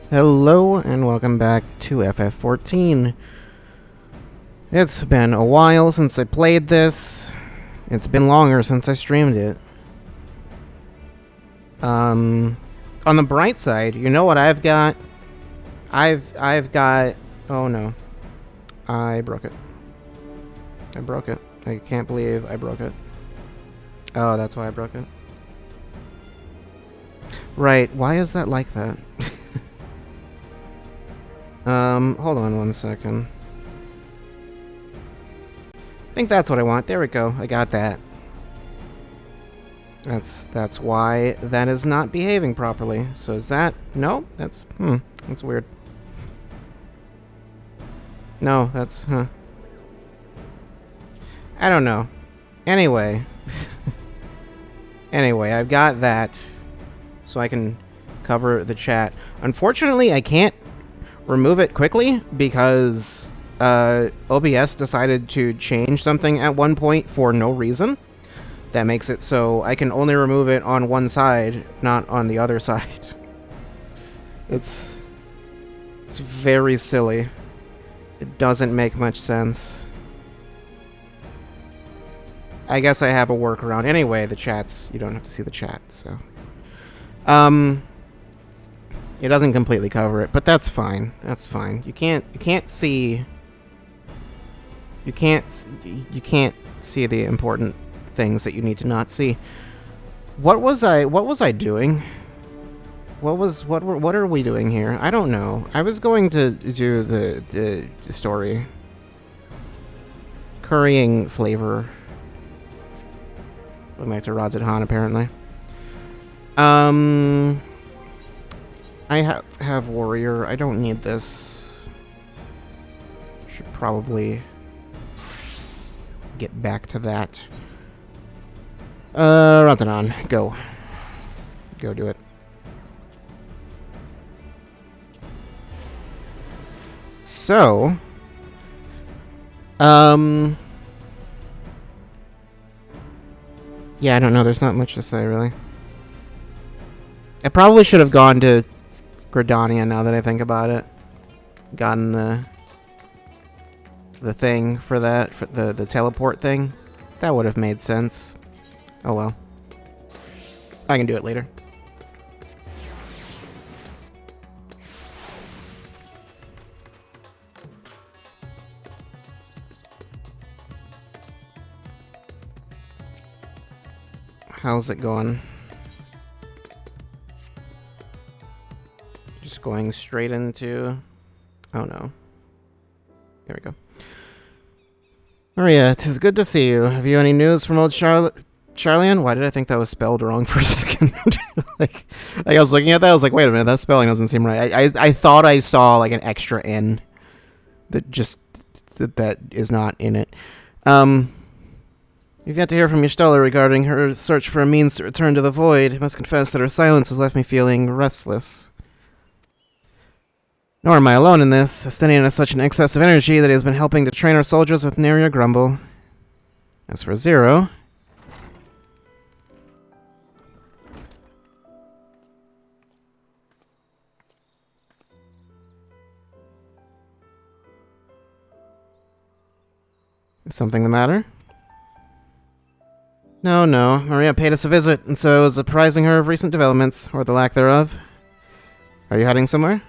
Hello and welcome back to FF14. It's been a while since I played this. It's been longer since I streamed it. On the bright side, you know what I've got? I've got... Oh no. I broke it. I broke it. I can't believe I broke it. Oh, that's why I broke it. Right, why is that like that? Hold on one second. I think that's what I want. There we go. I got that. That's why that is not behaving properly. So is that... No? That's weird. No, that's... I don't know. Anyway. Anyway, I've got that. So I can cover the chat. Unfortunately, I can't remove it quickly because OBS decided to change something at one point for no reason. That makes it so I can only remove it on one side, not on the other side. It's very silly. It doesn't make much sense. I guess I have a workaround. Anyway, the chats, you don't have to see the chat, so. It doesn't completely cover it, but that's fine. That's fine. You can't see... You can't see the important things that you need to not see. What was I doing? What are we doing here? I don't know. I was going to do the story. Currying flavor. Going back to Rods at Han, apparently. I have warrior. I don't need this. Should probably get back to that. Rods at Han, go. Go do it. So, yeah, I don't know. There's not much to say, really. I probably should have gone to Gridania now that I think about it. Gotten the thing for that, for the teleport thing. That would have made sense. Oh well. I can do it later. How's it going? Just going straight into... Oh no. There we go. Maria, 'tis good to see you. Have you any news from old Charlian? Why did I think that was spelled wrong for a second? like I was looking at that, I was like, wait a minute, that spelling doesn't seem right. I thought I saw like an extra N that just that is not in it. You've got to hear from Y'shtola regarding her search for a means to return to the void. I must confess that her silence has left me feeling restless. Nor am I alone in this. Estinian has such an excess of energy that he has been helping to train our soldiers with nary a grumble. As for Zero... Is something the matter? No. Maria paid us a visit, and so I was apprising her of recent developments, or the lack thereof. Are you heading somewhere?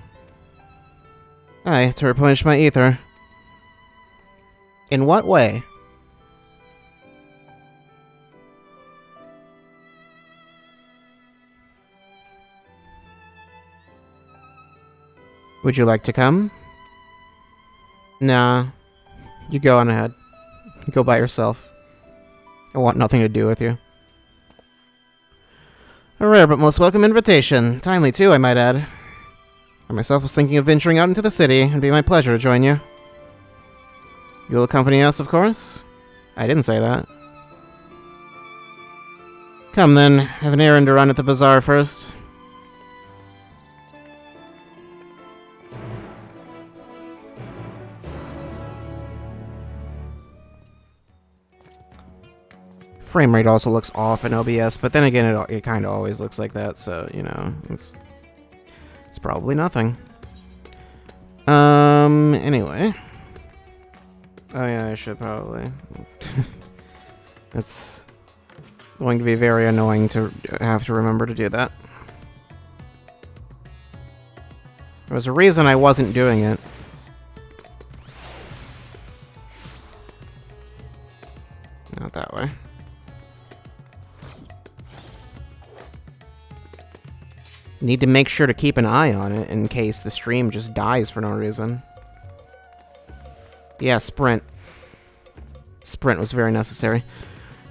Aye, to replenish my ether. In what way? Would you like to come? Nah. You go on ahead. Go by yourself. I want nothing to do with you. A rare but most welcome invitation. Timely, too, I might add. I myself was thinking of venturing out into the city. It'd be my pleasure to join you. You'll accompany us, of course? I didn't say that. Come then. I have an errand to run at the bazaar first. Frame rate also looks off in OBS, but then again, it kind of always looks like that, so, you know, it's probably nothing. Anyway. Oh yeah, I should probably. It's going to be very annoying to have to remember to do that. There was a reason I wasn't doing it. Not that way. Need to make sure to keep an eye on it in case the stream just dies for no reason. Yeah, sprint. Sprint was very necessary.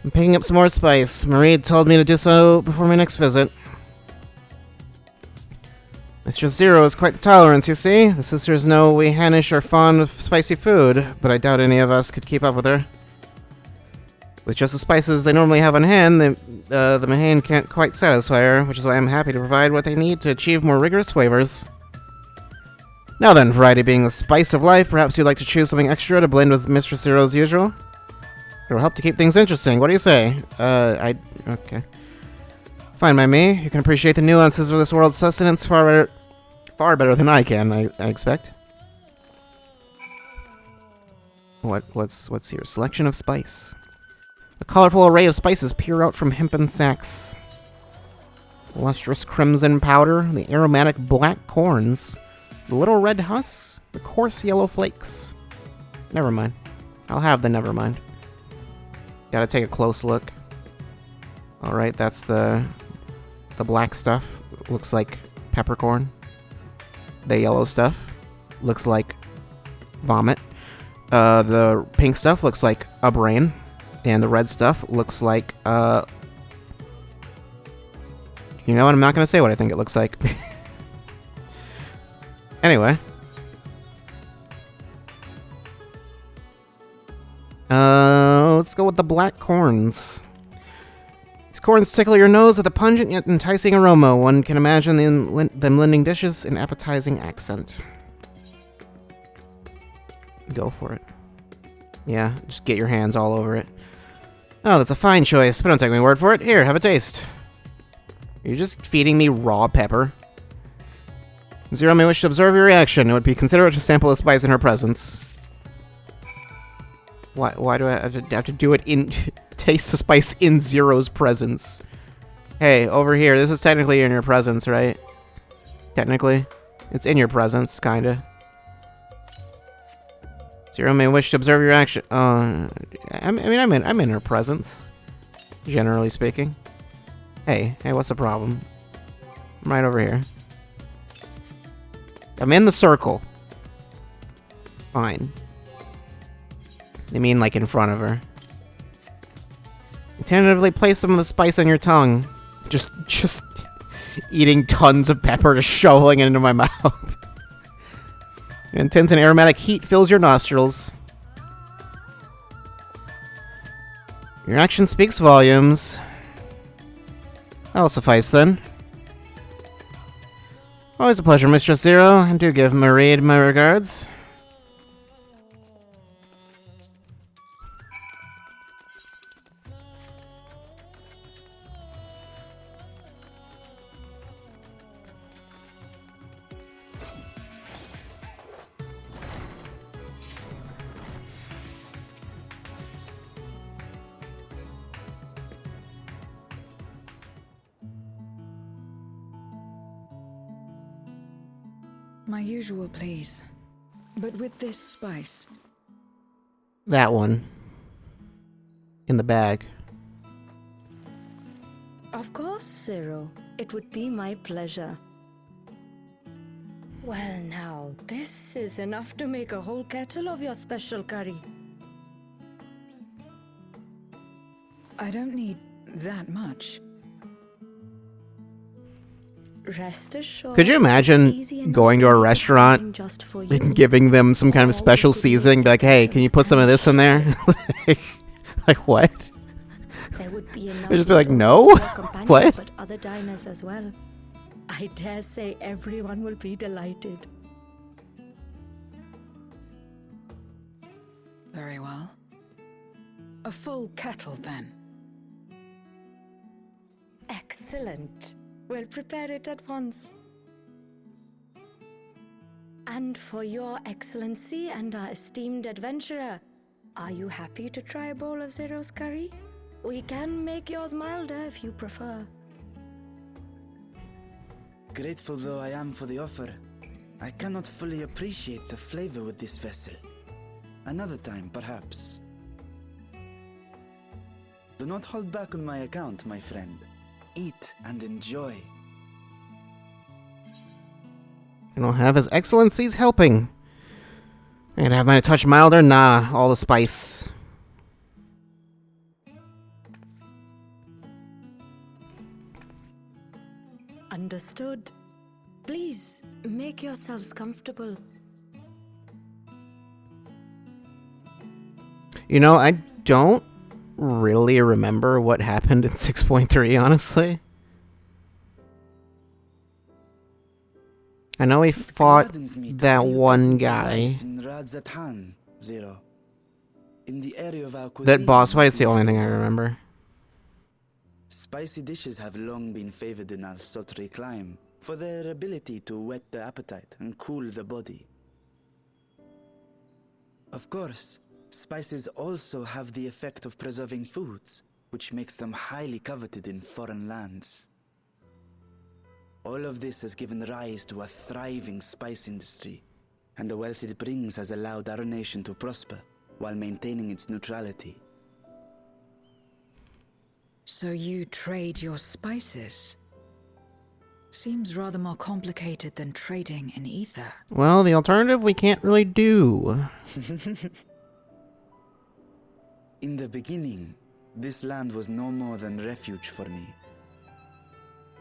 I'm picking up some more spice. Marie told me to do so before my next visit. Mr. Zero is quite the tolerance, you see. The sisters know we Hanish are fond of spicy food, but I doubt any of us could keep up with her. With just the spices they normally have on hand, the Mahane can't quite satisfy her, which is why I'm happy to provide what they need to achieve more rigorous flavors. Now then, variety being the spice of life, perhaps you'd like to choose something extra to blend with Mr. Zero's usual? It will help to keep things interesting. What do you say? Okay. Fine by me. You can appreciate the nuances of this world's sustenance far better than I can, I expect. What's your selection of spice? A colorful array of spices peer out from hempen sacks. Lustrous crimson powder, the aromatic black corns, the little red husks, the coarse yellow flakes. Never mind. I'll have the never mind. Gotta take a close look. Alright, that's the black stuff. Looks like peppercorn. The yellow stuff looks like vomit. The pink stuff looks like a brain. And the red stuff looks like, you know what, I'm not gonna say what I think it looks like. Anyway. Let's go with the black corns. These corns tickle your nose with a pungent yet enticing aroma. One can imagine them lending dishes an appetizing accent. Go for it. Yeah, just get your hands all over it. Oh, that's a fine choice, but don't take my word for it. Here, have a taste. You're just feeding me raw pepper. Zero may wish to observe your reaction. It would be considerate to sample a spice in her presence. Why do I have to do it in... taste the spice in Zero's presence? Hey, over here. This is technically in your presence, right? Technically. It's in your presence, kinda. Zero may wish to observe your action. I'm in her presence, generally speaking. Hey, what's the problem? I'm right over here. I'm in the circle. Fine. I mean, like in front of her. Tentatively place some of the spice on your tongue. Just eating tons of pepper, just shoveling it into my mouth. Intense and aromatic heat fills your nostrils. Your action speaks volumes. That'll suffice then. Always a pleasure, Mistress Zero, and do give Marie my regards. My usual, please. But with this spice. That one. In the bag. Of course, Zero. It would be my pleasure. Well now, this is enough to make a whole kettle of your special curry. I don't need that much. Rest assured. Could you imagine going to a restaurant and giving them some kind of special seasoning? Be like, hey, can you put some of this in there? like what? There would be enough. They'd just be like, no? What? But other diners as well. I dare say everyone will be delighted. Very well. A full kettle, then. Excellent. We'll prepare it at once. And for your excellency and our esteemed adventurer, are you happy to try a bowl of Zero's curry? We can make yours milder if you prefer. Grateful though I am for the offer, I cannot fully appreciate the flavor with this vessel. Another time, perhaps. Do not hold back on my account, my friend. Eat and enjoy. And I'll have His Excellency's helping. And have my touch milder? Nah, all the spice. Understood. Please, make yourselves comfortable. You know, I don't really remember what happened in 6.3, honestly. I know he fought that one guy. That boss fight is the only thing I remember. Spicy dishes have long been favored in our sultry clime for their ability to whet the appetite and cool the body. Of course, spices also have the effect of preserving foods, which makes them highly coveted in foreign lands. All of this has given rise to a thriving spice industry, and the wealth it brings has allowed our nation to prosper while maintaining its neutrality. So you trade your spices? Seems rather more complicated than trading in ether. Well, the alternative we can't really do. In the beginning, this land was no more than refuge for me.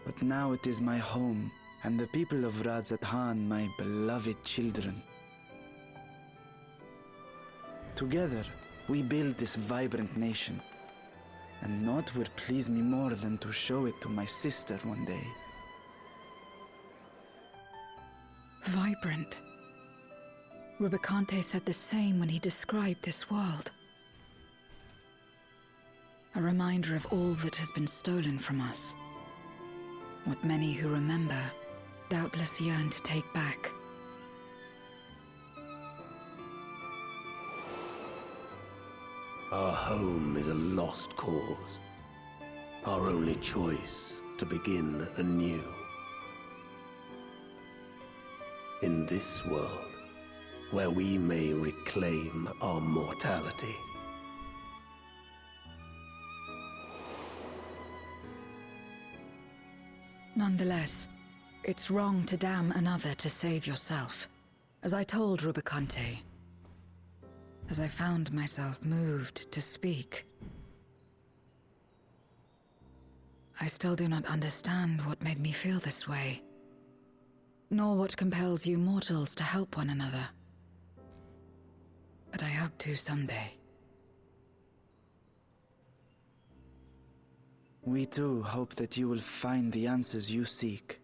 But now it is my home, and the people of Radzat-Han my beloved children. Together, we build this vibrant nation. And naught would please me more than to show it to my sister one day. Vibrant. Rubicante said the same when he described this world. A reminder of all that has been stolen from us. What many who remember doubtless yearn to take back. Our home is a lost cause. Our only choice to begin anew. In this world, where we may reclaim our mortality. Nonetheless, it's wrong to damn another to save yourself. As I told Rubicante, as I found myself moved to speak. I still do not understand what made me feel this way, nor what compels you mortals to help one another. But I hope to someday. We too hope that you will find the answers you seek.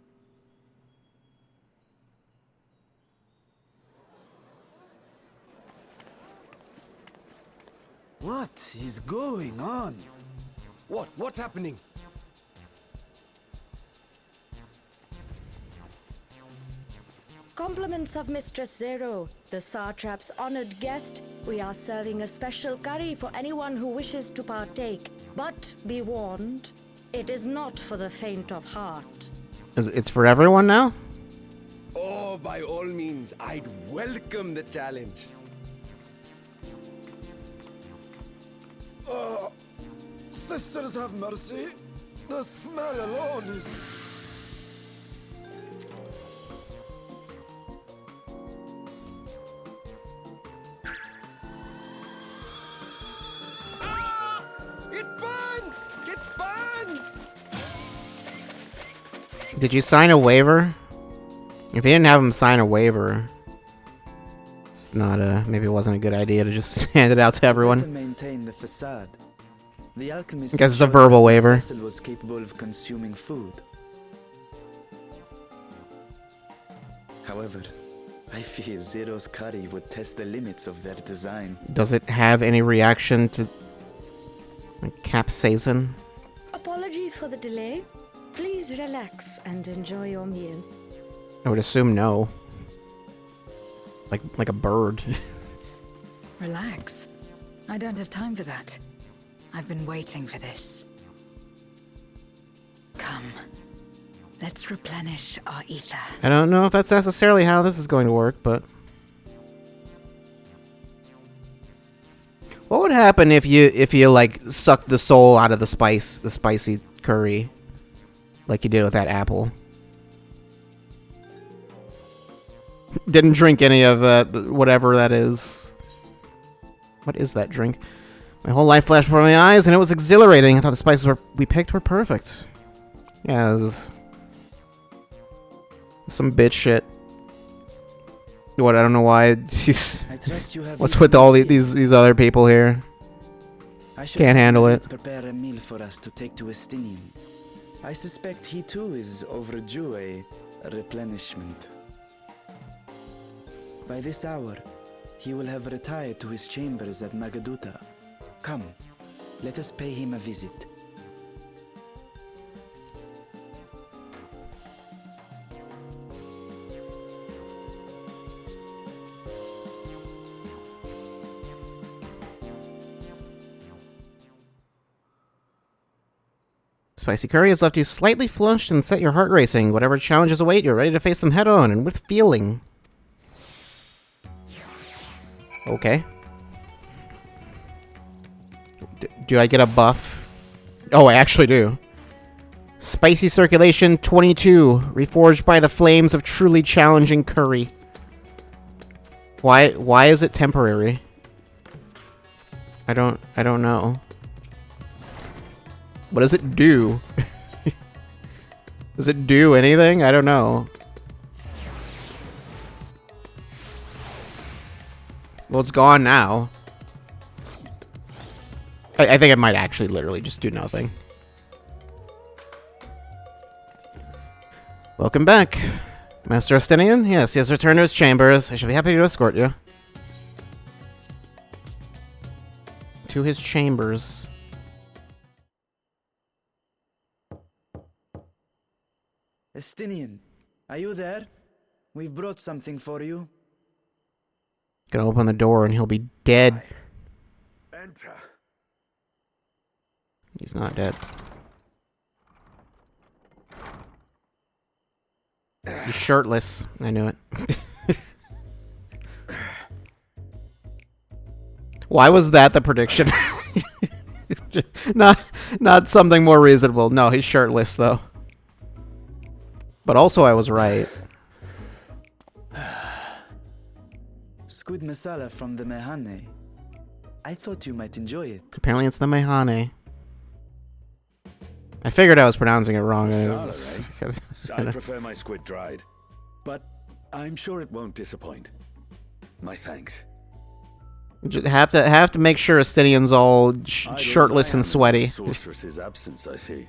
What is going on? What's happening? Compliments of Mistress Zero, the Satrap's honored guest. We are serving a special curry for anyone who wishes to partake. But be warned, it is not for the faint of heart. It's for everyone now? Oh, by all means, I'd welcome the challenge. Sisters have mercy. The smell alone is... It burns! It burns! Did you sign a waiver? If you didn't have him sign a waiver, it's not a... maybe it wasn't a good idea to just hand it out to everyone. To maintain the facade, the alchemist I guess it's a verbal waiver. The vessel was capable of consuming food. However, I fear Zero's curry would test the limits of their design. Does it have any reaction to like, capsaicin? Apologies for the delay. Please relax and enjoy your meal. I would assume no. like a bird. Relax. I don't have time for that. I've been waiting for this. Come. Let's replenish our ether. I don't know if that's necessarily how this is going to work, but... What would happen if you like sucked the soul out of the spicy curry, like you did with that apple? Didn't drink any of whatever that is. What is that drink? My whole life flashed before my eyes, and it was exhilarating. I thought the spices we picked were perfect. Yeah, it was some bitch shit. What, I don't know why. What's with all these other people here? Can't handle it. Prepare a meal for us to take to Estinian. I suspect he too is overdue a replenishment. By this hour, he will have retired to his chambers at Magaduta. Come, let us pay him a visit. Spicy curry has left you slightly flushed and set your heart racing. Whatever challenges await, you're ready to face them head on and with feeling. Okay. Do I get a buff? Oh, I actually do. Spicy circulation 22, reforged by the flames of truly challenging curry. Why is it temporary? I don't know. What does it do? Does it do anything? I don't know. Well, it's gone now. I think it might actually literally just do nothing. Welcome back. Master Estinian? Yes, he has returned to his chambers. I shall be happy to escort you. To his chambers. Estinian, are you there? We've brought something for you. Gonna open the door and he'll be dead. Enter. He's not dead. He's shirtless. I knew it. Why was that the prediction? Not something more reasonable. No, he's shirtless though. But also I was right. Squid masala from the Mehane. I thought you might enjoy it. Apparently it's the Mehane. I figured I was pronouncing it wrong. Masala, eh? I prefer my squid dried. But I'm sure it won't disappoint. My thanks. Just have to make sure Estinian's all shirtless and sweaty. Sorceress's absence, I see.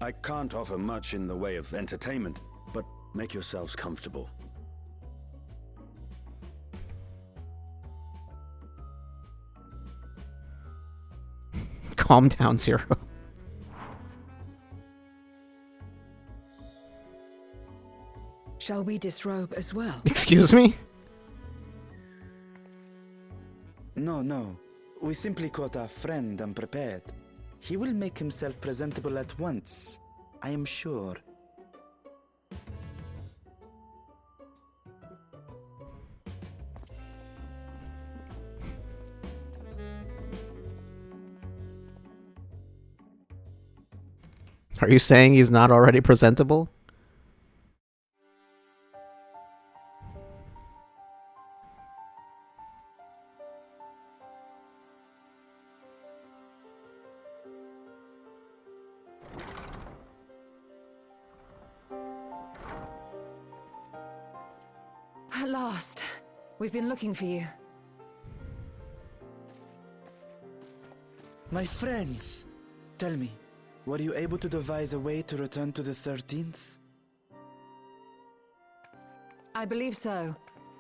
I can't offer much in the way of entertainment, but make yourselves comfortable. Calm down, Zero. Shall we disrobe as well? Excuse me? No. We simply caught our friend unprepared. He will make himself presentable at once, I am sure. Are you saying he's not already presentable? At last. We've been looking for you. My friends, tell me, were you able to devise a way to return to the 13th? I believe so.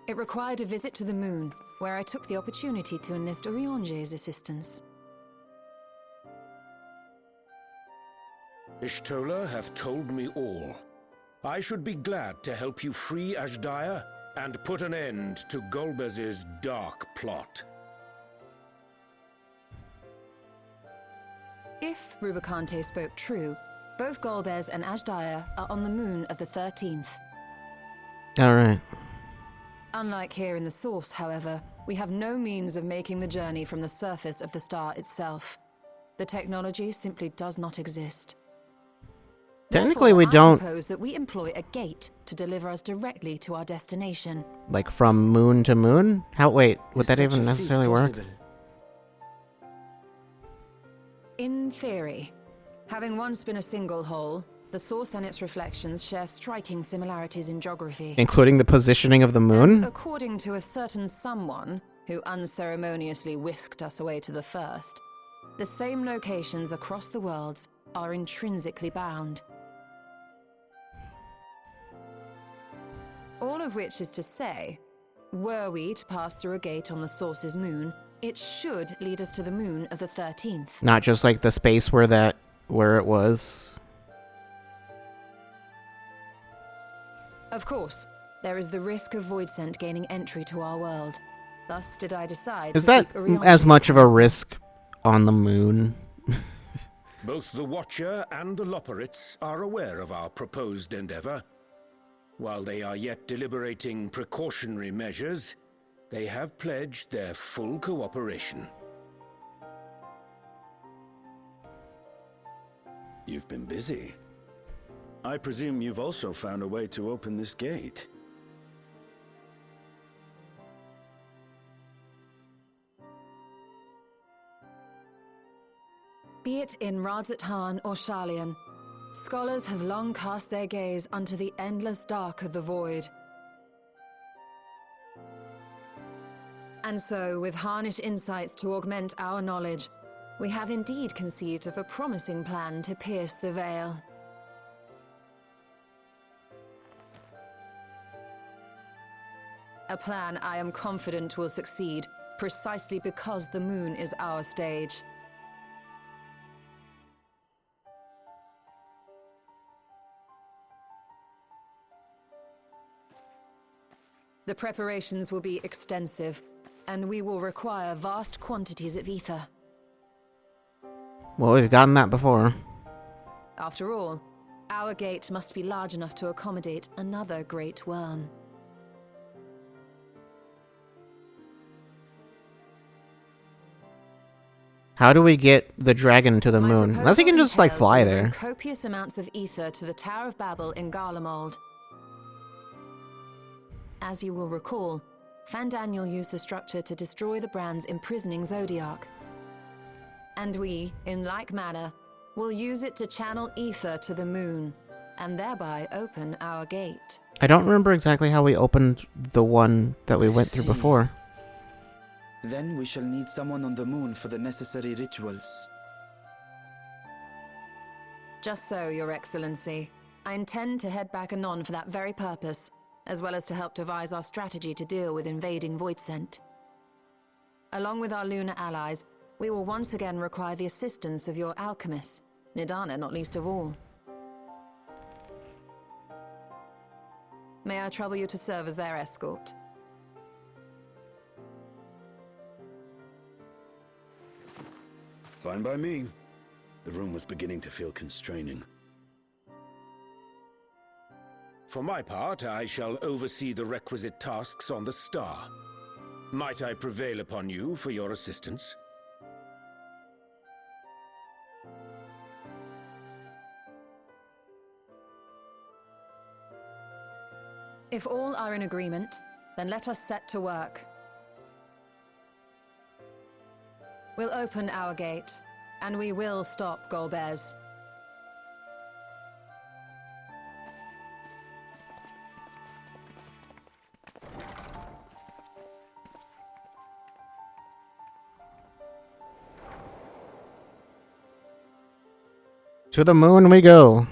It required a visit to the moon, where I took the opportunity to enlist Orionge's assistance. Ishtola hath told me all. I should be glad to help you free Ashdaya and put an end to Golbez's dark plot. If Rubicante spoke true, both Golbez and Azdaia are on the moon of the 13th. Alright. Unlike here in the Source, however, we have no means of making the journey from the surface of the star itself. The technology simply does not exist. Technically, Therefore, we don't... I propose that we employ a gate to deliver us directly to our destination. Like, from moon to moon? How... Wait, would Is that such even a feat necessarily work? possible? In theory. Having once been a single hole, the Source and its reflections share striking similarities in geography. Including the positioning of the moon? And according to a certain someone who unceremoniously whisked us away to the first, the same locations across the worlds are intrinsically bound. All of which is to say, were we to pass through a gate on the Source's moon, it should lead us to the moon of the 13th. Not just like the space where it was. Of course, there is the risk of Voidsent gaining entry to our world. Thus did I decide Is to that seek Orion's as much of a counsel. risk on the moon? Both the Watcher and the Loporrits are aware of our proposed endeavor. While they are yet deliberating precautionary measures, they have pledged their full cooperation. You've been busy. I presume you've also found a way to open this gate. Be it in Radzat-Han or Sharlayan, scholars have long cast their gaze unto the endless dark of the void. And so, with harnish insights to augment our knowledge, we have indeed conceived of a promising plan to pierce the veil. A plan I am confident will succeed, precisely because the moon is our stage. The preparations will be extensive, and we will require vast quantities of ether. Well, we've gotten that before. After all, our gate must be large enough to accommodate another great worm. How do we get the dragon to the My moon? Unless he can proposal just, like, entails fly delivering there. copious amounts of ether to the Tower of Babel in Garlemald. As you will recall, Fandaniel used the structure to destroy the Brand's imprisoning Zodiac. And we, in like manner, will use it to channel ether to the moon, and thereby open our gate. I don't remember exactly how we opened the one that we went through see. before. Then we shall need someone on the moon for the necessary rituals. Just so, Your Excellency. I intend to head back anon for that very purpose, as well as to help devise our strategy to deal with invading Voidsent. Along with our lunar allies, we will once again require the assistance of your alchemists, Nidana not least of all. May I trouble you to serve as their escort? Fine by me. The room was beginning to feel constraining. For my part, I shall oversee the requisite tasks on the star. Might I prevail upon you for your assistance? If all are in agreement, then let us set to work. We'll open our gate, and we will stop Golbez. To the moon we go.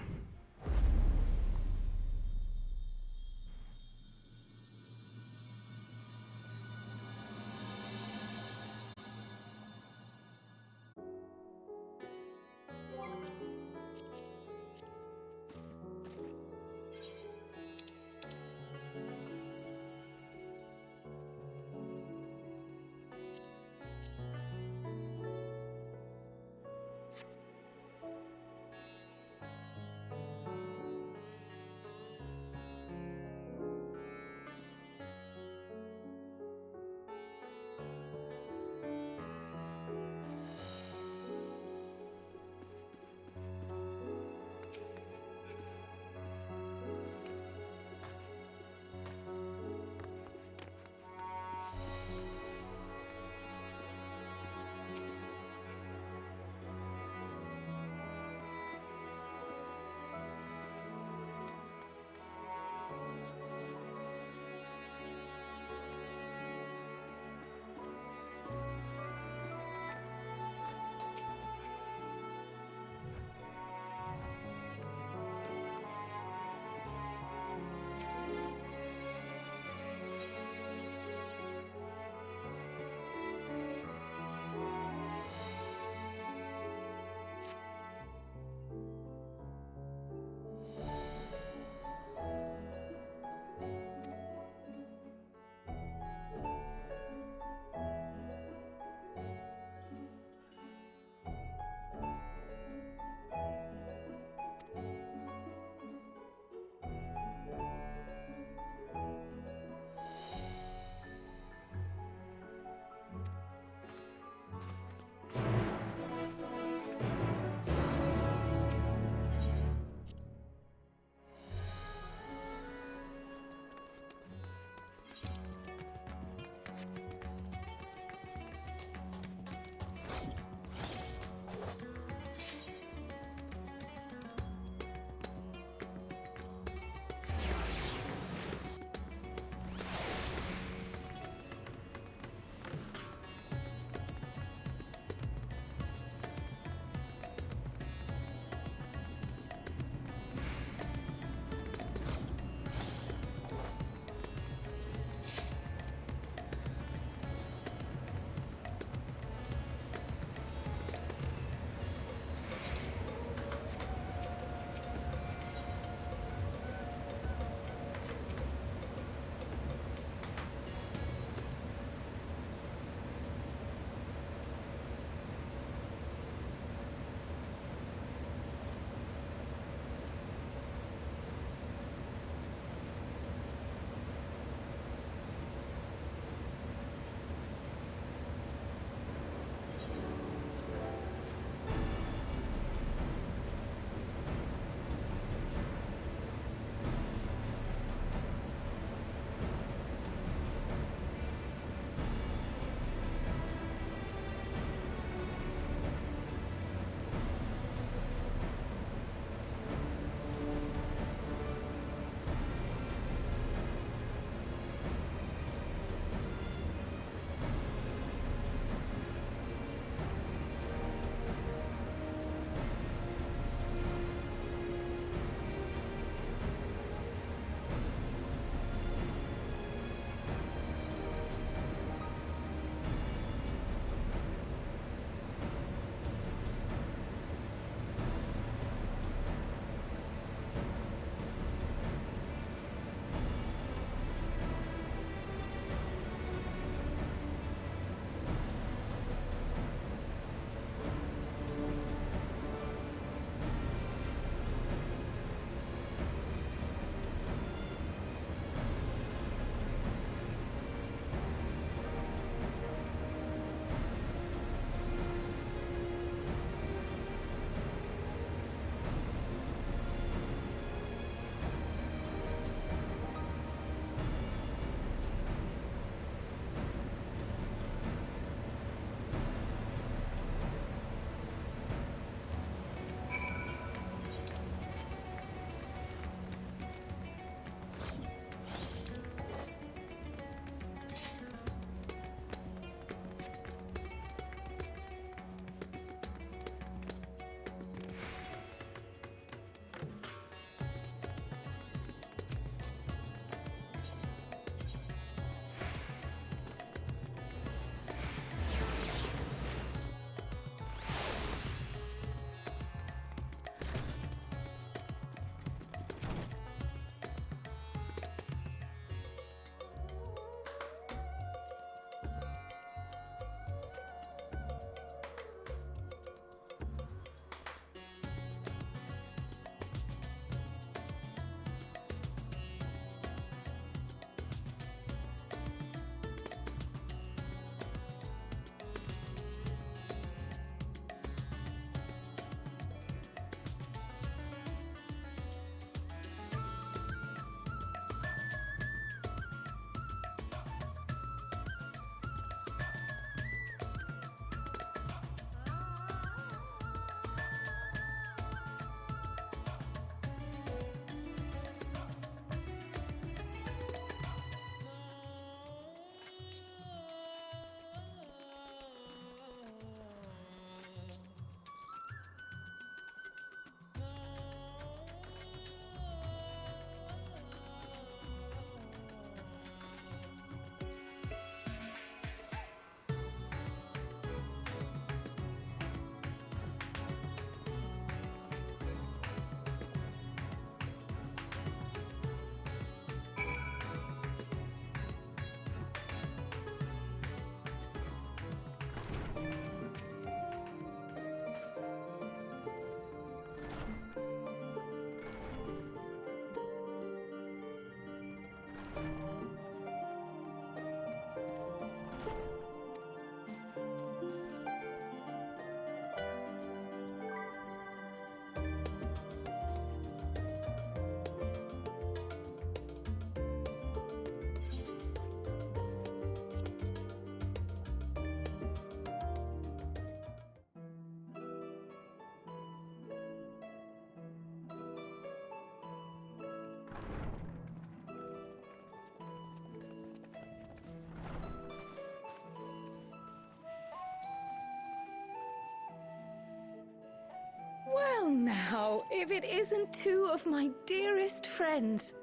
Come now, if it isn't two of my dearest friends.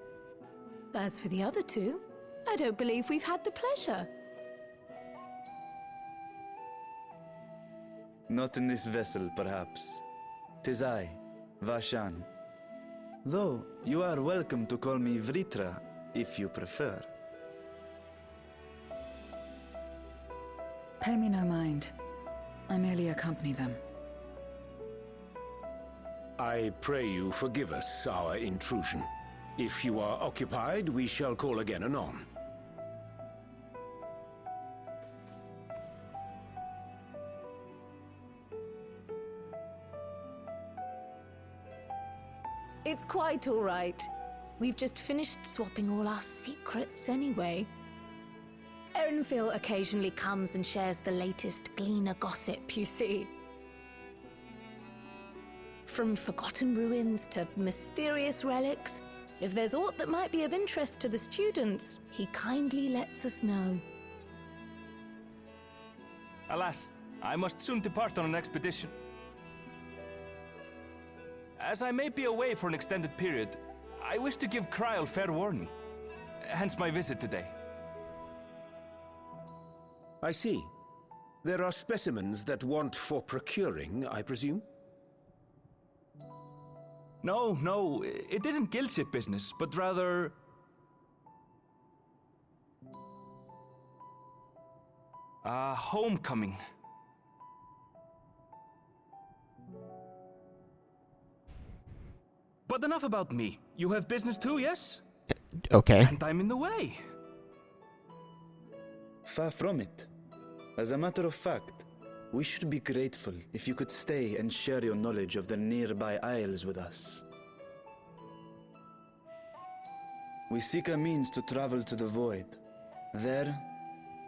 As for the other two, I don't believe we've had the pleasure. Not in this vessel, perhaps. 'Tis I, Vashan. Though, you are welcome to call me Vritra, if you prefer. Pay me no mind. I merely accompany them. I pray you forgive us our intrusion. If you are occupied, we shall call again anon. It's quite all right. We've just finished swapping all our secrets anyway. Erenville occasionally comes and shares the latest Gleaner gossip, you see. From forgotten ruins to mysterious relics, if there's aught that might be of interest to the students, he kindly lets us know. Alas, I must soon depart on an expedition. As I may be away for an extended period, I wish to give Kryl fair warning. Hence my visit today. I see. There are specimens that want for procuring, I presume? No, it isn't guildship business, but rather... homecoming. But enough about me. You have business too, yes? Okay. And I'm in the way. Far from it. As a matter of fact, we should be grateful if you could stay and share your knowledge of the nearby isles with us. We seek a means to travel to the Void. There,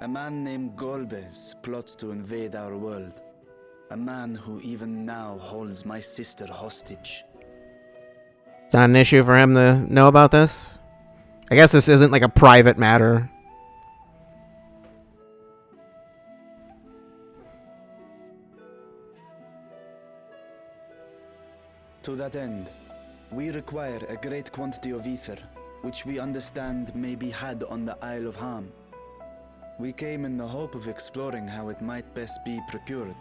a man named Golbez plots to invade our world. A man who even now holds my sister hostage. It's not an issue for him to know about this? I guess this isn't like a private matter. To that end, we require a great quantity of ether, which we understand may be had on the Isle of Ham. We came in the hope of exploring how it might best be procured.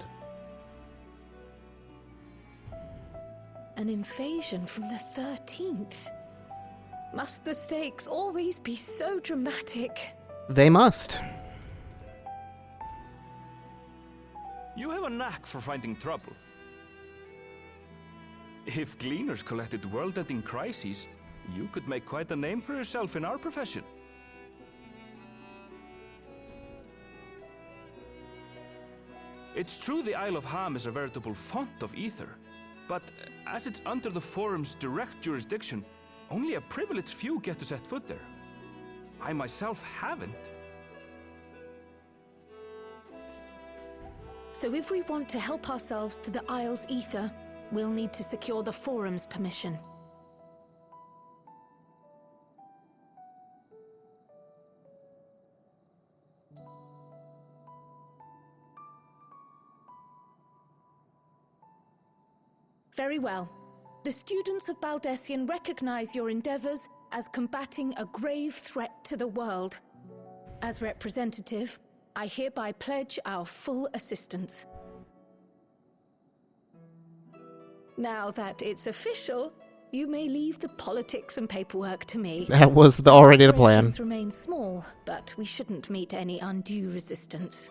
An invasion from the 13th. Must the stakes always be so dramatic? They must. You have a knack for finding trouble. If Gleaners collected world-ending crises, you could make quite a name for yourself in our profession. It's true the Isle of Ham is a veritable font of ether, but as it's under the Forum's direct jurisdiction, only a privileged few get to set foot there. I myself haven't. So if we want to help ourselves to the Isle's ether, we'll need to secure the Forum's permission. Very well. The students of Baldessian recognize your endeavors as combating a grave threat to the world. As representative, I hereby pledge our full assistance. Now that it's official, you may leave the politics and paperwork to me. That was already the plan. Operations remain small, but we shouldn't meet any undue resistance.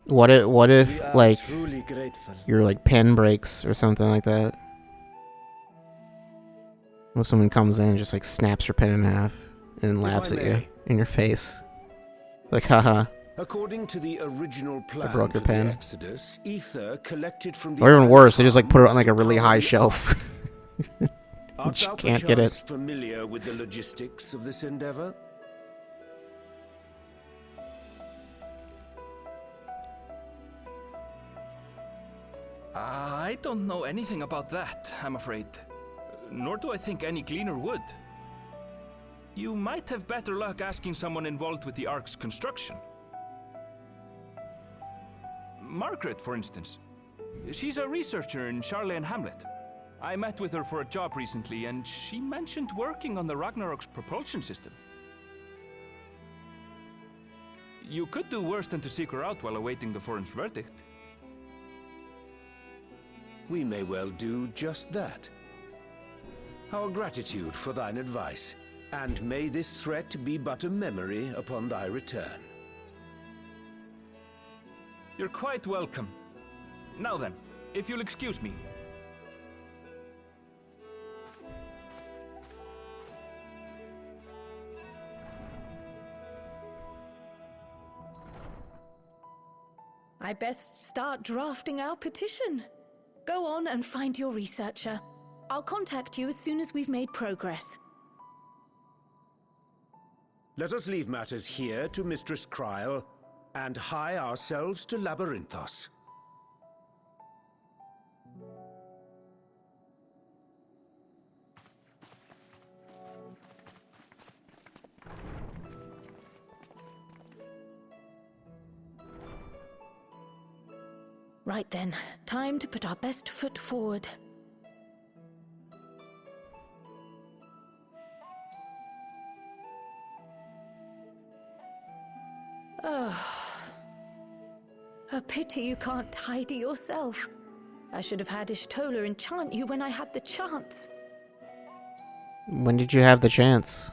What if like truly grateful. your like pen breaks or something like that? What if someone comes in and just like snaps your pen in half and laughs at you in your face? Like, haha. According to the original plan broke your for pen. the Exodus, ether collected from the Or even Isle worse, of they just like Ham put it was on like to a really high power- shelf. Art Which thou can't get perchance it. familiar with the logistics of this endeavor? I don't know anything about that, I'm afraid. Nor do I think any Gleaner would. You might have better luck asking someone involved with the Ark's construction. Margaret, for instance. She's a researcher in Charlene Hamlet. I met with her for a job recently, and she mentioned working on the Ragnarok's propulsion system. You could do worse than to seek her out while awaiting the forum's verdict. We may well do just that. Our gratitude for thine advice, and may this threat be but a memory upon thy return. You're quite welcome. Now then, if you'll excuse me. I best start drafting our petition. Go on and find your researcher. I'll contact you as soon as we've made progress. Let us leave matters here to Mistress Kryl, and hie ourselves to Labyrinthos. Right then, time to put our best foot forward. Oh. A pity you can't tidy yourself. I should have had Ishtola enchant you when I had the chance. When did you have the chance?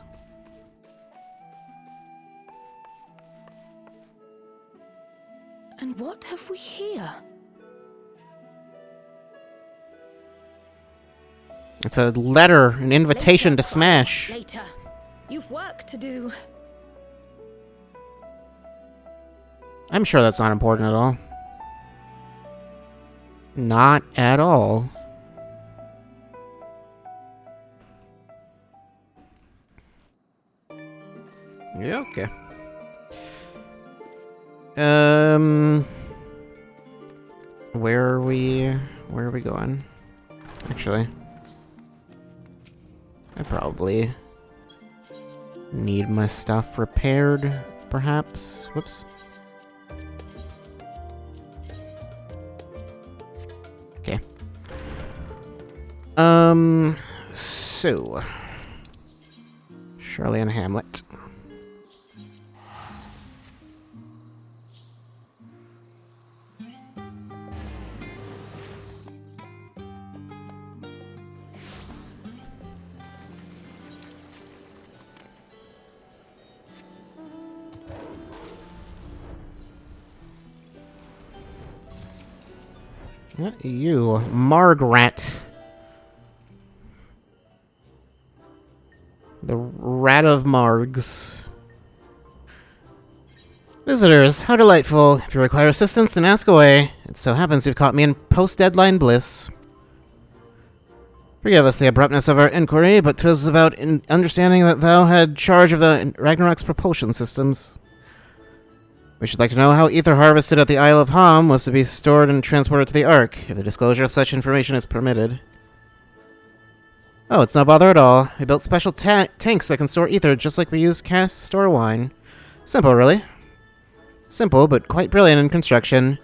And what have we here? It's a letter, an invitation to smash. Later. You've work to do. I'm sure that's not important at all. Not at all. Yeah, okay. Where are we going? Actually, I probably need my stuff repaired, perhaps. Whoops. Okay. So Charlene Hamlet. Not you, Margaret. The Rat of Margs. Visitors, how delightful. If you require assistance, then ask away. It so happens you've caught me in post-deadline bliss. Forgive us the abruptness of our inquiry, but 'twas about understanding that thou had charge of the Ragnarok's propulsion systems. We should like to know how ether harvested at the Isle of Ham was to be stored and transported to the Ark, if the disclosure of such information is permitted. Oh, it's no bother at all. We built special tanks that can store ether just like we use casks to store wine. Simple, really. Simple, but quite brilliant in construction.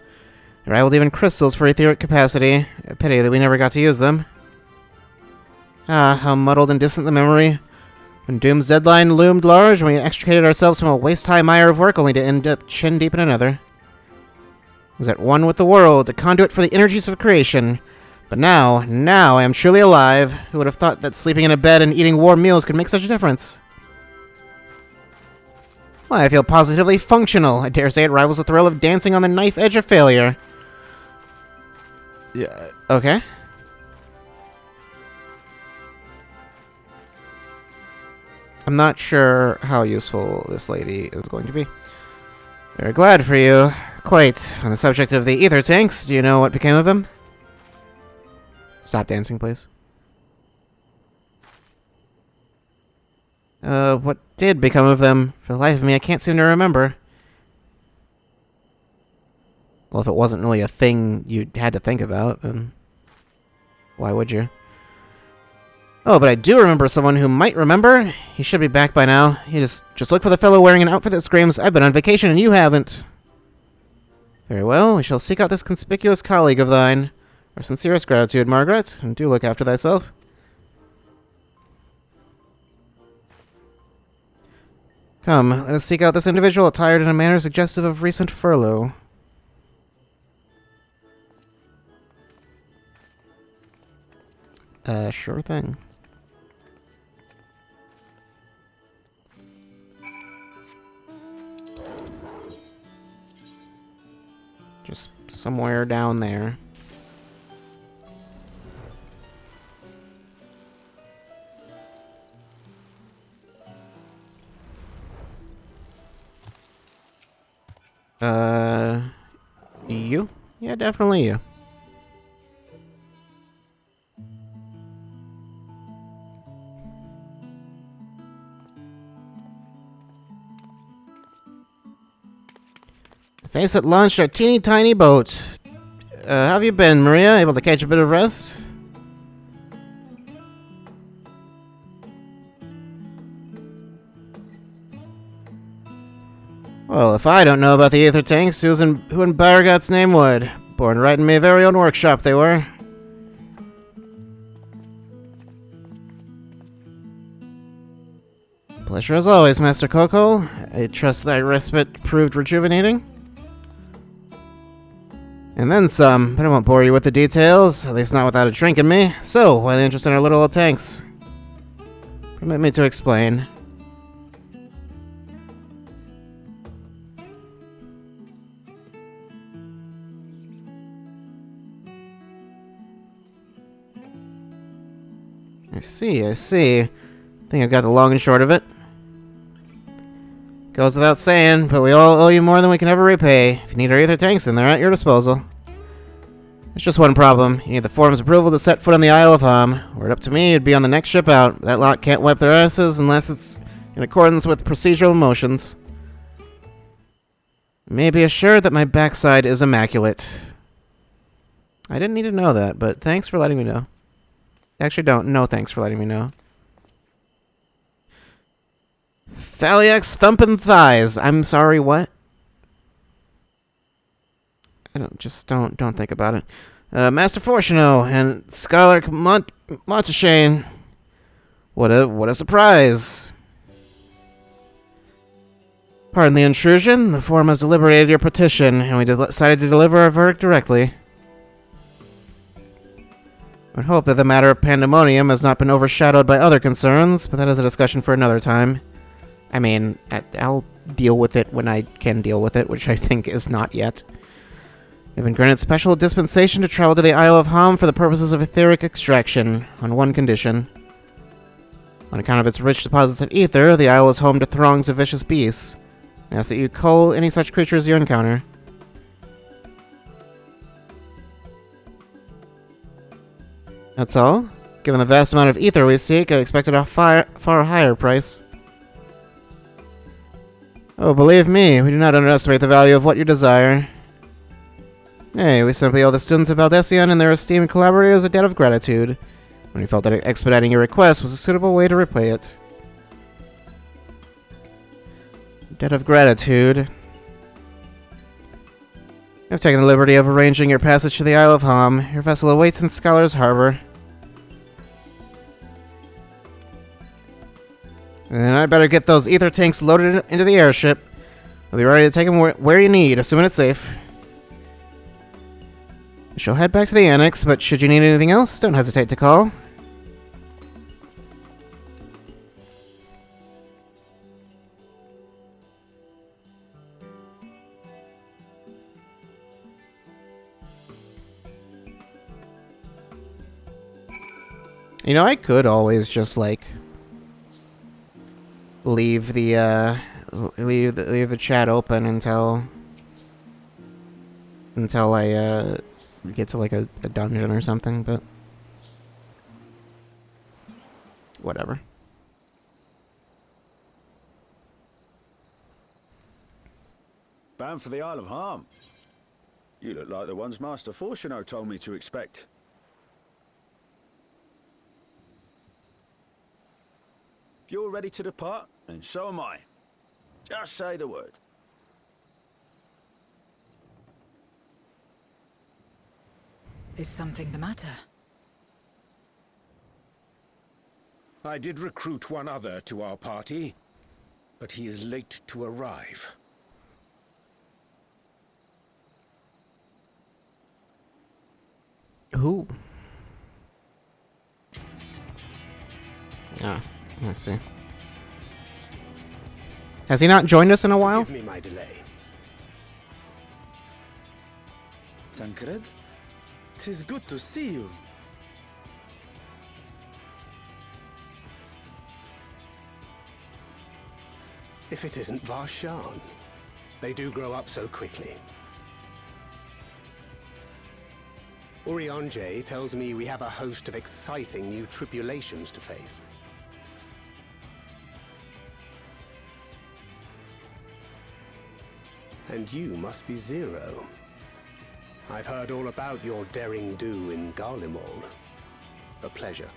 It rivaled even crystals for etheric capacity. A pity that we never got to use them. Ah, how muddled and distant the memory. When Doom's deadline loomed large, we extricated ourselves from a waist-high mire of work only to end up chin-deep in another. I was at one with the world, a conduit for the energies of creation. But now I am truly alive. Who would have thought that sleeping in a bed and eating warm meals could make such a difference? Why, I feel positively functional. I dare say it rivals the thrill of dancing on the knife edge of failure. Yeah, okay. I'm not sure how useful this lady is going to be. Very glad for you. Quite. On the subject of the ether tanks, do you know what became of them? Stop dancing, please. What did become of them? For the life of me, I can't seem to remember. Well, if it wasn't really a thing you had to think about, then why would you? Oh, but I do remember someone who might remember. He should be back by now. You just look for the fellow wearing an outfit that screams, "I've been on vacation and you haven't." Very well, we shall seek out this conspicuous colleague of thine. Our sincerest gratitude, Margaret, and do look after thyself. Come, let us seek out this individual attired in a manner suggestive of recent furlough. Sure thing. Just somewhere down there. You? Yeah, definitely you. Face it launched our teeny tiny boat. How have you been, Maria? Able to catch a bit of rest? Well, if I don't know about the ether tanks, who in Beauregard's name would? Born right in my very own workshop, they were. Pleasure as always, Master Coco. I trust thy respite proved rejuvenating. And then some, but I won't bore you with the details, at least not without a drink in me. So, why the interest in our little old tanks? Permit me to explain. I see. I think I've got the long and short of it. Goes without saying, but we all owe you more than we can ever repay. If you need our ether tanks, then they're at your disposal. There's just one problem. You need the forum's approval to set foot on the Isle of Ham. Were it up to me, it'd be on the next ship out. That lot can't wipe their asses unless it's in accordance with procedural motions. You may be assured that my backside is immaculate. I didn't need to know that, but thanks for letting me know. Actually, no thanks for letting me know. Thaliax thumping thighs. I'm sorry, what? I don't think about it. Master Fortuno and Scholar Monteshane. What a surprise. Pardon the intrusion. The forum has deliberated your petition, and we decided to deliver our verdict directly. I would hope that the matter of pandemonium has not been overshadowed by other concerns, but that is a discussion for another time. I mean, I'll deal with it when I can deal with it, which I think is not yet. We've been granted special dispensation to travel to the Isle of Ham for the purposes of etheric extraction, on one condition. On account of its rich deposits of ether, the isle is home to throngs of vicious beasts. I ask that you cull any such creatures you encounter. That's all. Given the vast amount of ether we seek, I expected a far higher price. Oh, believe me, we do not underestimate the value of what you desire. Nay, we simply owe the students of Valdecian and their esteemed collaborators a debt of gratitude, when we felt that expediting your request was a suitable way to repay it. Debt of gratitude. I've taken the liberty of arranging your passage to the Isle of Ham. Your vessel awaits in Scholar's Harbor. And I'd better get those ether tanks loaded into the airship. We'll be ready to take them where you need, assuming it's safe. We shall head back to the annex, but should you need anything else, don't hesitate to call. You know, I could always just, like, leave the chat open until I get to like a dungeon or something, but whatever. Bound for the Isle of Ham. You look like the ones Master Fortuno told me to expect. If you're ready to depart, then so am I. Just say the word. Is something the matter? I did recruit one other to our party, but he is late to arrive. Who? Ah, I see. Has he not joined us in a while? Forgive me my delay. Thancred? 'Tis good to see you. If it isn't Varshan, they do grow up so quickly. Urianger tells me we have a host of exciting new tribulations to face. And you must be Zero. I've heard all about your daring do in Garlemald. A pleasure.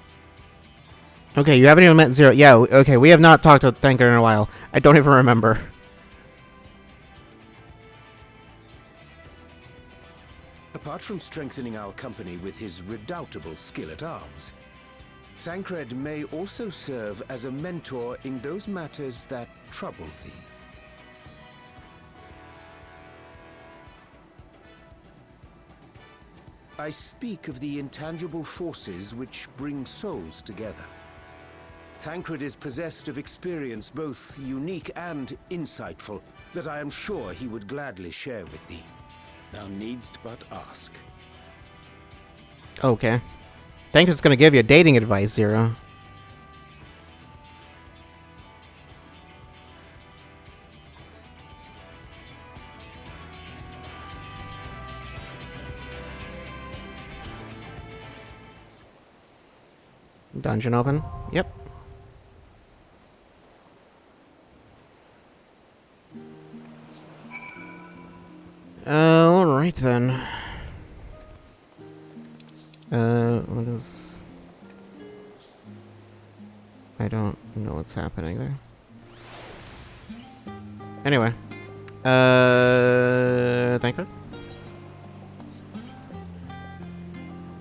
Okay, you haven't even met Zero. Yeah, okay, we have not talked to Thancred in a while. I don't even remember. Apart from strengthening our company with his redoubtable skill at arms, Thancred may also serve as a mentor in those matters that trouble thee. I speak of the intangible forces which bring souls together. Thancred is possessed of experience both unique and insightful that I am sure he would gladly share with thee. Thou needst but ask. Okay. Thancred's gonna give you dating advice, Zero. Dungeon open? Yep. Alright then. What is... I don't know what's happening there. Anyway. Thancred?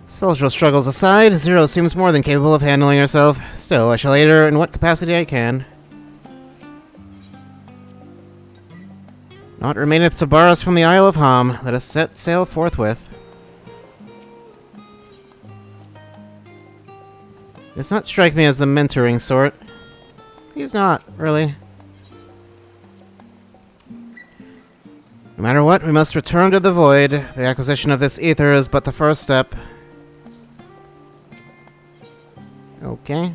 Social struggles aside, Zero seems more than capable of handling herself. Still, I shall aid her in what capacity I can. Naught remaineth to bar us from the Isle of Ham. Let us set sail forthwith. Does not strike me as the mentoring sort. He's not, really. No matter what, we must return to the Void. The acquisition of this ether is but the first step. Okay.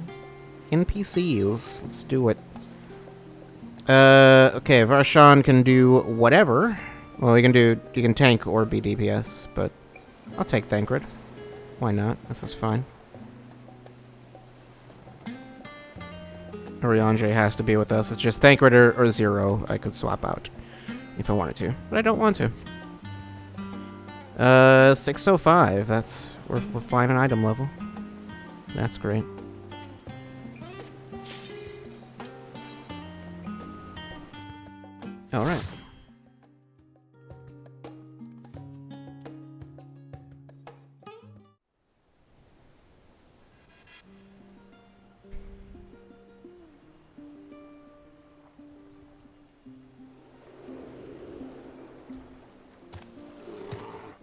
NPCs. Let's do it. Okay, Varshan can do whatever. Well, you can tank or be DPS, but I'll take Thancred. Why not? This is fine. Urianger has to be with us. It's just Thancred or Zero I could swap out if I wanted to, but I don't want to. 605. That's we're fine on item level. That's great. All right.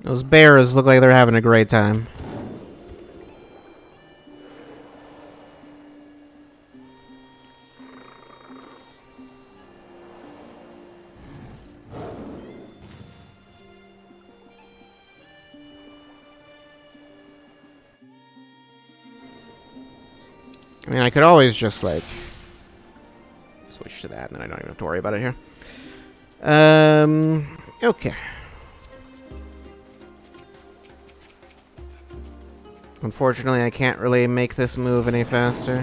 Those bears look like they're having a great time. I mean, I could always just, like, switch to that, and then I don't even have to worry about it here. Okay. Unfortunately, I can't really make this move any faster.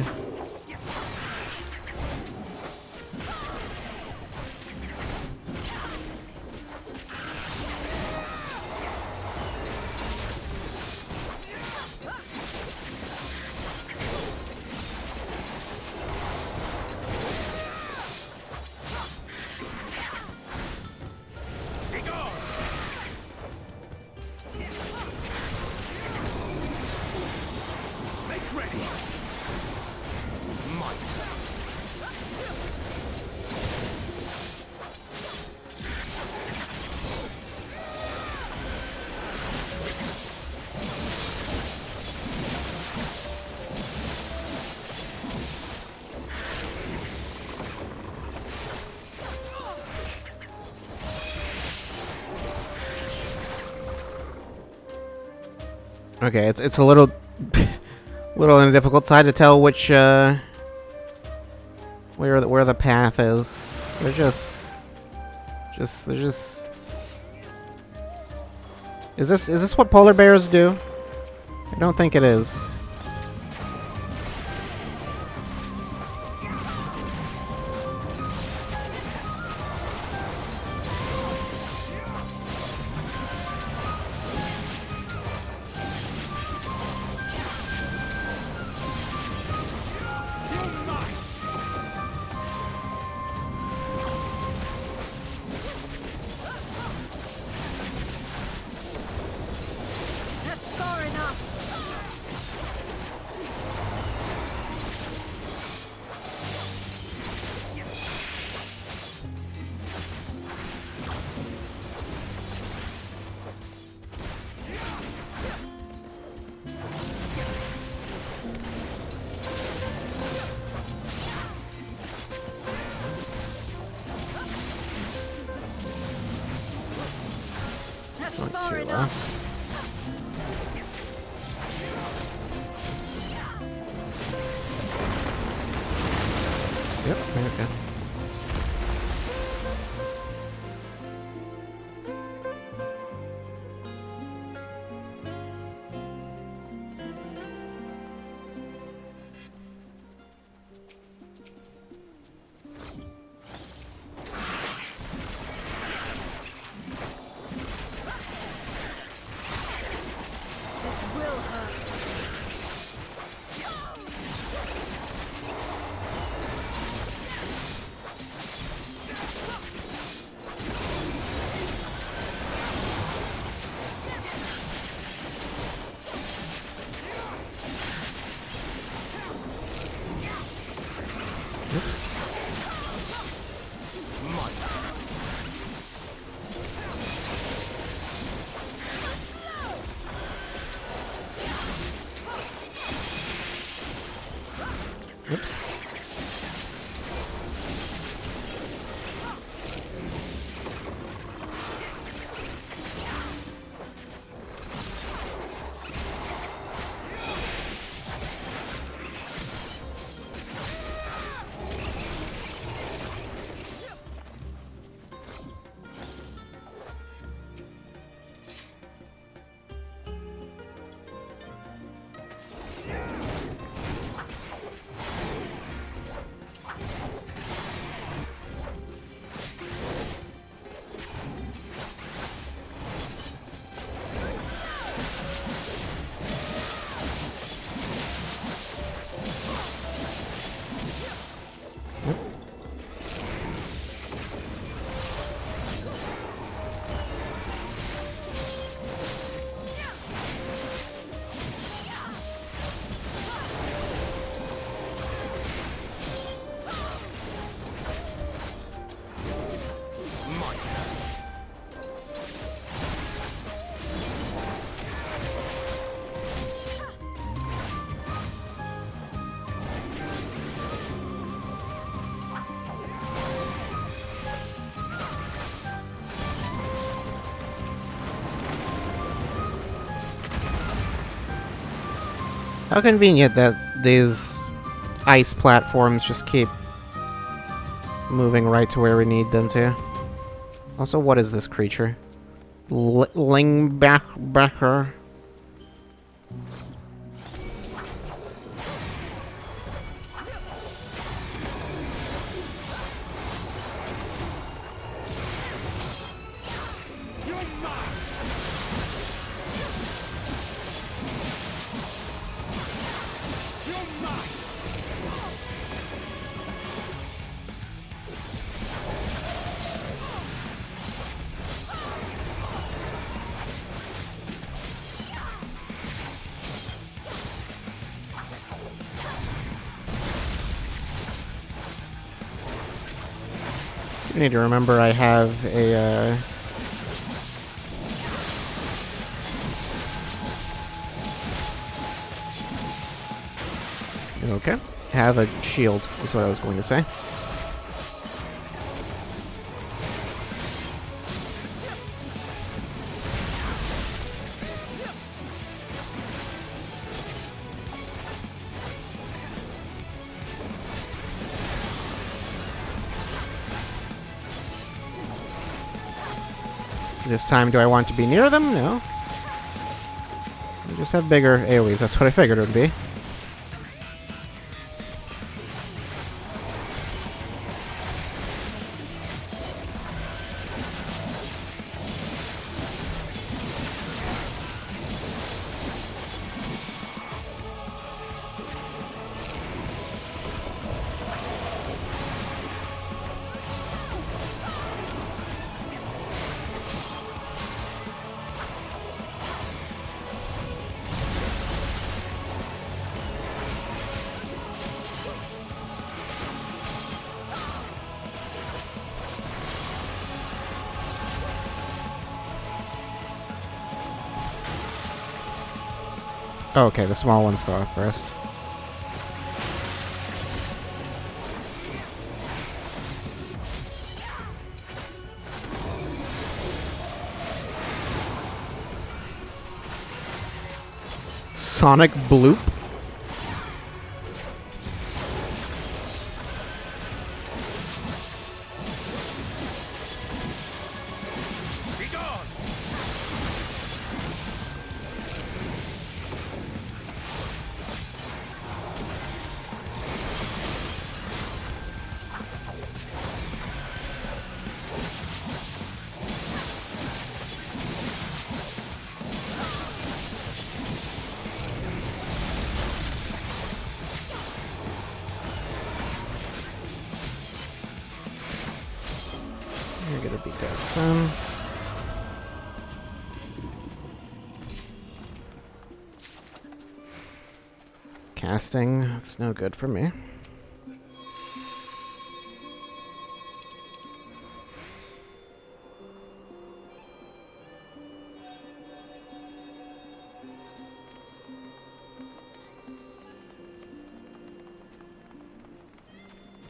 Okay, it's a little little on the difficult side to tell which where the path is. They're just Is this what polar bears do? I don't think it is. Yep, okay. Oops. How convenient that these ice platforms just keep moving right to where we need them to. Also, what is this creature? Lingbacher. I need to remember I have a okay. Have a shield is what I was going to say. This time, do I want to be near them? No. They just have bigger AoEs. That's what I figured it would be. Oh, okay, the small ones go off first. Sonic Bloop? You're gonna be dead soon. Casting, that's no good for me.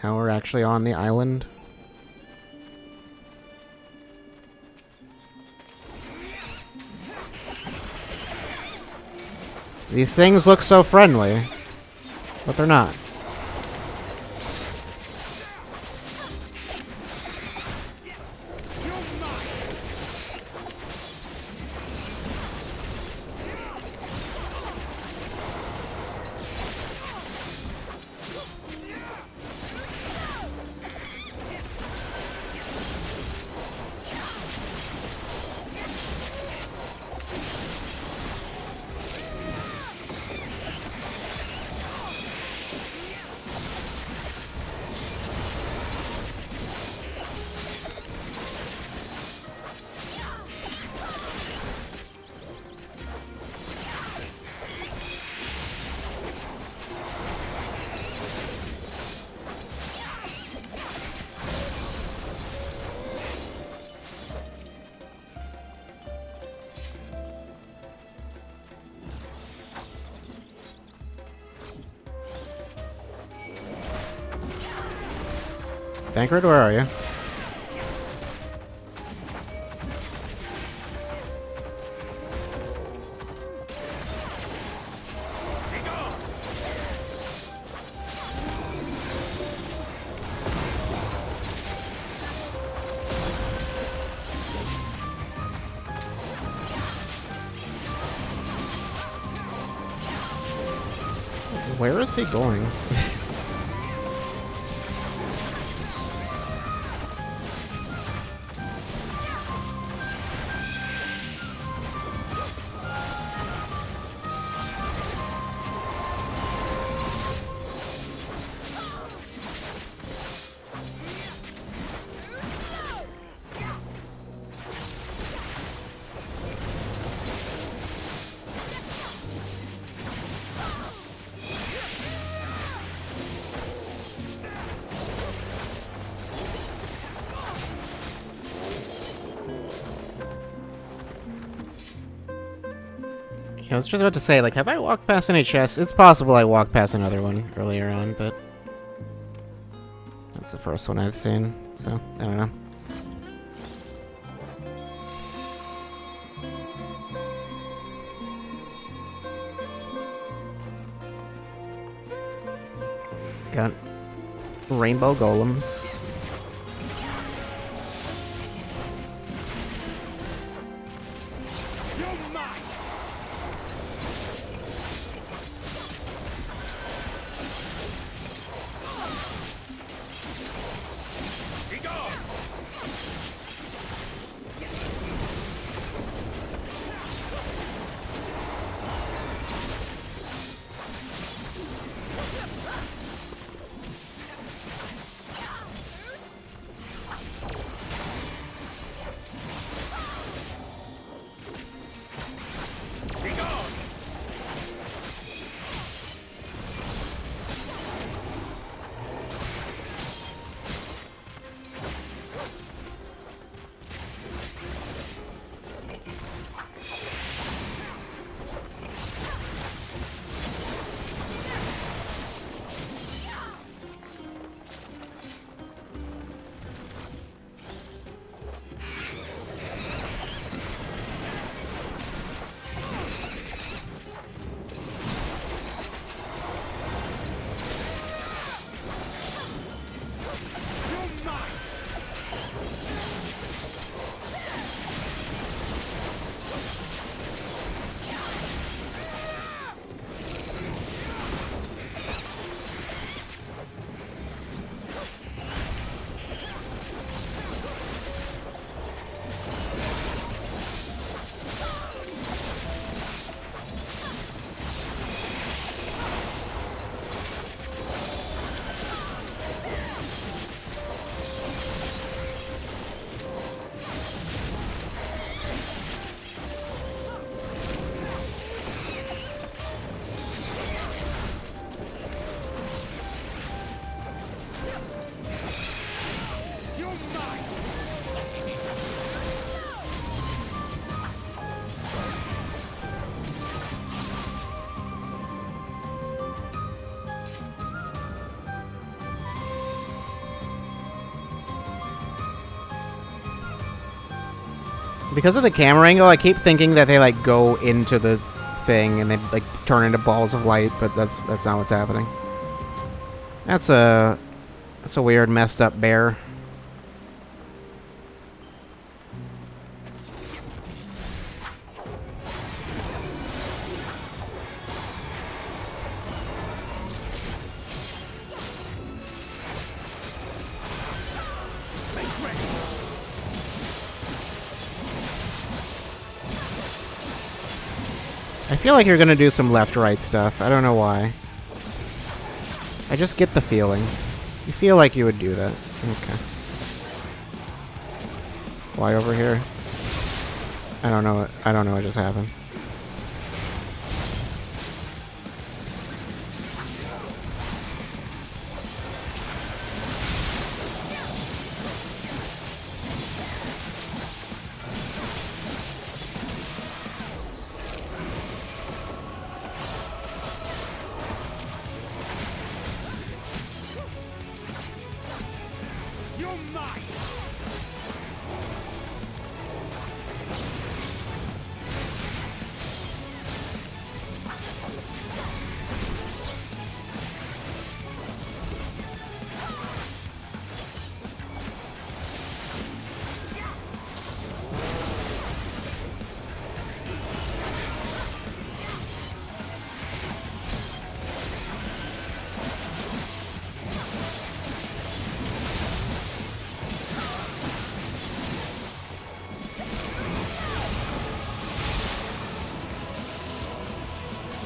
Now we're actually on the island. These things look so friendly, but they're not. Thancred, where are you? Where is he going? I was just about to say, like, have I walked past any chests? It's possible I walked past another one earlier on, but that's the first one I've seen, so I don't know. Got rainbow golems. Because of the camera angle, I keep thinking that they like go into the thing and they like turn into balls of light, but that's not what's happening. That's a weird, messed up bear. I feel like you're gonna do some left-right stuff. I don't know why. I just get the feeling. You feel like you would do that. Okay. Why over here? I don't know what just happened.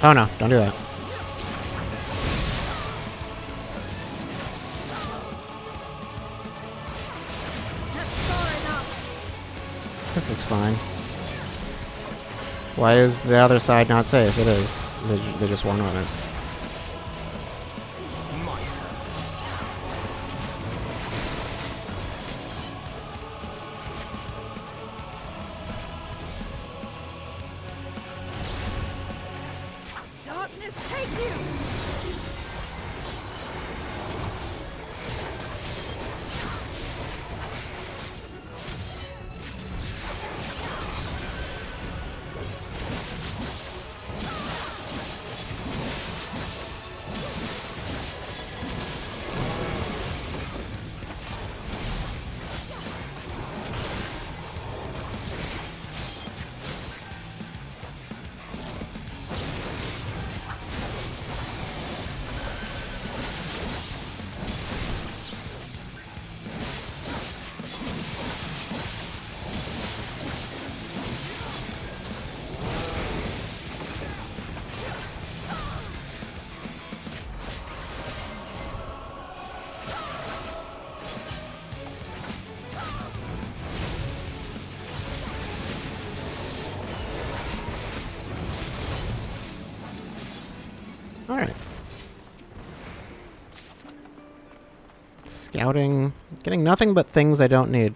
Oh no, don't do that. This is fine. Why is the other side not safe? It is. They just won on it. Alright. Scouting. Getting nothing but things I don't need.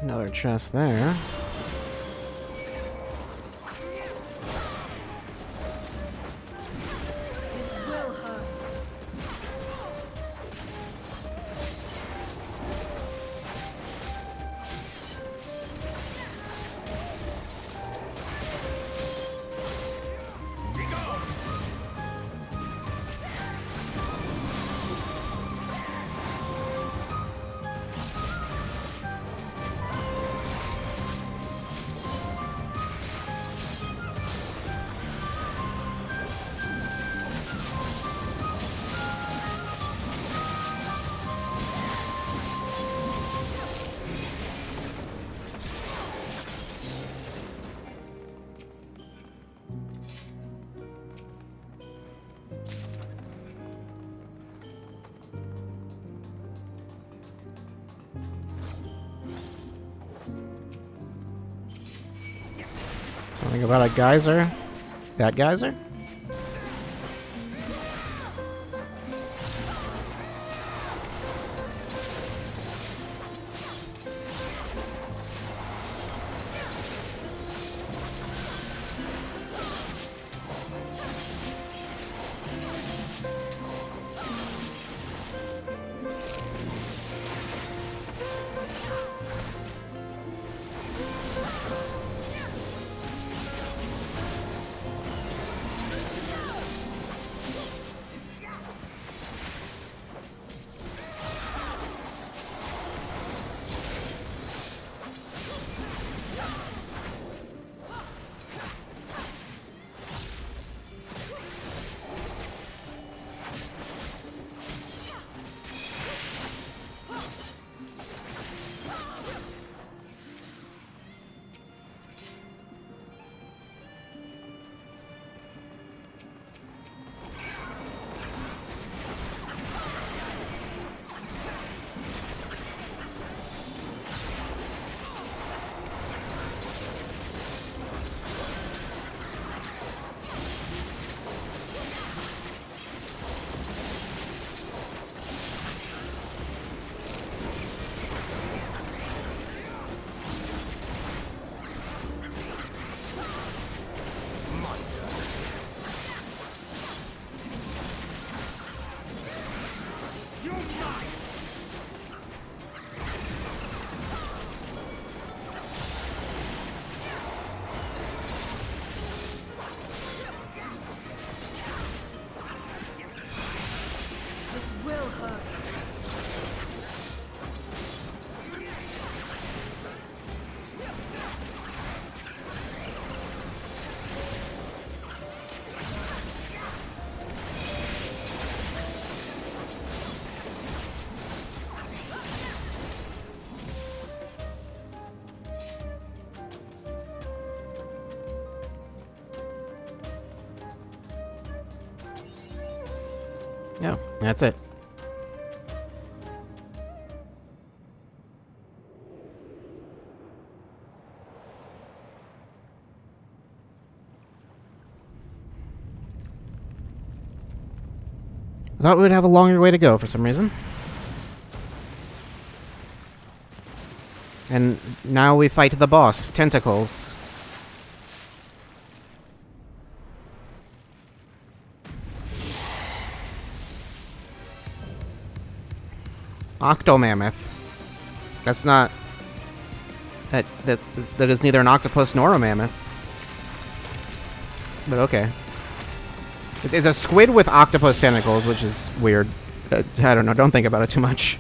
Another chest there. Something about a geyser? That geyser? No, that's it. I thought we'd have a longer way to go for some reason. And now we fight the boss, Tentacles. Octomammoth. That's not... That is neither an octopus nor a mammoth. But okay. It's a squid with octopus tentacles, which is weird. I don't know, don't think about it too much.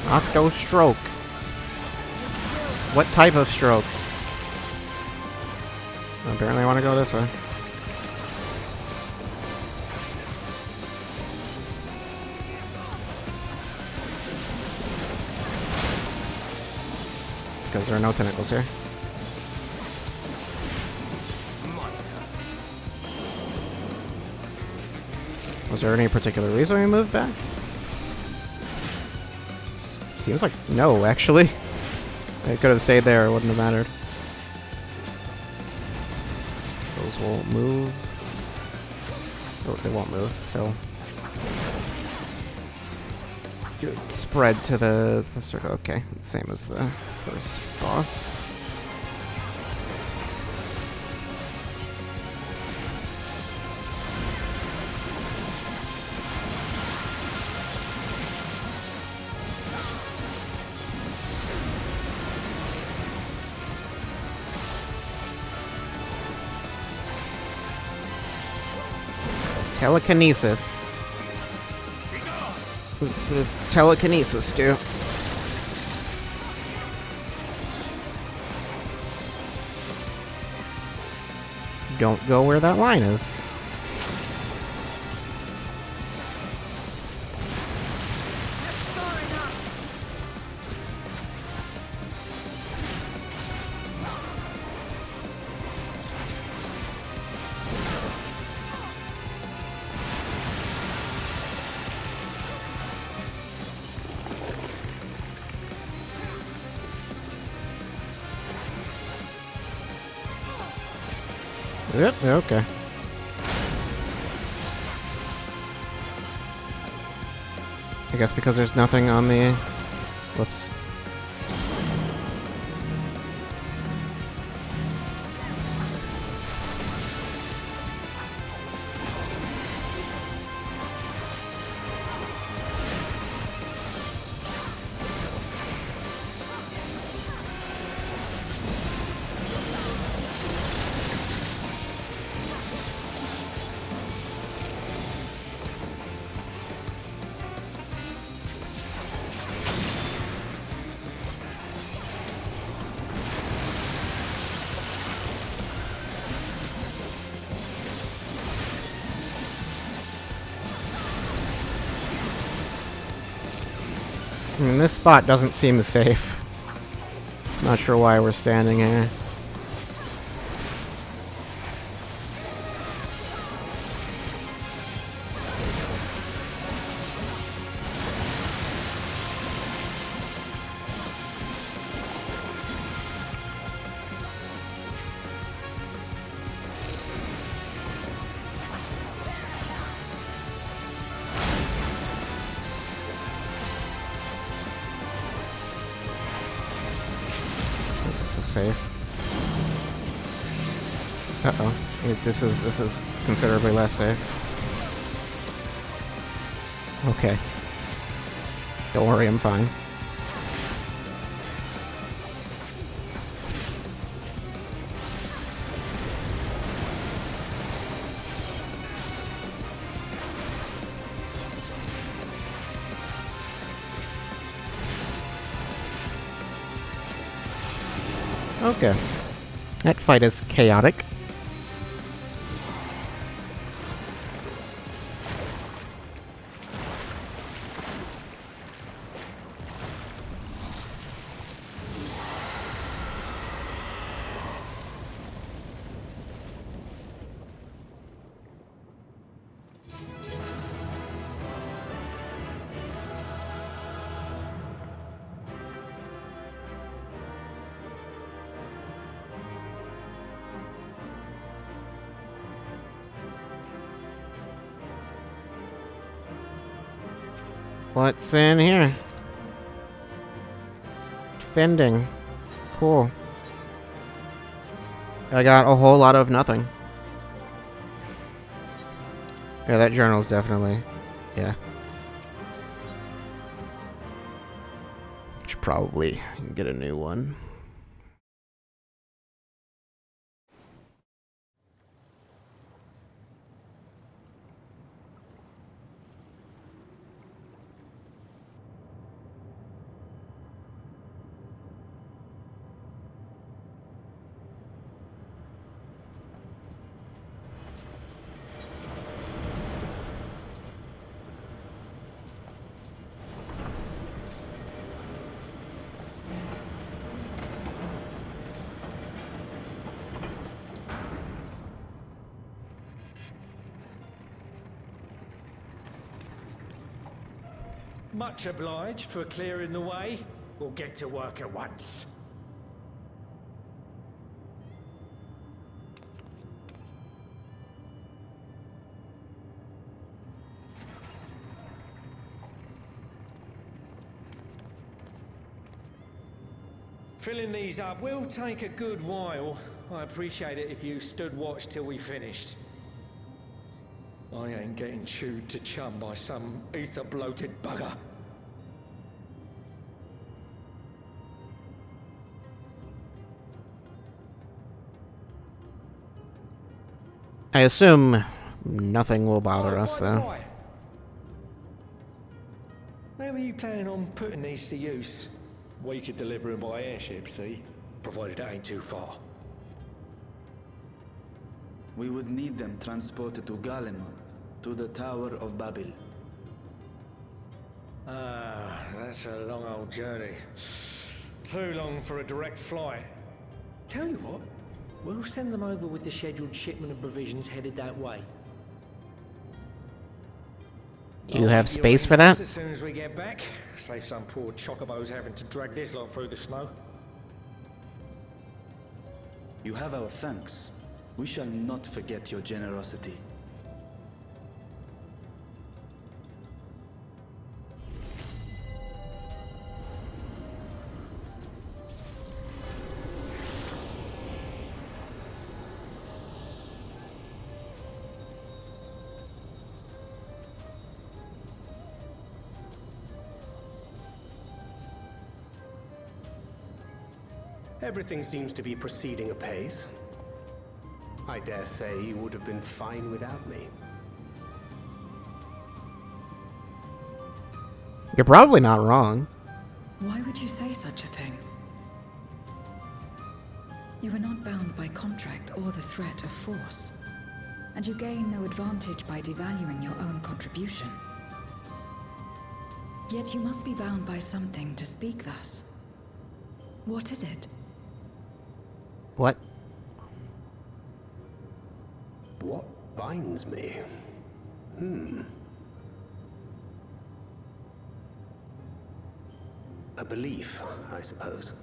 Octo stroke. What type of stroke? Apparently I want to go this way. Because there are no tentacles here. Was there any particular reason we moved back? Seems like no, actually. I could have stayed there, it wouldn't have mattered. Those won't move. Oh, they won't move. They'll spread to the circle. Okay, same as the first boss. Telekinesis. What does telekinesis do? don't go where that line is. Yep, okay. I guess because there's nothing on the... Whoops. I mean, this spot doesn't seem safe. Not sure why we're standing here. Safe. Uh-oh. This is considerably less safe. Okay. Don't worry, I'm fine. Okay. That fight is chaotic. What's in here? Defending. Cool. I got a whole lot of nothing. Yeah, that journal's definitely... Yeah. Should probably get a new one. Much obliged for clearing the way. We'll get to work at once. Filling these up will take a good while. I appreciate it if you stood watch till we finished. I ain't getting chewed to chum by some ether-bloated bugger. I assume nothing will bother us, though. Why? Where were you planning on putting these to use? We could deliver them by airship, see? Provided it ain't too far. We would need them transported to Galemon, to the Tower of Babel. Ah, that's a long old journey. Too long for a direct flight. Tell you what, we'll send them over with the scheduled shipment of provisions headed that way. You have space for that? As soon as we get back, save some poor chocobos having to drag this lot through the snow. You have our thanks. We shall not forget your generosity. Everything seems to be proceeding apace. I dare say you would have been fine without me. You're probably not wrong. Why would you say such a thing? You are not bound by contract or the threat of force, and you gain no advantage by devaluing your own contribution. Yet you must be bound by something to speak thus. What is it? What? What binds me? A belief, I suppose.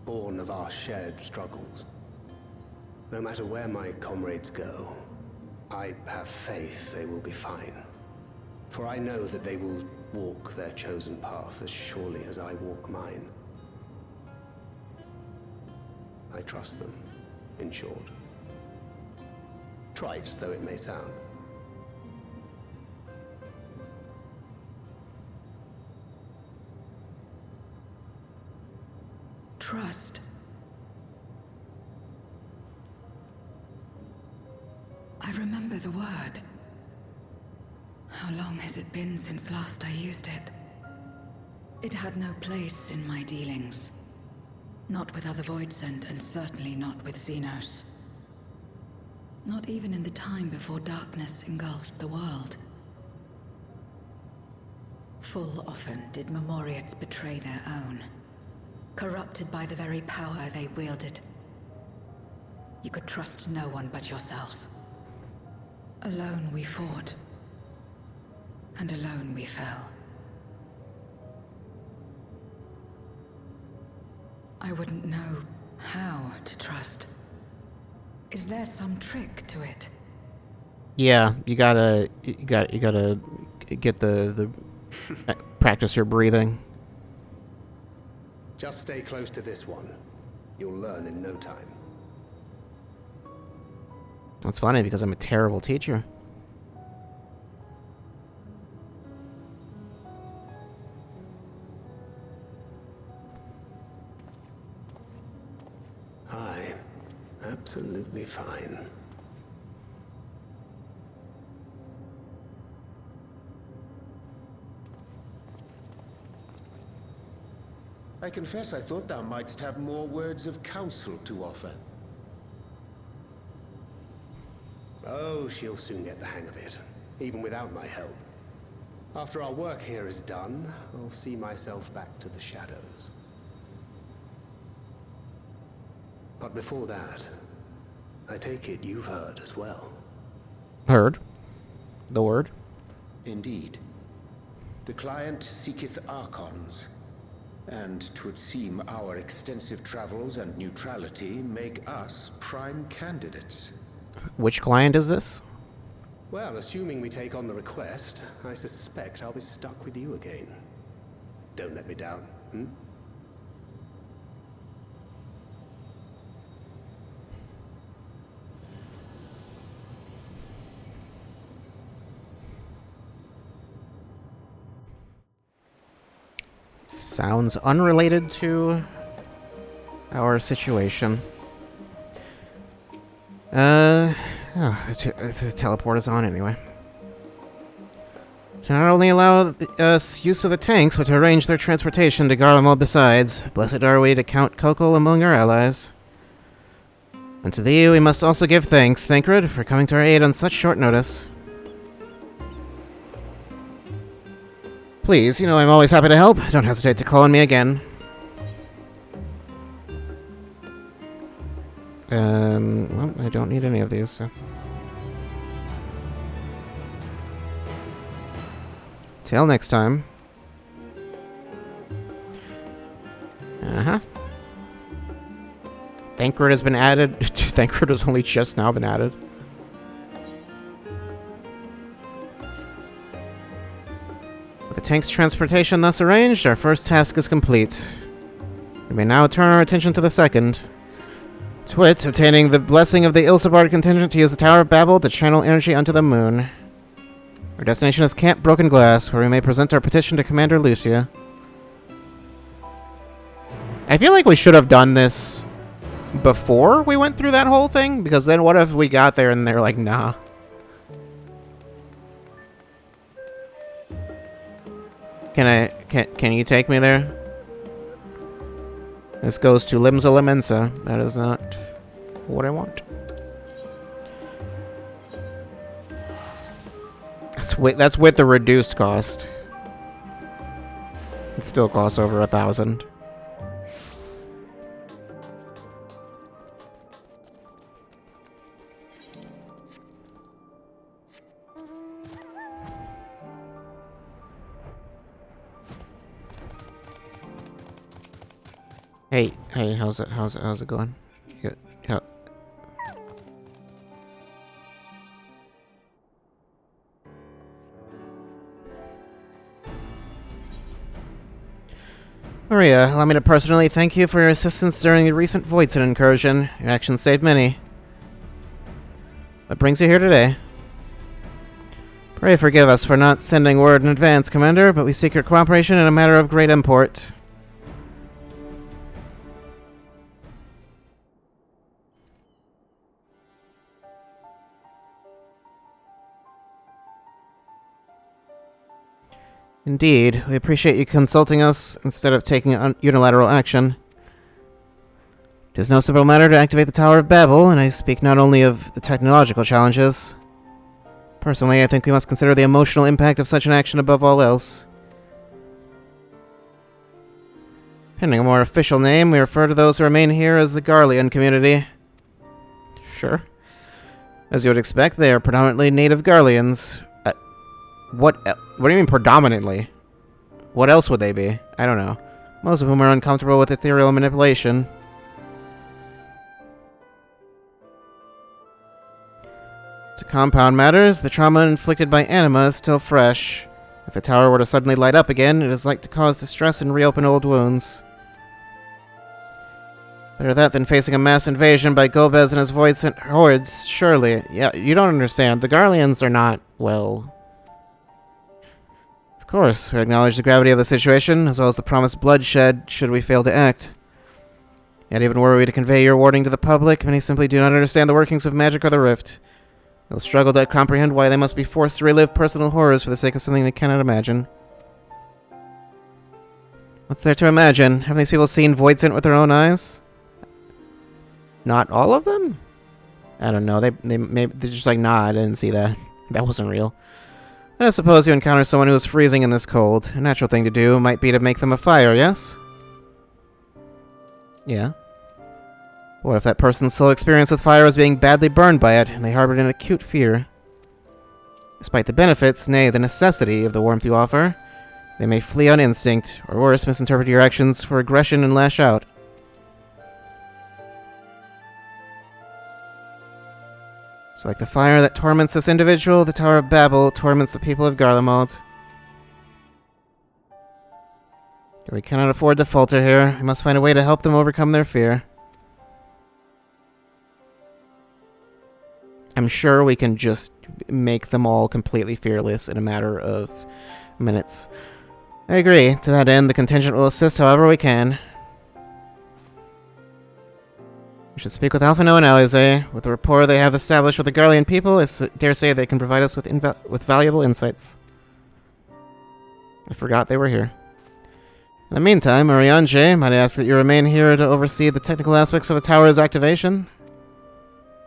Born of our shared struggles. No matter where my comrades go, I have faith they will be fine. For I know that they will walk their chosen path as surely as I walk mine. I trust them, in short. Trite though it may sound. Trust. I remember the word. How long has it been since last I used it? It had no place in my dealings. Not with other Voidsent, and certainly not with Xenos. Not even in the time before darkness engulfed the world. Full often did Memoriates betray their own, corrupted by the very power they wielded. You could trust no one but yourself. Alone we fought, and alone we fell. I wouldn't know how to trust. Is there some trick to it? Yeah, you gotta get the practice your breathing. Just stay close to this one. You'll learn in no time. That's funny because I'm a terrible teacher. Aye, absolutely fine. I confess I thought thou mightst have more words of counsel to offer. Oh, she'll soon get the hang of it, even without my help. After our work here is done, I'll see myself back to the shadows. But before that, I take it you've heard as well. Heard? The word? Indeed. The client seeketh Archons, and 'twould seem our extensive travels and neutrality make us prime candidates. Which client is this? Well, assuming we take on the request, I suspect I'll be stuck with you again. Don't let me down, hmm? Sounds unrelated to our situation. The teleport is on anyway. To not only allow us use of the tanks, but to arrange their transportation to Garlemald besides. Blessed are we to count Kokol among our allies. And to thee we must also give thanks, Thancred, for coming to our aid on such short notice. Please, you know I'm always happy to help. Don't hesitate to call on me again. Well, I don't need any of these, so... Till next time. Uh-huh. Thancred has been added. Thancred has only just now been added. With the tank's transportation thus arranged, our first task is complete. We may now turn our attention to the second. To wit, obtaining the blessing of the Ilsabard contingent to use the Tower of Babel to channel energy onto the moon. Our destination is Camp Broken Glass, where we may present our petition to Commander Lucia. I feel like we should have done this before we went through that whole thing, because then what if we got there and they're like, nah. Can you take me there? This goes to Limsa Limensa. That is not what I want. That's with the reduced cost. It still costs over 1,000. Hey, how's it going? Yeah. Maria, allow me to personally thank you for your assistance during the recent Voidson incursion. Your actions saved many. What brings you here today? Pray forgive us for not sending word in advance, Commander, but we seek your cooperation in a matter of great import. Indeed, we appreciate you consulting us instead of taking unilateral action. It is no simple matter to activate the Tower of Babel, and I speak not only of the technological challenges. Personally, I think we must consider the emotional impact of such an action above all else. Pending a more official name, we refer to those who remain here as the Garlean community. Sure. As you would expect, they are predominantly native Garleans. What do you mean predominantly? What else would they be? I don't know. Most of whom are uncomfortable with ethereal manipulation. To compound matters, the trauma inflicted by anima is still fresh. If a tower were to suddenly light up again, it is like to cause distress and reopen old wounds. Better that than facing a mass invasion by Gobez and his Voidsent hordes, surely. Yeah, you don't understand. The Garleans are not, well... Of course, we acknowledge the gravity of the situation, as well as the promised bloodshed should we fail to act. Yet even were we to convey your warning to the public, many simply do not understand the workings of magic or the rift. They'll struggle to comprehend why they must be forced to relive personal horrors for the sake of something they cannot imagine. What's there to imagine? Have these people seen Voidsent with their own eyes? Not all of them? I don't know. They're just like, nah, I didn't see that. That wasn't real. I suppose you encounter someone who is freezing in this cold. A natural thing to do might be to make them a fire, yes? Yeah. What if that person's sole experience with fire was being badly burned by it, and they harbored an acute fear? Despite the benefits, nay, the necessity of the warmth you offer, they may flee on instinct, or worse, misinterpret your actions for aggression and lash out. So like the fire that torments this individual, the Tower of Babel torments the people of Garlemald. We cannot afford to falter here. We must find a way to help them overcome their fear. I'm sure we can just make them all completely fearless in a matter of minutes. I agree. To that end, the contingent will assist however we can. We should speak with Alphino and Alize. With the rapport they have established with the Garlean people, I dare say they can provide us with valuable insights. I forgot they were here. In the meantime, Arianje, might I ask that you remain here to oversee the technical aspects of the tower's activation?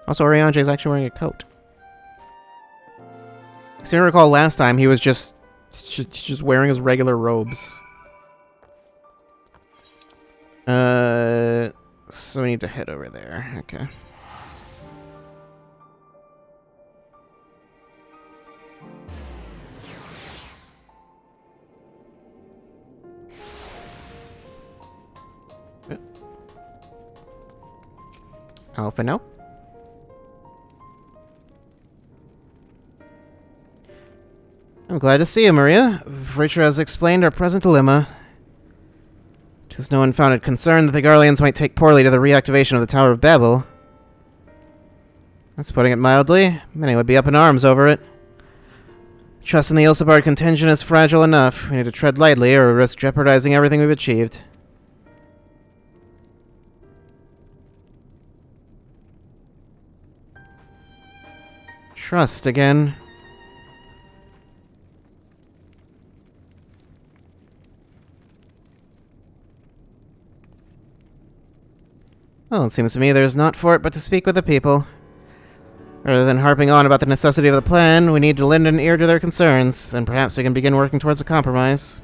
Also, Oriange is actually wearing a coat. I seem to recall last time he was just wearing his regular robes. So we need to head over there. Okay. Alpha, no. I'm glad to see you, Maria. Rachel has explained our present dilemma. Just no unfounded concern that the Garleans might take poorly to the reactivation of the Tower of Babel. That's putting it mildly. Many would be up in arms over it. Trust in the Ilsabard contingent is fragile enough. We need to tread lightly or risk jeopardizing everything we've achieved. Trust again. Well, it seems to me there's naught for it but to speak with the people. Rather than harping on about the necessity of the plan, we need to lend an ear to their concerns. Then perhaps we can begin working towards a compromise.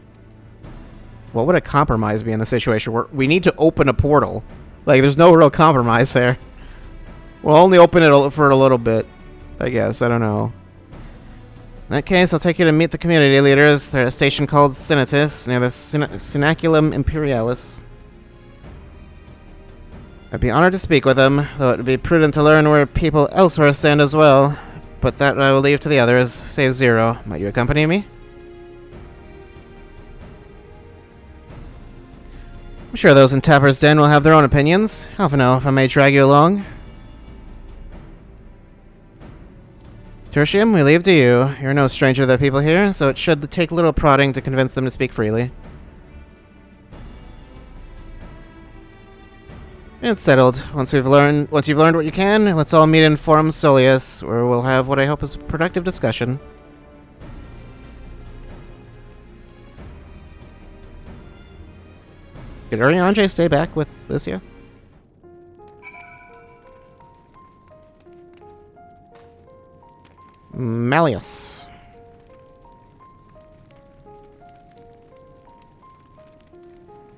What would a compromise be in the situation where we need to open a portal? Like, there's no real compromise there. We'll only open it for a little bit, I guess. I don't know. In that case, I'll take you to meet the community leaders. They're at a station called Sinatus, near the Synaculum Imperialis. I'd be honored to speak with them, though it would be prudent to learn where people elsewhere stand as well. But that I will leave to the others, save Zero. Might you accompany me? I'm sure those in Tapper's Den will have their own opinions. Half know if I may drag you along. Tertium, we leave to you. You're no stranger to the people here, so it should take little prodding to convince them to speak freely. It's settled. Once you've learned what you can, let's all meet in Forum Solius, where we'll have what I hope is a productive discussion. Did Oriange stay back with Lucia? Malleus.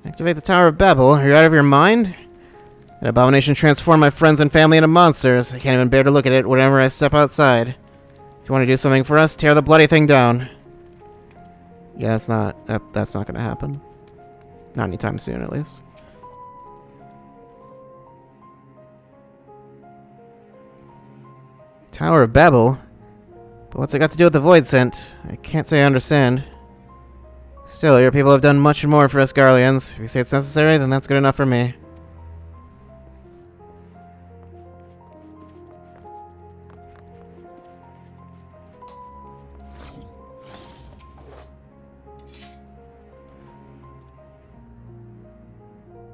Activate the Tower of Babel. Are you out of your mind? An abomination transformed my friends and family into monsters. I can't even bear to look at it whenever I step outside. If you want to do something for us, tear the bloody thing down. Yeah, that's not going to happen. Not anytime soon, at least. Tower of Babel? But what's it got to do with the Void Scent? I can't say I understand. Still, your people have done much more for us Garleans. If you say it's necessary, then that's good enough for me.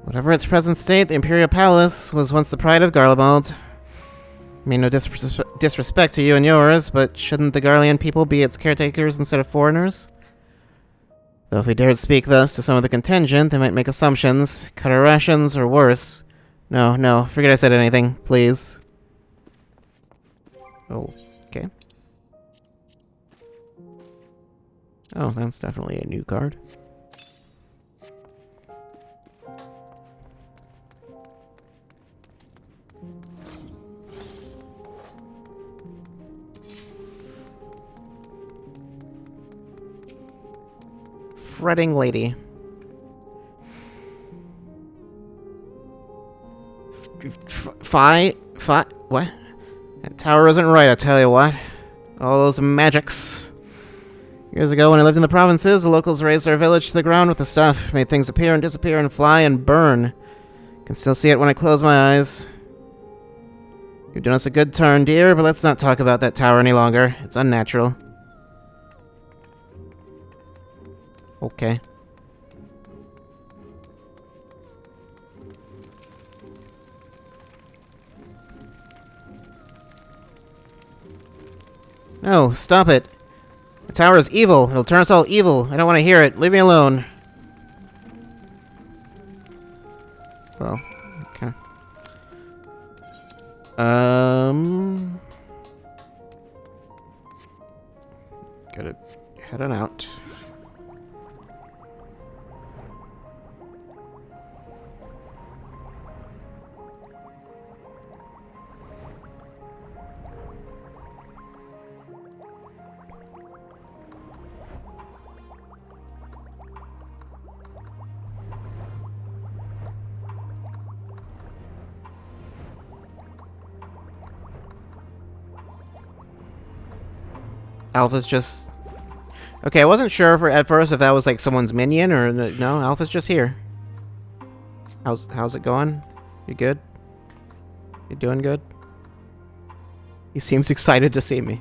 Whatever its present state, the Imperial Palace was once the pride of Garlemald. I mean no disrespect to you and yours, but shouldn't the Garlean people be its caretakers instead of foreigners? Though if we dared speak thus to some of the contingent, they might make assumptions, cut our rations, or worse. No, forget I said anything, please. Okay. Oh, that's definitely a new card. Fretting lady. What? That tower isn't right, I tell you what. All those magics. Years ago, when I lived in the provinces, the locals raised our village to the ground with the stuff, made things appear and disappear and fly and burn. Can still see it when I close my eyes. You've done us a good turn, dear, but let's not talk about that tower any longer. It's unnatural. Okay. No, stop it. The tower is evil. It'll turn us all evil. I don't want to hear it. Leave me alone. Well, okay. Gotta head on out. Alpha's just... Okay, I wasn't sure at first if that was like someone's minion or... No, Alpha's just here. How's it going? You good? You doing good? He seems excited to see me.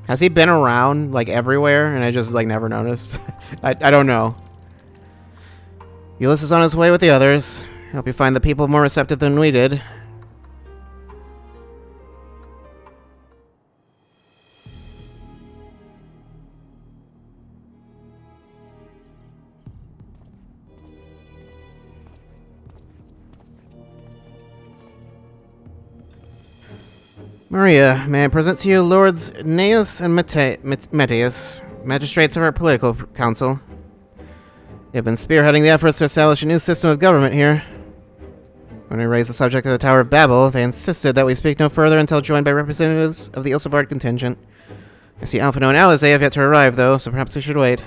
Has he been around, like, everywhere and I just, like, never noticed? I don't know. Ulysses is on his way with the others. Hope you find the people more receptive than we did. Maria, may I present to you Lords Neus and Metius, magistrates of our political council. They have been spearheading the efforts to establish a new system of government here. When we raised the subject of the Tower of Babel, they insisted that we speak no further until joined by representatives of the Ilsabard contingent. I see Alphino and Alizé have yet to arrive, though, so perhaps we should wait.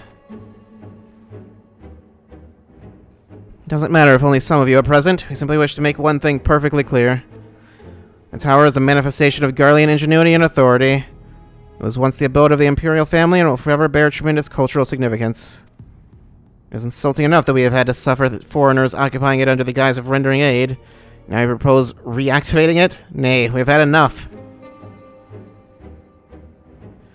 It doesn't matter if only some of you are present. We simply wish to make one thing perfectly clear. The tower is a manifestation of Garlean ingenuity and authority. It was once the abode of the imperial family and will forever bear tremendous cultural significance. It is insulting enough that we have had to suffer foreigners occupying it under the guise of rendering aid. Now you propose reactivating it? Nay, we have had enough.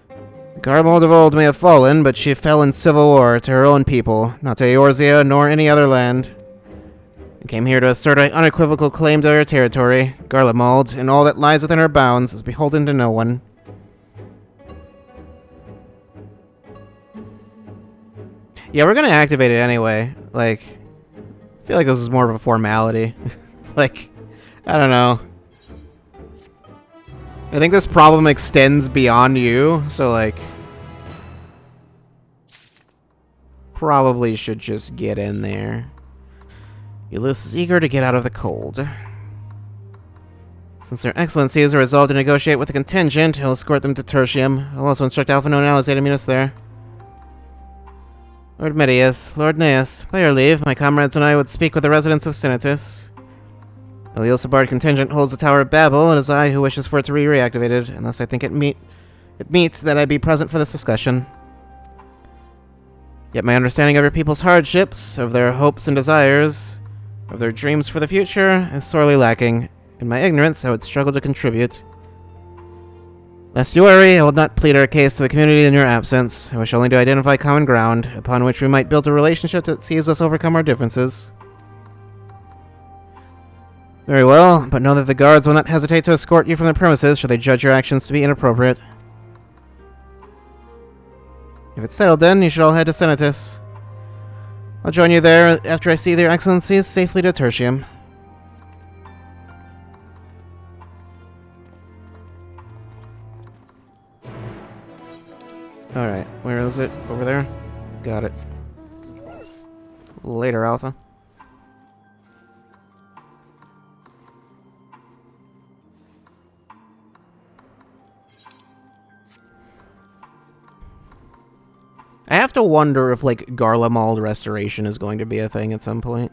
The Garmold of old may have fallen, but she fell in civil war to her own people, not to Eorzea nor any other land. We came here to assert an unequivocal claim to her territory. Garlemald, and all that lies within her bounds, is beholden to no one. Yeah, we're gonna activate it anyway. Like, I feel like this is more of a formality. Like, I don't know. I think this problem extends beyond you, so like... Probably should just get in there. Ulysses is eager to get out of the cold. Since their excellencies are resolved to negotiate with the contingent, he'll escort them to Tertium. I'll also instruct Alphino and Alizé to meet us there. Lord Metius, Lord Neus, by your leave, my comrades and I would speak with the residents of Sinitus. The Ilsabard contingent holds the Tower of Babel, and it is I who wishes for it to be reactivated, unless I think it meets that I be present for this discussion. Yet my understanding of your people's hardships, of their hopes and desires, of their dreams for the future, is sorely lacking. In my ignorance, I would struggle to contribute. Lest you worry, I will not plead our case to the community in your absence. I wish only to identify common ground, upon which we might build a relationship that sees us overcome our differences. Very well, but know that the guards will not hesitate to escort you from the premises should they judge your actions to be inappropriate. If it's settled then, you should all head to Sinitus. I'll join you there after I see their excellencies safely to Tertium. Alright, where is it? Over there? Got it. Later, Alpha. I have to wonder if, like, Garlemald restoration is going to be a thing at some point.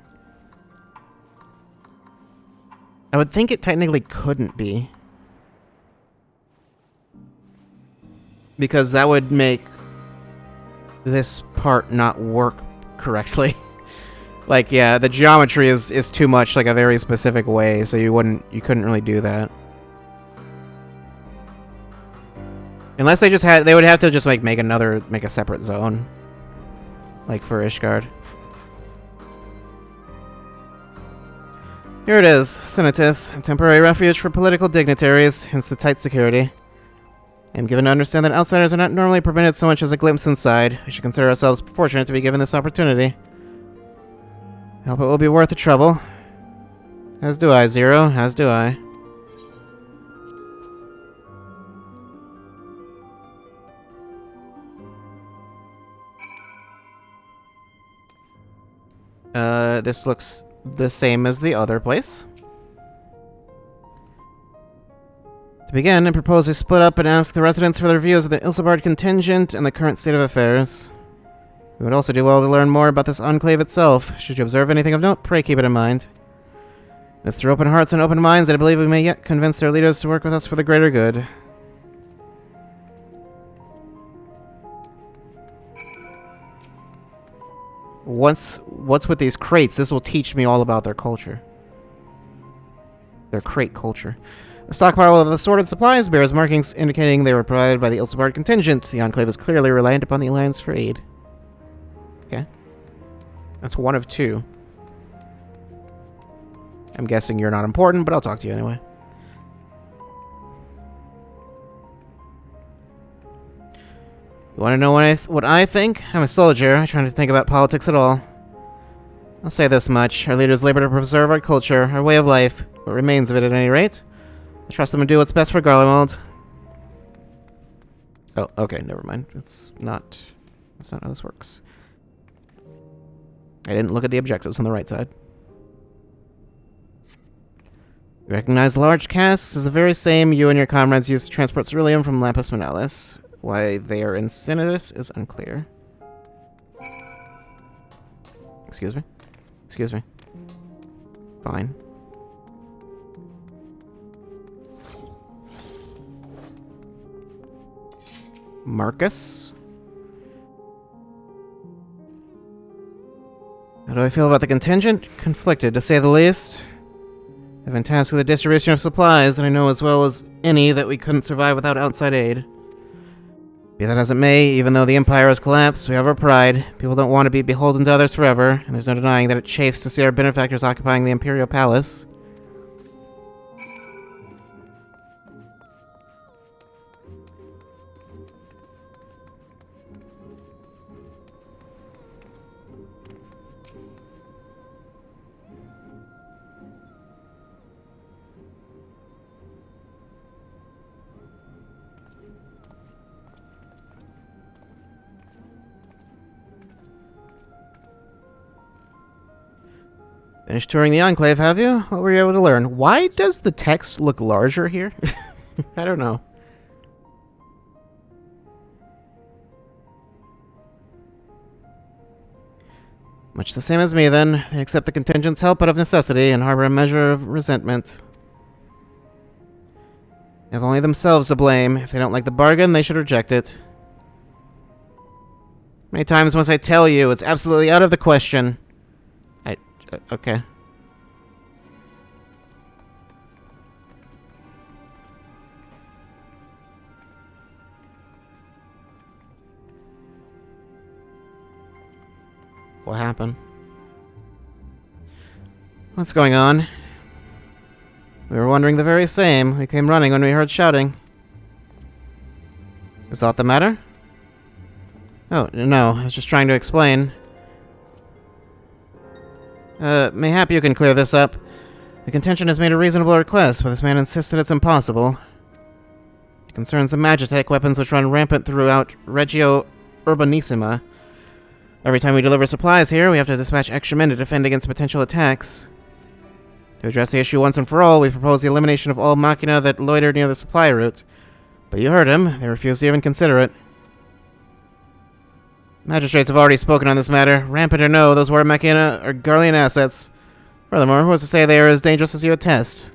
I would think it technically couldn't be. Because that would make this part not work correctly. Like, yeah, the geometry is too much like a very specific way, so you couldn't really do that. Unless they just they would have to just like make a separate zone. Like for Ishgard. Here it is, Sinitus, a temporary refuge for political dignitaries, hence the tight security. I am given to understand that outsiders are not normally permitted so much as a glimpse inside. We should consider ourselves fortunate to be given this opportunity. I hope it will be worth the trouble. As do I, Zero. As do I. This looks the same as the other place. To begin, I propose we split up and ask the residents for their views of the Ilsabard contingent and the current state of affairs. We would also do well to learn more about this enclave itself. Should you observe anything of note, pray keep it in mind. It's through open hearts and open minds that I believe we may yet convince their leaders to work with us for the greater good. What's with these crates? This will teach me all about their culture. Their crate culture. A stockpile of assorted supplies bears markings indicating they were provided by the Ilsabard contingent. The Enclave is clearly reliant upon the Alliance for aid. Okay. That's one of two. I'm guessing you're not important, but I'll talk to you anyway. You want to know what I think? I'm a soldier. I try not to think about politics at all. I'll say this much. Our leaders labor to preserve our culture, our way of life, what remains of it at any rate. I trust them to do what's best for Garlemald. Oh, okay, never mind. That's not how this works. I didn't look at the objectives on the right side. You recognize large casks as the very same you and your comrades used to transport ceruleum from Lampus Monalis. Why they are in Sinitus is unclear. Excuse me? Excuse me. Fine. Marcus? How do I feel about the contingent? Conflicted, to say the least. I've been tasked with the distribution of supplies, and I know as well as any that we couldn't survive without outside aid. Be that as it may, even though the Empire has collapsed, we have our pride. People don't want to be beholden to others forever, and there's no denying that it chafes to see our benefactors occupying the Imperial Palace. Finished touring the Enclave, have you? What were you able to learn? Why does the text look larger here? I don't know. Much the same as me, then. They accept the contingent's help out of necessity and harbor a measure of resentment. They have only themselves to blame. If they don't like the bargain, they should reject it. Many times must I tell you, it's absolutely out of the question. Okay. What happened? What's going on? We were wondering the very same. We came running when we heard shouting. Is that the matter? Oh, no. I was just trying to explain. Mayhap you can clear this up. The contention has made a reasonable request, but this man insists that it's impossible. It concerns the Magitech weapons which run rampant throughout Regio Urbanissima. Every time we deliver supplies here, we have to dispatch extra men to defend against potential attacks. To address the issue once and for all, we propose the elimination of all machina that loiter near the supply route. But you heard him. They refuse to even consider it. Magistrates have already spoken on this matter. Rampant or no, those war machina are Garlean assets. Furthermore, who is to say they are as dangerous as you attest?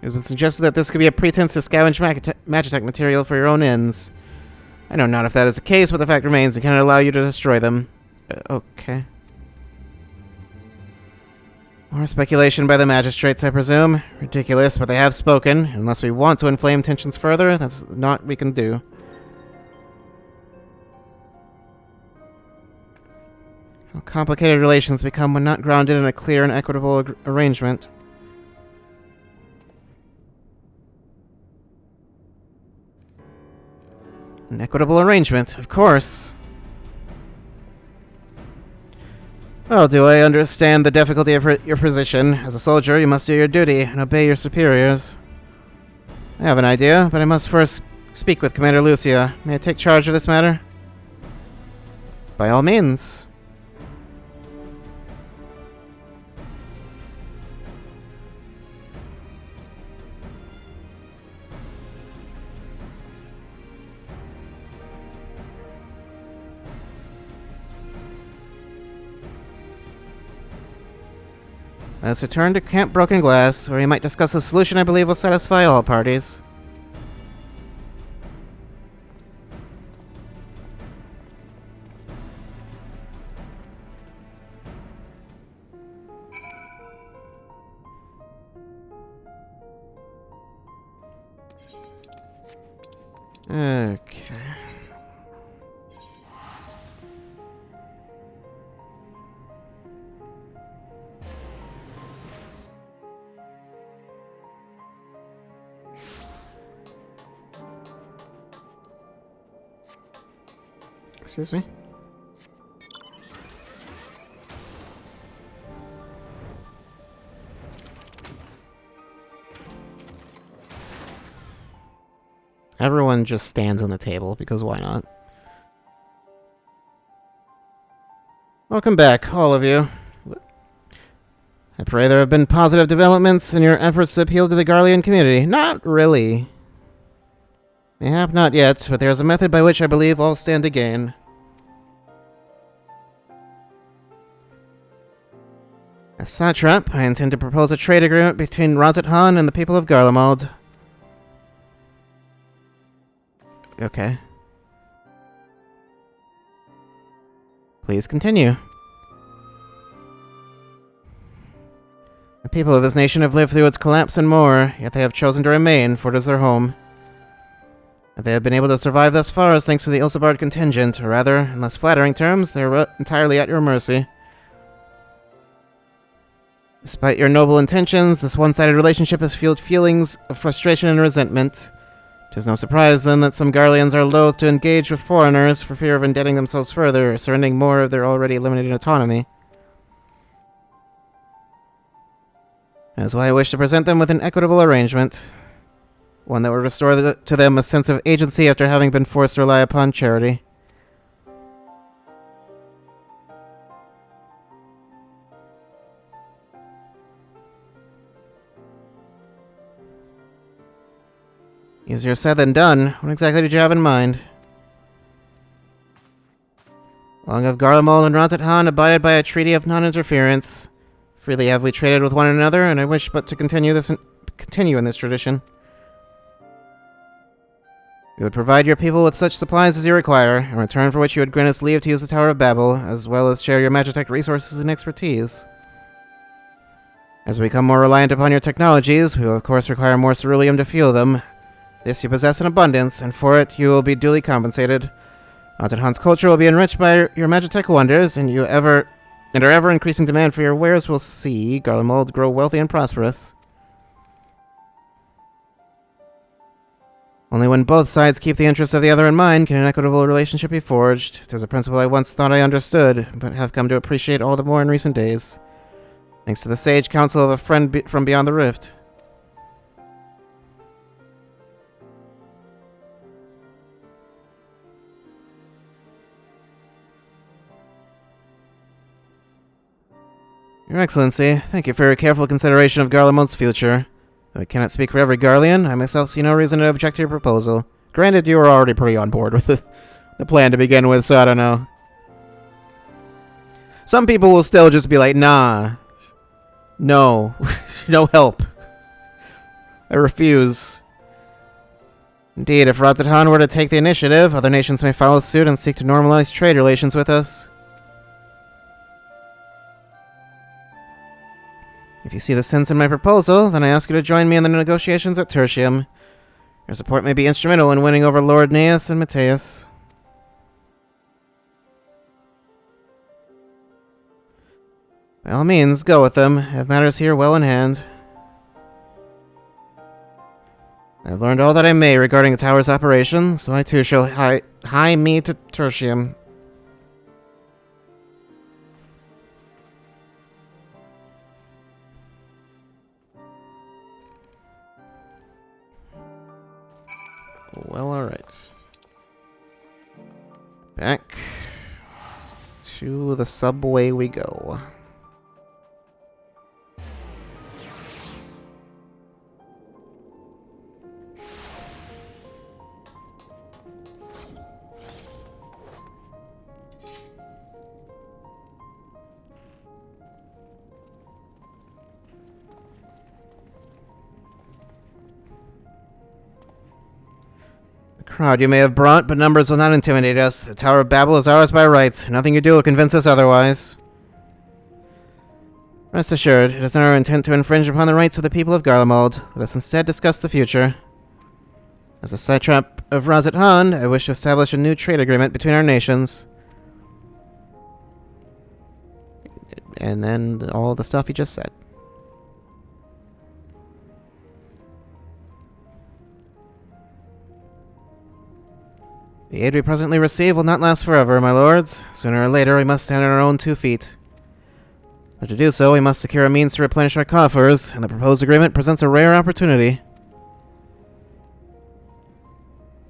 It has been suggested that this could be a pretense to scavenge Magitech material for your own ends. I know not if that is the case, but the fact remains we cannot allow you to destroy them. Okay. More speculation by the magistrates, I presume. Ridiculous, but they have spoken. Unless we want to inflame tensions further, that's not what we can do. How complicated relations become when not grounded in a clear and equitable arrangement. An equitable arrangement, of course. Well, do I understand the difficulty of your position? As a soldier, you must do your duty and obey your superiors. I have an idea, but I must first speak with Commander Lucia. May I take charge of this matter? By all means. Let us return to Camp Broken Glass, where we might discuss a solution I believe will satisfy all parties. Okay. Excuse me? Everyone just stands on the table, because why not? Welcome back, all of you. I pray there have been positive developments in your efforts to appeal to the Garlean community. Not really. Mayhap not yet, but there is a method by which I believe all stand to gain. As satrap, I intend to propose a trade agreement between Rozet-Han and the people of Garlemald. Okay. Please continue. The people of this nation have lived through its collapse and more, yet they have chosen to remain, for it is their home. If they have been able to survive thus far is thanks to the Ilsabard contingent, or rather, in less flattering terms, they are entirely at your mercy. Despite your noble intentions, this one-sided relationship has fueled feelings of frustration and resentment. It is no surprise, then, that some Garleans are loath to engage with foreigners for fear of indebting themselves further or surrendering more of their already limited autonomy. That is why I wish to present them with an equitable arrangement. One that would restore to them a sense of agency after having been forced to rely upon charity. Easier said than done. What exactly did you have in mind? Long have Garlemald and Rozet-Han abided by a treaty of non-interference. Freely have we traded with one another, and I wish but to continue in this tradition. We would provide your people with such supplies as you require, in return for which you would grant us leave to use the Tower of Babel, as well as share your Magitech resources and expertise. As we become more reliant upon your technologies, we will of course require more ceruleum to fuel them. This you possess in abundance, and for it you will be duly compensated. Rozet-Han's culture will be enriched by your Magitech wonders, and our ever-increasing demand for your wares will see Garlemald grow wealthy and prosperous. Only when both sides keep the interests of the other in mind can an equitable relationship be forged. It is a principle I once thought I understood, but have come to appreciate all the more in recent days. Thanks to the sage counsel of a friend from beyond the rift. Your Excellency, thank you for your careful consideration of Garlemald's future. Though I cannot speak for every Garlean, I myself see no reason to object to your proposal. Granted, you were already pretty on board with the plan to begin with, so I don't know. Some people will still just be like, nah. No. No help. I refuse. Indeed, if Rozet-Han were to take the initiative, other nations may follow suit and seek to normalize trade relations with us. If you see the sense in my proposal, then I ask you to join me in the negotiations at Tertium. Your support may be instrumental in winning over Lord Neas and Mateus. By all means, go with them. I have matters here well in hand. I have learned all that I may regarding the tower's operation, so I too shall hie me to Tertium. Well, alright. Back to the subway we go. Crowd you may have brought, but numbers will not intimidate us. The Tower of Babel is ours by rights. Nothing you do will convince us otherwise. Rest assured, it is not our intent to infringe upon the rights of the people of Garlemald. Let us instead discuss the future. As a satrap of Razat Han, I wish to establish a new trade agreement between our nations. And then all the stuff he just said. The aid we presently receive will not last forever, my lords. Sooner or later, we must stand on our own 2 feet. But to do so, we must secure a means to replenish our coffers, and the proposed agreement presents a rare opportunity.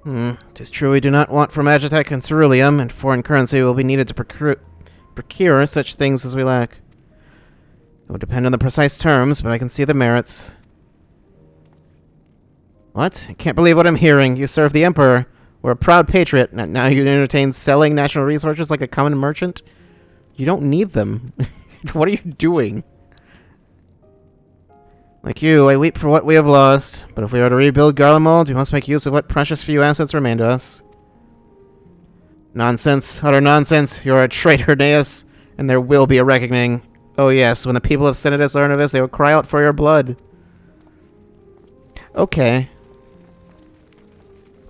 'Tis true we do not want from Magitech and ceruleum, and foreign currency will be needed to procure such things as we lack. It would depend on the precise terms, but I can see the merits. What? I can't believe what I'm hearing. You serve the Emperor. We're a proud patriot. Now you entertain selling national resources like a common merchant? You don't need them. What are you doing? Like you, I weep for what we have lost. But if we are to rebuild Garlemald, we must make use of what precious few assets remain to us. Nonsense. Utter nonsense. You're a traitor, Neus. And there will be a reckoning. Oh yes, when the people of Senatus learn of this, they will cry out for your blood. Okay.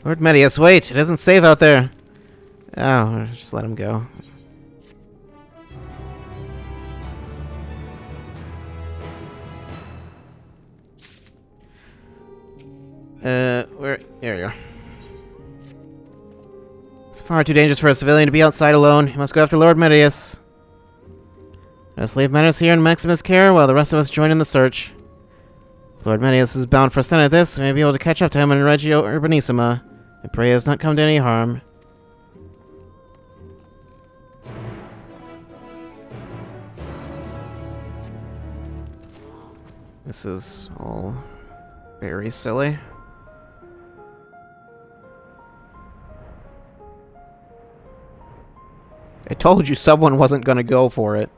Lord Medius, wait! It isn't safe out there! Oh, just let him go. There you go. It's far too dangerous for a civilian to be outside alone. You must go after Lord Medius. Let us leave matters here in Maximus' care while the rest of us join in the search. If Lord Medius is bound for Senatus, we may be able to catch up to him in Regio Urbanissima. I pray he has not come to any harm. This is all very silly. I told you someone wasn't gonna go for it.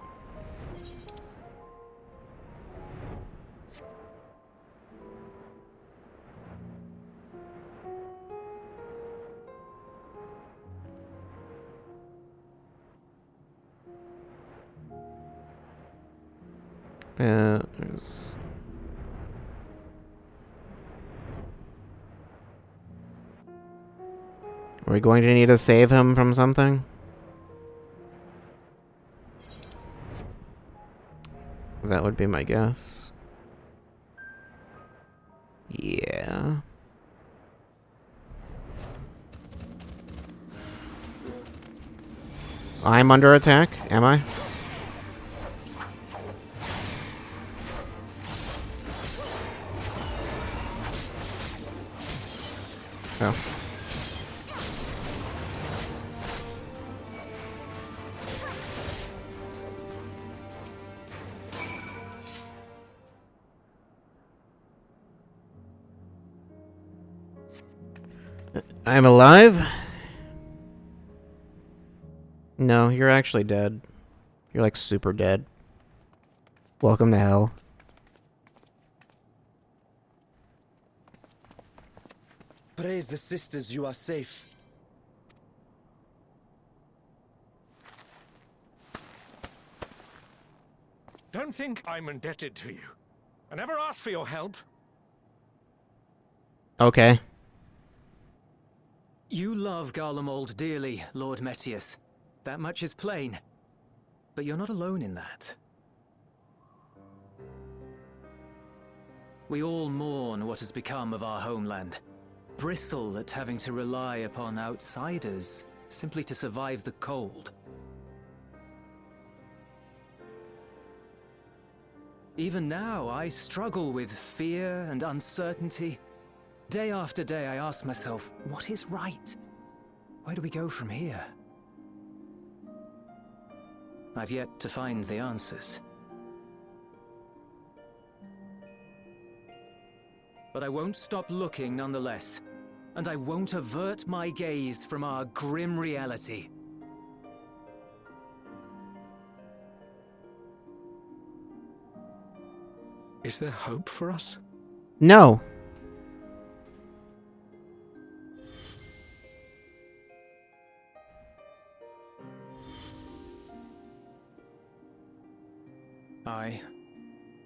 There's... Are we going to need to save him from something? That would be my guess. Yeah. I'm under attack, am I? Oh. I'm alive? No, you're actually dead. You're like super dead. Welcome to hell. Praise the sisters, you are safe. Don't think I'm indebted to you. I never asked for your help. Okay. You love Garlemald dearly, Lord Metius. That much is plain. But you're not alone in that. We all mourn what has become of our homeland. Bristle at having to rely upon outsiders simply to survive the cold. Even now, I struggle with fear and uncertainty. Day after day, I ask myself, what is right? Where do we go from here? I've yet to find the answers. But I won't stop looking nonetheless, and I won't avert my gaze from our grim reality. Is there hope for us? No. Aye,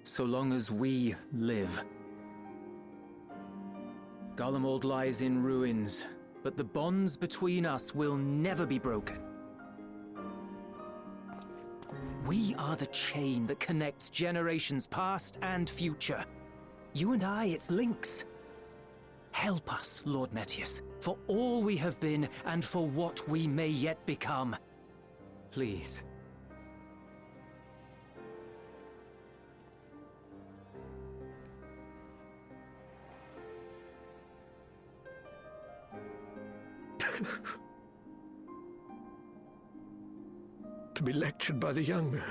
so long as we live. Garlemald lies in ruins, but the bonds between us will never be broken. We are the chain that connects generations past and future. You and I, it's links. Help us, Lord Metius, for all we have been and for what we may yet become. Please. To be lectured by the younger,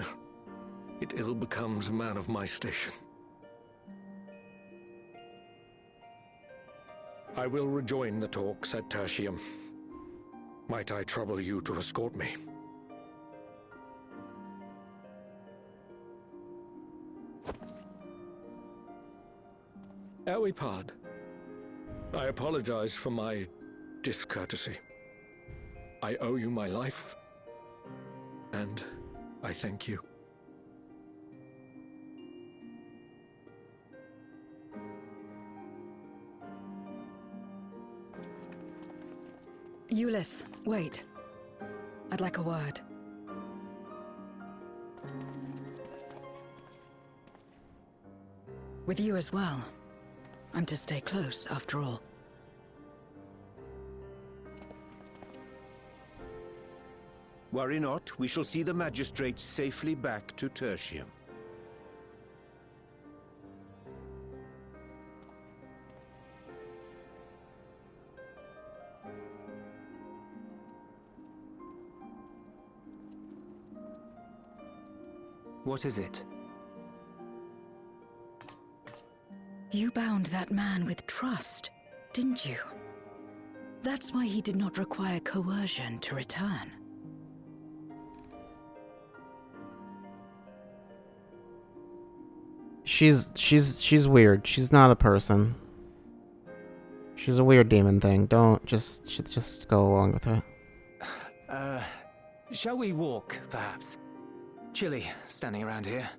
it ill becomes a man of my station. I will rejoin the talks at Tertium. Might I trouble you to escort me? Ere we part, I apologize for my discourtesy. I owe you my life, and I thank you. Euless, wait. I'd like a word. With you as well. I'm to stay close, after all. Worry not, we shall see the magistrate safely back to Tertium. What is it? You bound that man with trust, didn't you? That's why he did not require coercion to return. She's weird. She's not a person. She's a weird demon thing. Don't just go along with her. Shall we walk, perhaps? Chilly, standing around here.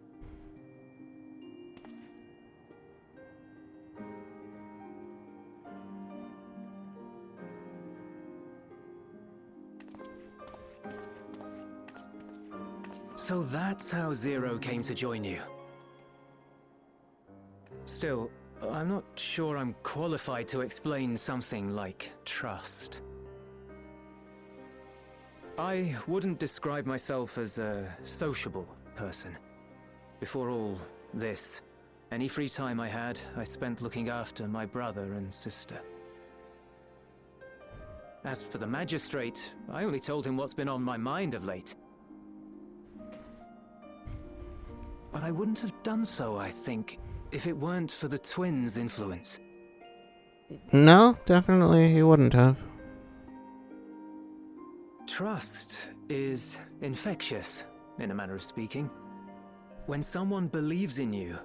So that's how Zero came to join you. Still, I'm not sure I'm qualified to explain something like trust. I wouldn't describe myself as a sociable person. Before all this, any free time I had, I spent looking after my brother and sister. As for the magistrate, I only told him what's been on my mind of late. But I wouldn't have done so, I think, if it weren't for the twins' influence. No, definitely he wouldn't have. Trust is infectious, in a manner of speaking. When someone believes in you,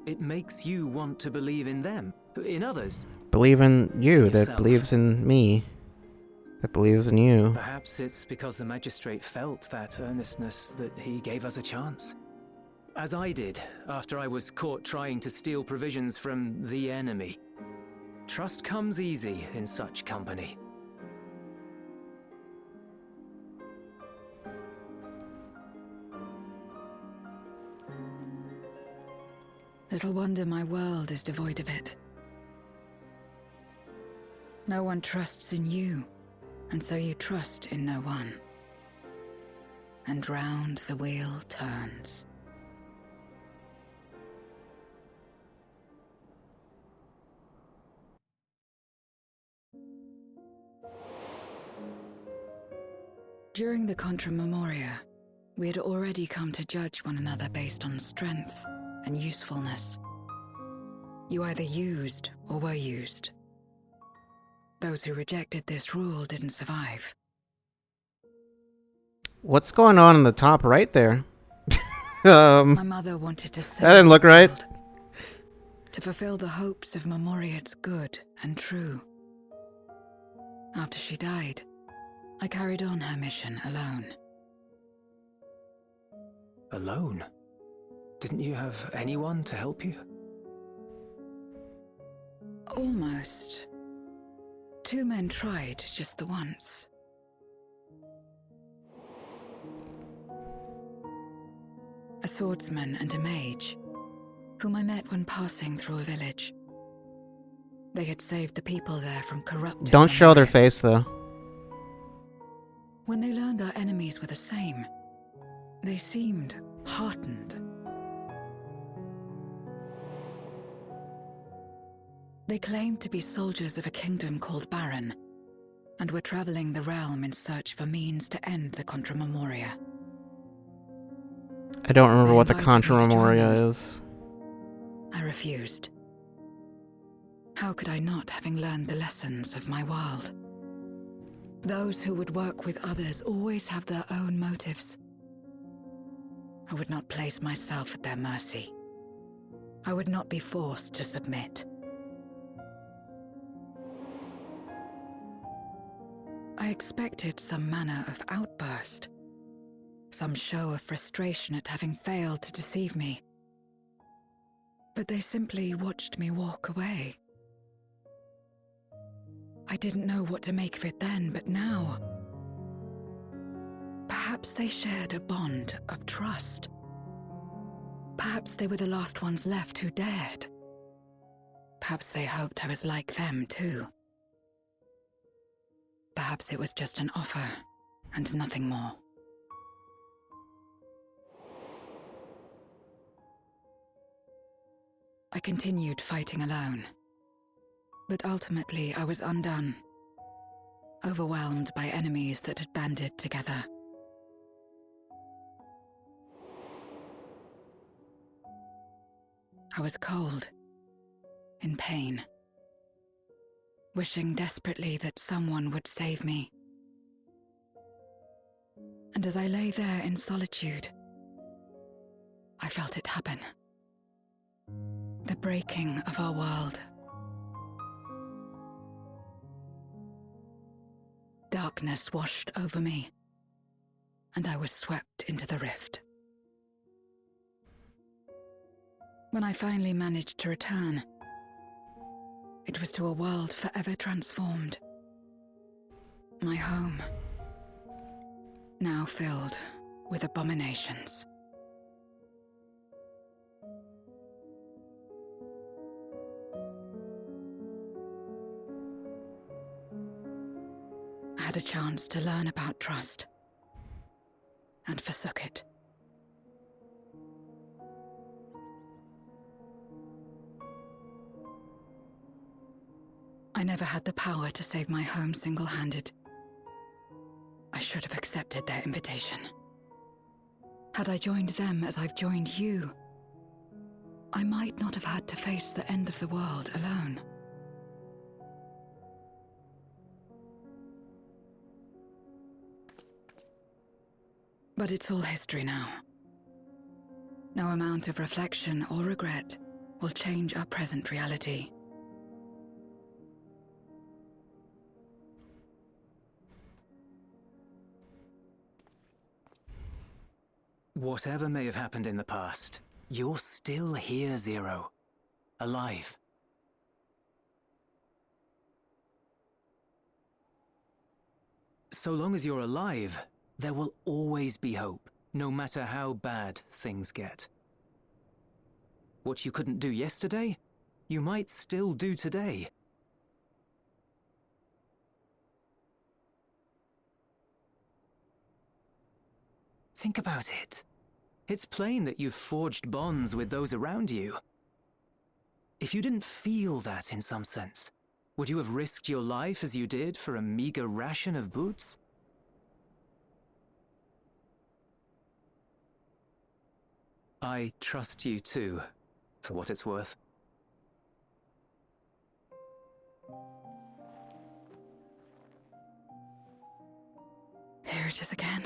it makes you want to believe in them, in others. Believe in you, yourself. that believes in me, that believes in you. Perhaps it's because the magistrate felt that earnestness that he gave us a chance. As I did, after I was caught trying to steal provisions from the enemy. Trust comes easy in such company. Little wonder my world is devoid of it. No one trusts in you, and so you trust in no one. And round the wheel turns. During the Contra Memoria, we had already come to judge one another based on strength and usefulness. You either used or were used. Those who rejected this rule didn't survive. What's going on in the top right there? My mother wanted to save that didn't look the right. world, to fulfill the hopes of Memoria's good and true. After she died, I carried on her mission alone. Alone? Didn't you have anyone to help you? Almost. 2 men tried just the once. A swordsman and a mage, whom I met when passing through a village. They had saved the people there from corrupted... Don't show their face, though. When they learned our enemies were the same, they seemed heartened. They claimed to be soldiers of a kingdom called Baron, and were traveling the realm in search for means to end the Contra Memoria. I don't remember what the invited Contra me to join Memoria them. is. I refused. How could I not, having learned the lessons of my world? Those who would work with others always have their own motives. I would not place myself at their mercy. I would not be forced to submit. I expected some manner of outburst, some show of frustration at having failed to deceive me. But they simply watched me walk away. I didn't know what to make of it then, but now... Perhaps they shared a bond of trust. Perhaps they were the last ones left who dared. Perhaps they hoped I was like them, too. Perhaps it was just an offer, and nothing more. I continued fighting alone. But ultimately I was undone, overwhelmed by enemies that had banded together. I was cold, in pain, wishing desperately that someone would save me. And as I lay there in solitude, I felt it happen. The breaking of our world. Darkness washed over me, and I was swept into the rift. When I finally managed to return, it was to a world forever transformed. My home, now filled with abominations. I had a chance to learn about trust, and forsook it. I never had the power to save my home single-handed. I should have accepted their invitation. Had I joined them as I've joined you, I might not have had to face the end of the world alone. But it's all history now. No amount of reflection or regret will change our present reality. Whatever may have happened in the past, you're still here, Zero. Alive. So long as you're alive, there will always be hope, no matter how bad things get. What you couldn't do yesterday, you might still do today. Think about it. It's plain that you've forged bonds with those around you. If you didn't feel that in some sense, would you have risked your life as you did for a meager ration of boots? I trust you too, for what it's worth. Here it is again.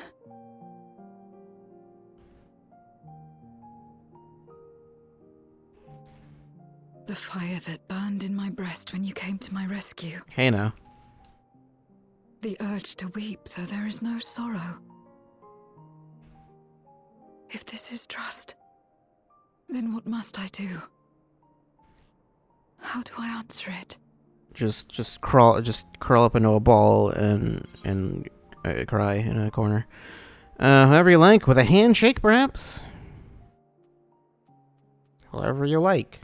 The fire that burned in my breast when you came to my rescue. Hey now. The urge to weep, though there is no sorrow. If this is trust, then what must I do? How do I answer it? Just curl up into a ball and cry in a corner. However you like, with a handshake, perhaps. However you like.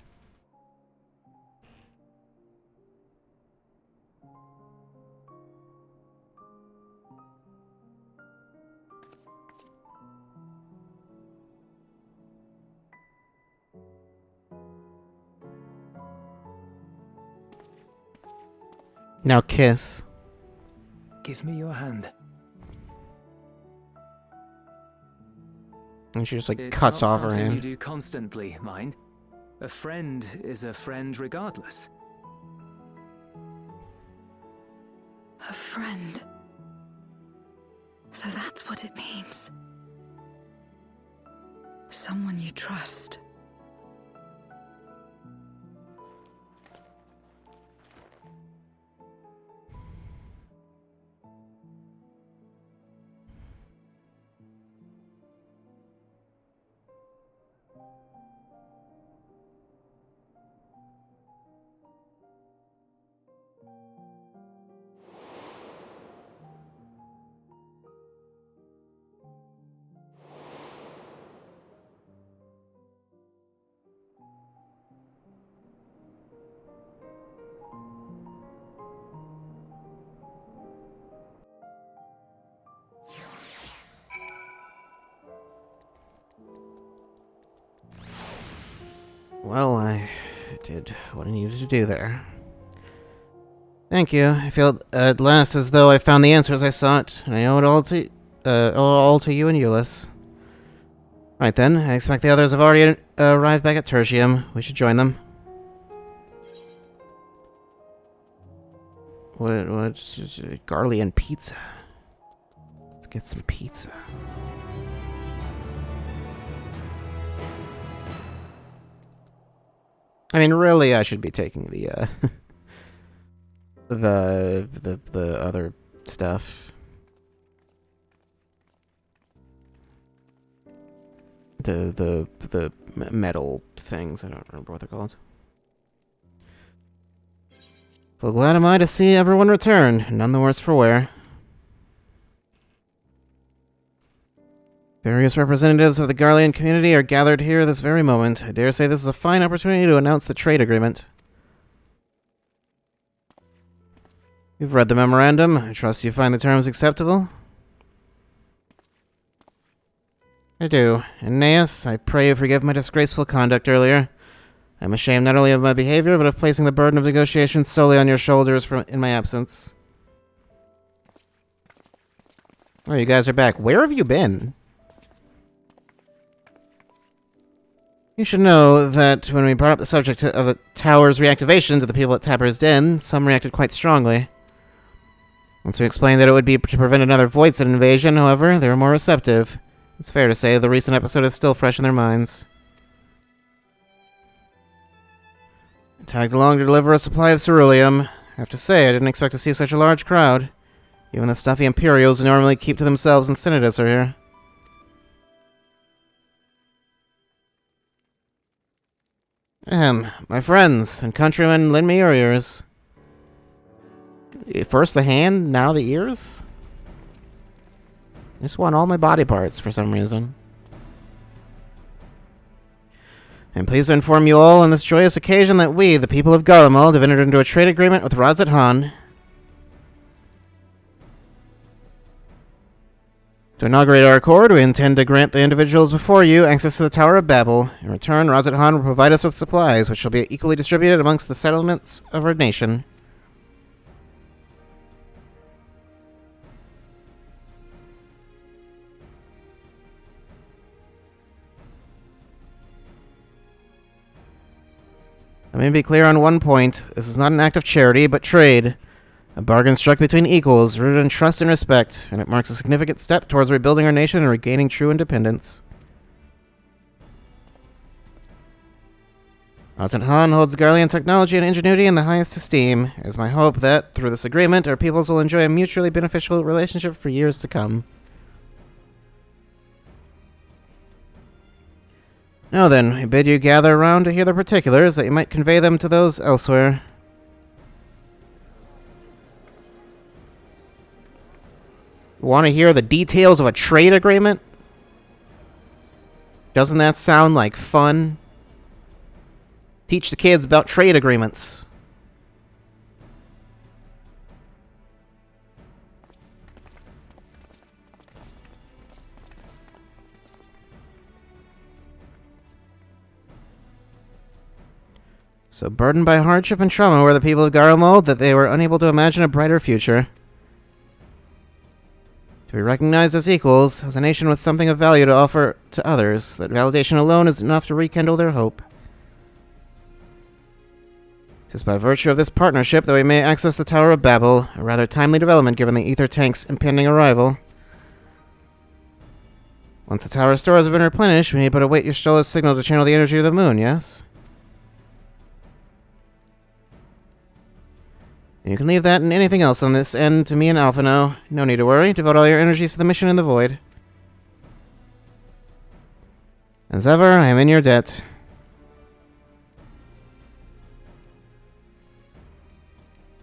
Now kiss. Give me your hand. And she just It's cuts not off her something hand. you do constantly, mind. A friend is a friend regardless. A friend. So that's what it means. Someone you trust. Well, I did what I needed to do there. Thank you. I feel at last as though I found the answers I sought, and I owe it all to you and Euless. Right then, I expect the others have already arrived back at Tertium. We should join them. What's Garlean pizza? Let's get some pizza. I mean, really, I should be taking the the other stuff. The metal things. I don't remember what they're called. Well, glad am I to see everyone return. None the worse for wear. Various representatives of the Garlean community are gathered here this very moment. I dare say this is a fine opportunity to announce the trade agreement. You've read the memorandum. I trust you find the terms acceptable. I do. Aeneas, I pray you forgive my disgraceful conduct earlier. I'm ashamed not only of my behavior, but of placing the burden of negotiations solely on your shoulders in my absence. Oh, you guys are back. Where have you been? You should know that when we brought up the subject of the tower's reactivation to the people at Tapper's Den, some reacted quite strongly. Once we explained that it would be to prevent another Voidset invasion, however, they were more receptive. It's fair to say the recent episode is still fresh in their minds. I tagged along to deliver a supply of ceruleum. I have to say, I didn't expect to see such a large crowd. Even the stuffy Imperials who normally keep to themselves and Senatus are here. My friends and countrymen, lend me your ears. First the hand, now the ears? I just want all my body parts for some reason. I'm pleased to inform you all on this joyous occasion that we, the people of Garlemald, have entered into a trade agreement with Radzat Han. To inaugurate our accord, we intend to grant the individuals before you access to the Tower of Babel. In return, Radzat Han will provide us with supplies, which shall be equally distributed amongst the settlements of our nation. Let me be clear on one point. This is not an act of charity, but trade. A bargain struck between equals, rooted in trust and respect, and it marks a significant step towards rebuilding our nation and regaining true independence. Osmond Han holds Garlean technology and ingenuity in the highest esteem. It is my hope that, through this agreement, our peoples will enjoy a mutually beneficial relationship for years to come. Now then, I bid you gather around to hear the particulars, that you might convey them to those elsewhere. Want to hear the details of a trade agreement? Doesn't that sound like fun? Teach the kids about trade agreements. So burdened by hardship and trauma were the people of Garlemald that they were unable to imagine a brighter future. To be recognized as equals, as a nation with something of value to offer to others, that validation alone is enough to rekindle their hope. It is by virtue of this partnership that we may access the Tower of Babel, a rather timely development given the ether tank's impending arrival. Once the tower stores have been replenished, we need but await Yshtola's signal to channel the energy of the moon, yes? You can leave that and anything else on this end to me and Alphino. No need to worry. Devote all your energies to the mission in the void. As ever, I am in your debt.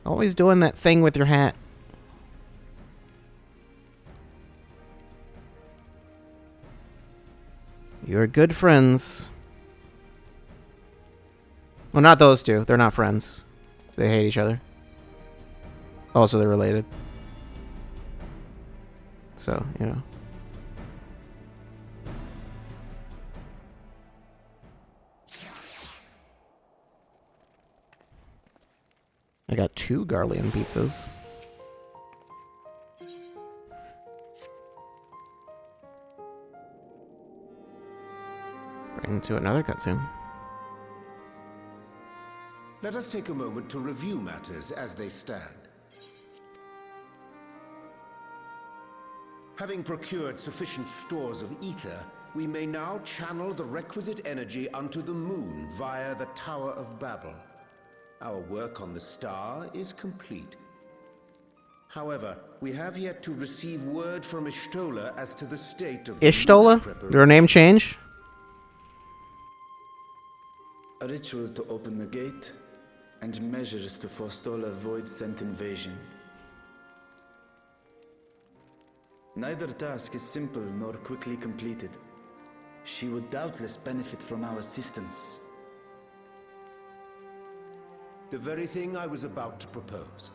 Always doing that thing with your hat. You're good friends. Well, not those two. They're not friends. They hate each other. Also, they're related. So, you know. I got 2 Garlean pizzas. Bring to another cutscene. Let us take a moment to review matters as they stand. Having procured sufficient stores of ether, we may now channel the requisite energy unto the moon via the Tower of Babel. Our work on the star is complete. However, we have yet to receive word from Y'shtola as to the state of Y'shtola? Your name change? A ritual to open the gate, and measures to forestall a void-sent invasion. Neither task is simple nor quickly completed. She would doubtless benefit from our assistance. The very thing I was about to propose.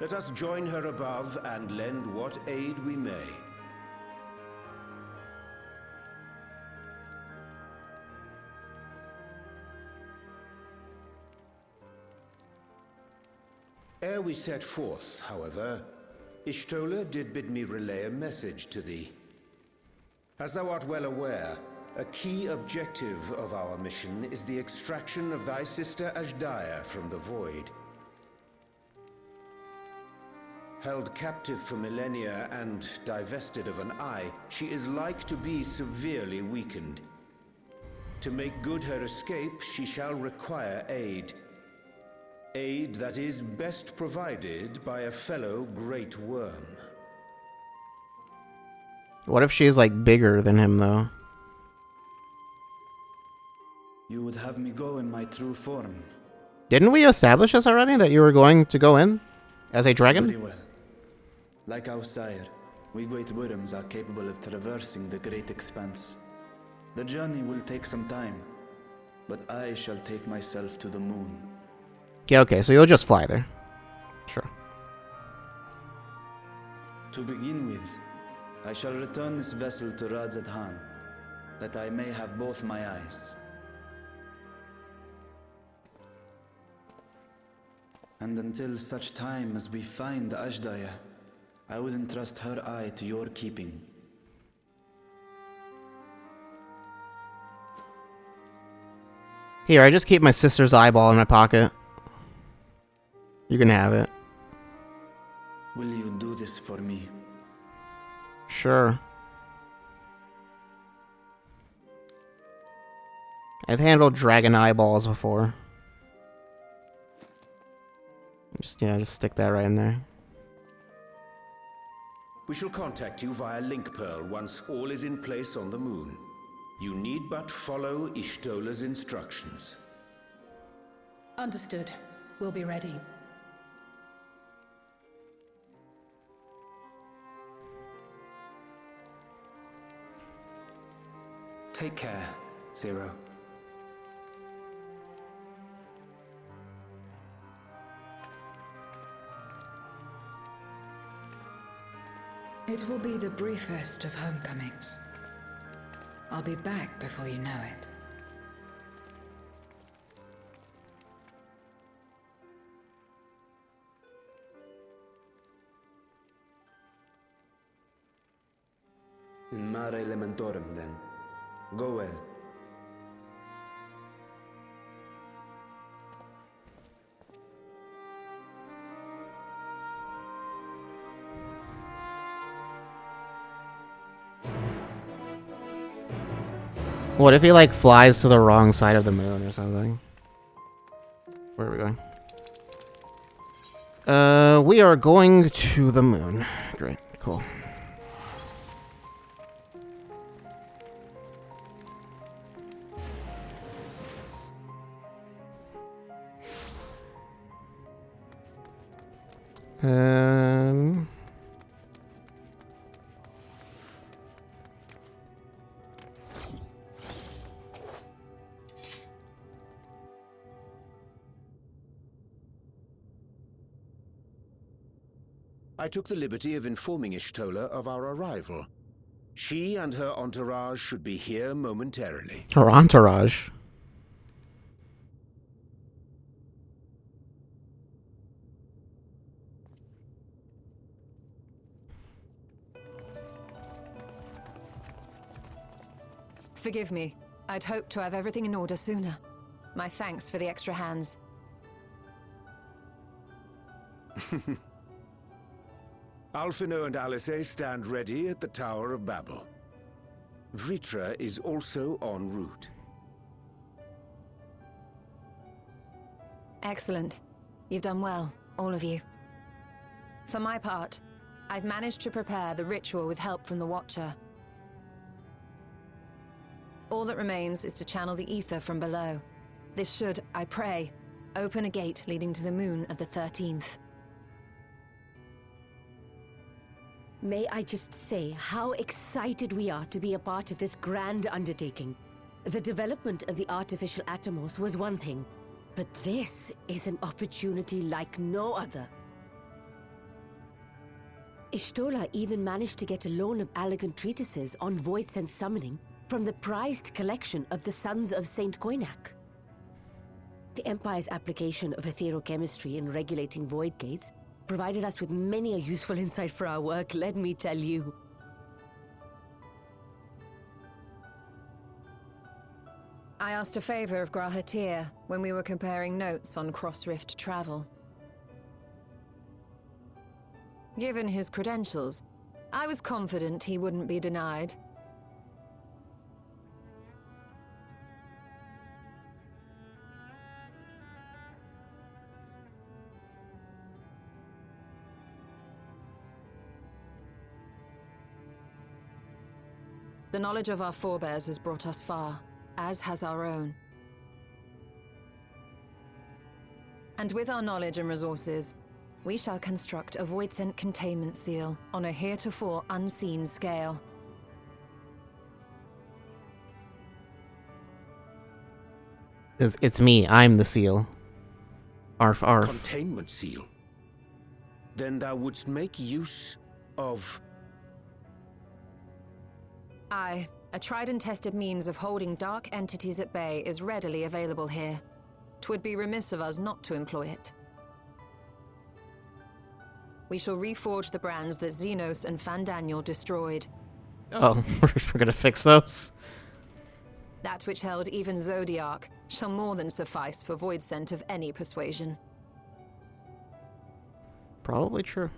Let us join her above and lend what aid we may. Ere we set forth, however, Y'shtola did bid me relay a message to thee. As thou art well aware, a key objective of our mission is the extraction of thy sister Azhdaya from the Void. Held captive for millennia and divested of an eye, she is like to be severely weakened. To make good her escape, she shall require aid. Aid that is best provided by a fellow Great Worm. What if she's like bigger than him though? You would have me go in my true form. Didn't we establish this already, that you were going to go in as a dragon? Very well. Like our sire, we Great Worms are capable of traversing the great expanse. The journey will take some time, but I shall take myself to the moon. Yeah, okay, so you'll just fly there. Sure. To begin with, I shall return this vessel to Radzad Han, that I may have both my eyes. And until such time as we find Azhdaya, I would entrust her eye to your keeping. Here, I just keep my sister's eyeball in my pocket. You can have it. Will you do this for me? Sure. I've handled dragon eyeballs before. Just stick that right in there. We shall contact you via link pearl once all is in place on the moon. You need but follow Ishtola's instructions. Understood. We'll be ready. Take care, Zero. It will be the briefest of homecomings. I'll be back before you know it. In mare elementorum, then. Go well. What if he, like, flies to the wrong side of the moon or something? Where are we going? We are going to the moon. Great, cool. I took the liberty of informing Ishtola of our arrival. She and her entourage should be here momentarily. Her entourage? Forgive me. I'd hoped to have everything in order sooner. My thanks for the extra hands. Alphino and Alice stand ready at the Tower of Babel. Vritra is also en route. Excellent. You've done well, all of you. For my part, I've managed to prepare the ritual with help from the Watcher. All that remains is to channel the ether from below. This should, I pray, open a gate leading to the moon of the 13th. May I just say how excited we are to be a part of this grand undertaking. The development of the artificial Atomos was one thing, but this is an opportunity like no other. Ishtola even managed to get a loan of elegant treatises on voice and summoning from the prized collection of the Sons of Saint Koinak. The Empire's application of etherochemistry in regulating void gates provided us with many a useful insight for our work, let me tell you. I asked a favor of Grahatir when we were comparing notes on cross-rift travel. Given his credentials, I was confident he wouldn't be denied. The knowledge of our forebears has brought us far, as has our own. And with our knowledge and resources, we shall construct a Voidsent containment seal on a heretofore unseen scale. It's me. I'm the seal. Arf, arf. Containment seal? Then thou wouldst make use of... Aye, a tried and tested means of holding dark entities at bay is readily available here. 'Twould be remiss of us not to employ it. We shall reforge the brands that Xenos and Fandaniel destroyed. Oh, we're gonna fix those? That which held even Zodiac shall more than suffice for void scent of any persuasion. Probably true.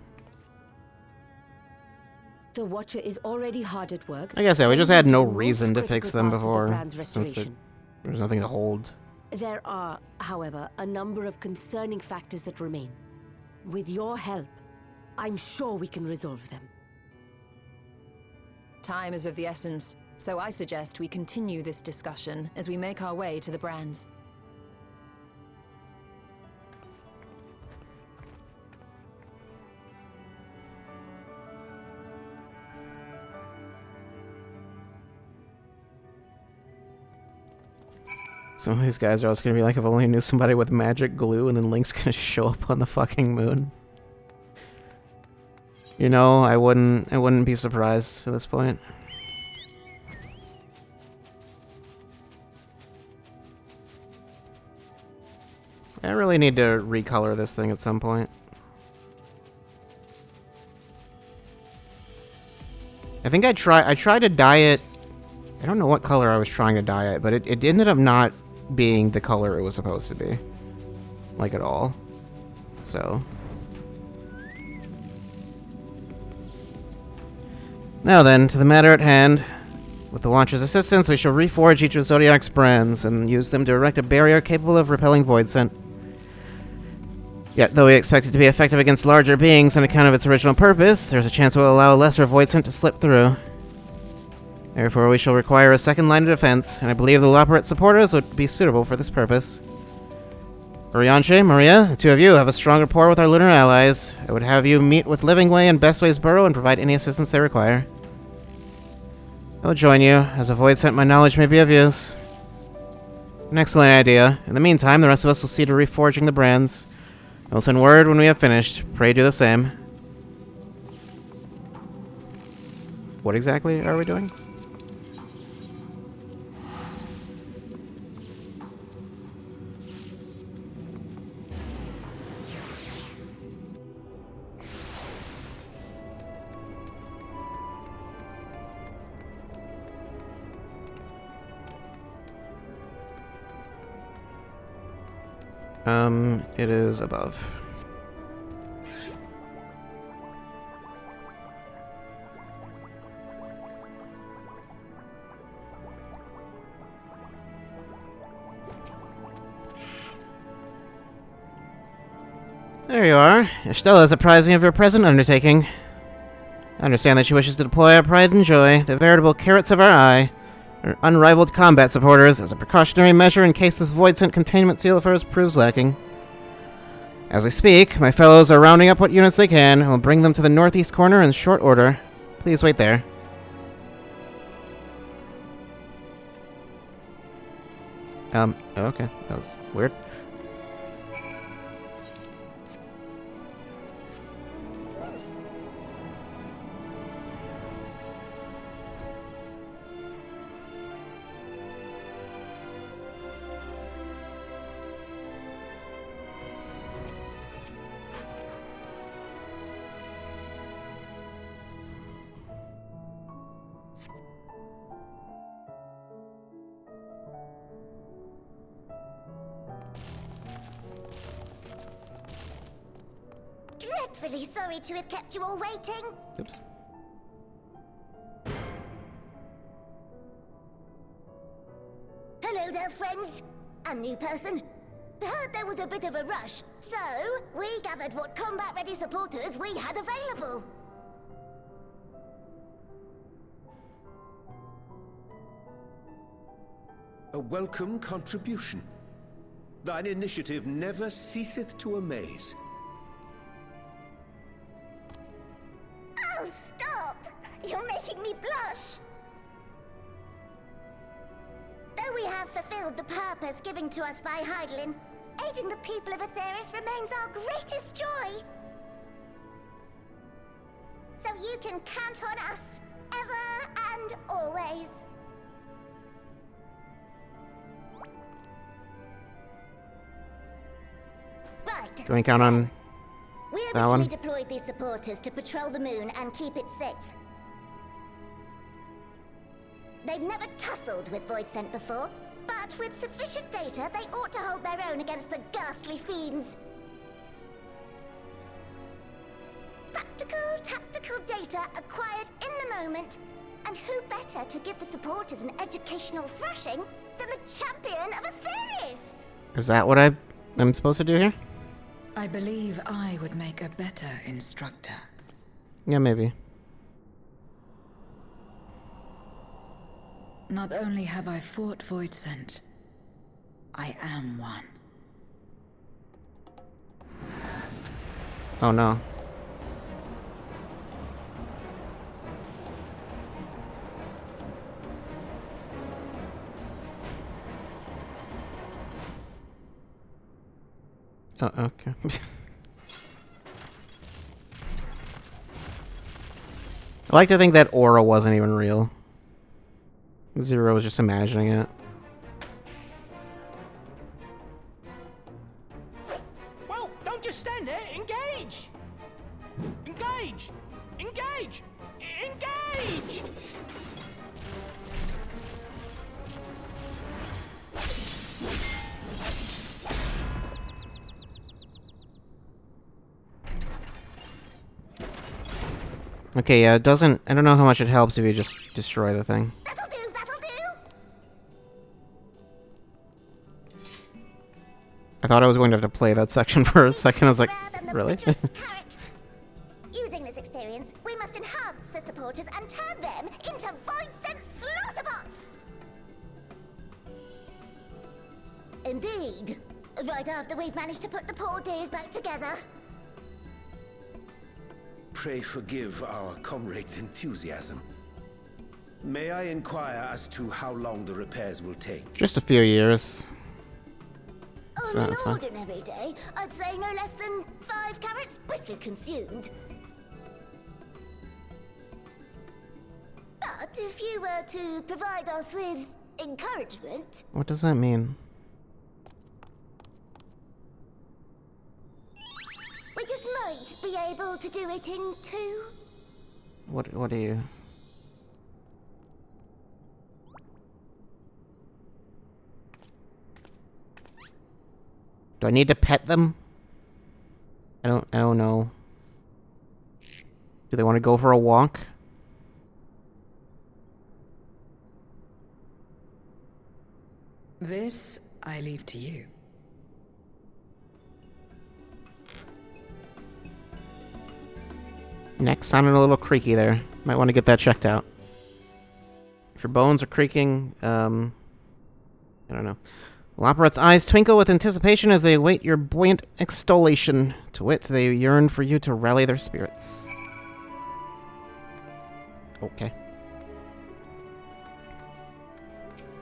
The Watcher is already hard at work. I guess, yeah, we just had no reason to Most fix critical them parts of the before, brand's since restoration. there's nothing to hold. There are, however, a number of concerning factors that remain. With your help, I'm sure we can resolve them. Time is of the essence, so I suggest we continue this discussion as we make our way to the brands. Some of these guys are also gonna be like, if only I knew somebody with magic glue, and then Link's gonna show up on the fucking moon. You know, I wouldn't be surprised at this point. I really need to recolor this thing at some point. I think I tried to dye it. I don't know what color I was trying to dye it, but it ended up not being the color it was supposed to be. Like at all. So. Now then, to the matter at hand. With the Watcher's assistance, we shall reforge each of Zodiac's brands and use them to erect a barrier capable of repelling void scent. Yet, though we expect it to be effective against larger beings on account of its original purpose, there's a chance it will allow a lesser void scent to slip through. Therefore, we shall require a second line of defense, and I believe the Loporrit supporters would be suitable for this purpose. Orianche, Maria, the two of you have a strong rapport with our lunar allies. I would have you meet with Livingway and Bestway's Burrow and provide any assistance they require. I will join you. As a void scent, my knowledge may be of use. An excellent idea. In the meantime, the rest of us will see to reforging the brands. I will send word when we have finished. Pray do the same. What exactly are we doing? It is above. There you are. Estella has apprised me of your present undertaking. I understand that she wishes to deploy our pride and joy, the veritable carrots of our eye, our unrivaled combat supporters, as a precautionary measure in case this void scent containment seal of hers proves lacking. As we speak, my fellows are rounding up what units they can and will bring them to the northeast corner in short order. Please wait there. Okay. That was weird. Dreadfully sorry to have kept you all waiting. Oops. Hello there, friends. A new person. Heard there was a bit of a rush, so we gathered what combat-ready supporters we had available. A welcome contribution. Thine initiative never ceaseth to amaze. Oh, stop! You're making me blush! Though we have fulfilled the purpose given to us by Heidelin, aiding the people of Aetheris remains our greatest joy. So you can count on us, ever and always. Right. Can we count on We that one? originally deployed these supporters to patrol the moon and keep it safe. They've never tussled with Voidsent before, but with sufficient data, they ought to hold their own against the ghastly fiends. Practical, tactical data acquired in the moment. And who better to give the supporters an educational thrashing than the champion of Aetherius? Is that what I'm supposed to do here? I believe I would make a better instructor. Yeah, maybe. Not only have I fought Voidsent, I am one. Oh no. Oh, okay. I like to think that aura wasn't even real. Zero was just imagining it. Well, don't just stand there. Engage! Engage! Engage! Engage! Okay, yeah, it doesn't... I don't know how much it helps if you just destroy the thing. That'll do, that'll do! I thought I was going to have to play that section for a second. I was like, really? Using this experience, we must enhance the supporters and turn them into Voidsent slaughterbots! Indeed. Right after we've managed to put the poor dears back together. Pray forgive our comrade's enthusiasm. May I inquire as to how long the repairs will take? Just a few years. On an ordinary day, I'd say no less than 5 carrots briskly consumed. But if you were to provide us with encouragement... What does that mean? We just might be able to do it in 2. What do you... Do I need to pet them? I don't know. Do they want to go for a walk? This I leave to you. Neck sounded a little creaky there. Might want to get that checked out. If your bones are creaking, I don't know. Loporet's eyes twinkle with anticipation as they await your buoyant extolation. To wit, they yearn for you to rally their spirits. Okay.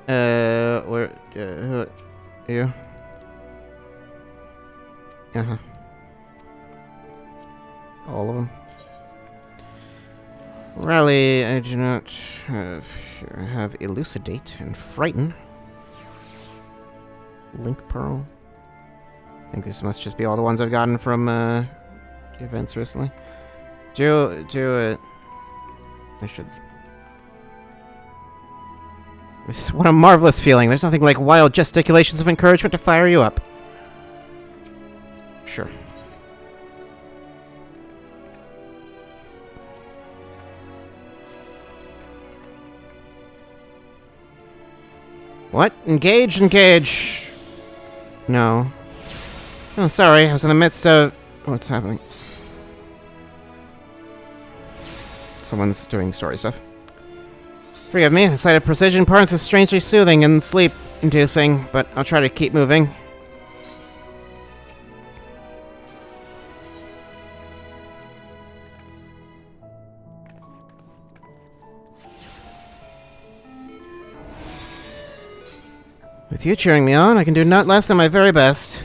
Where, you? Uh-huh. All of them. Rally, I do not have elucidate and frighten. Link Pearl. I think this must just be all the ones I've gotten from events recently. Do it. I should. What a marvelous feeling. There's nothing like wild gesticulations of encouragement to fire you up. Sure. What? Engage, engage. No. Oh, sorry. I was in the midst of... What's happening? Someone's doing story stuff. Forgive me. The sight of precision parts is strangely soothing and sleep-inducing, but I'll try to keep moving. With you cheering me on, I can do not less than my very best.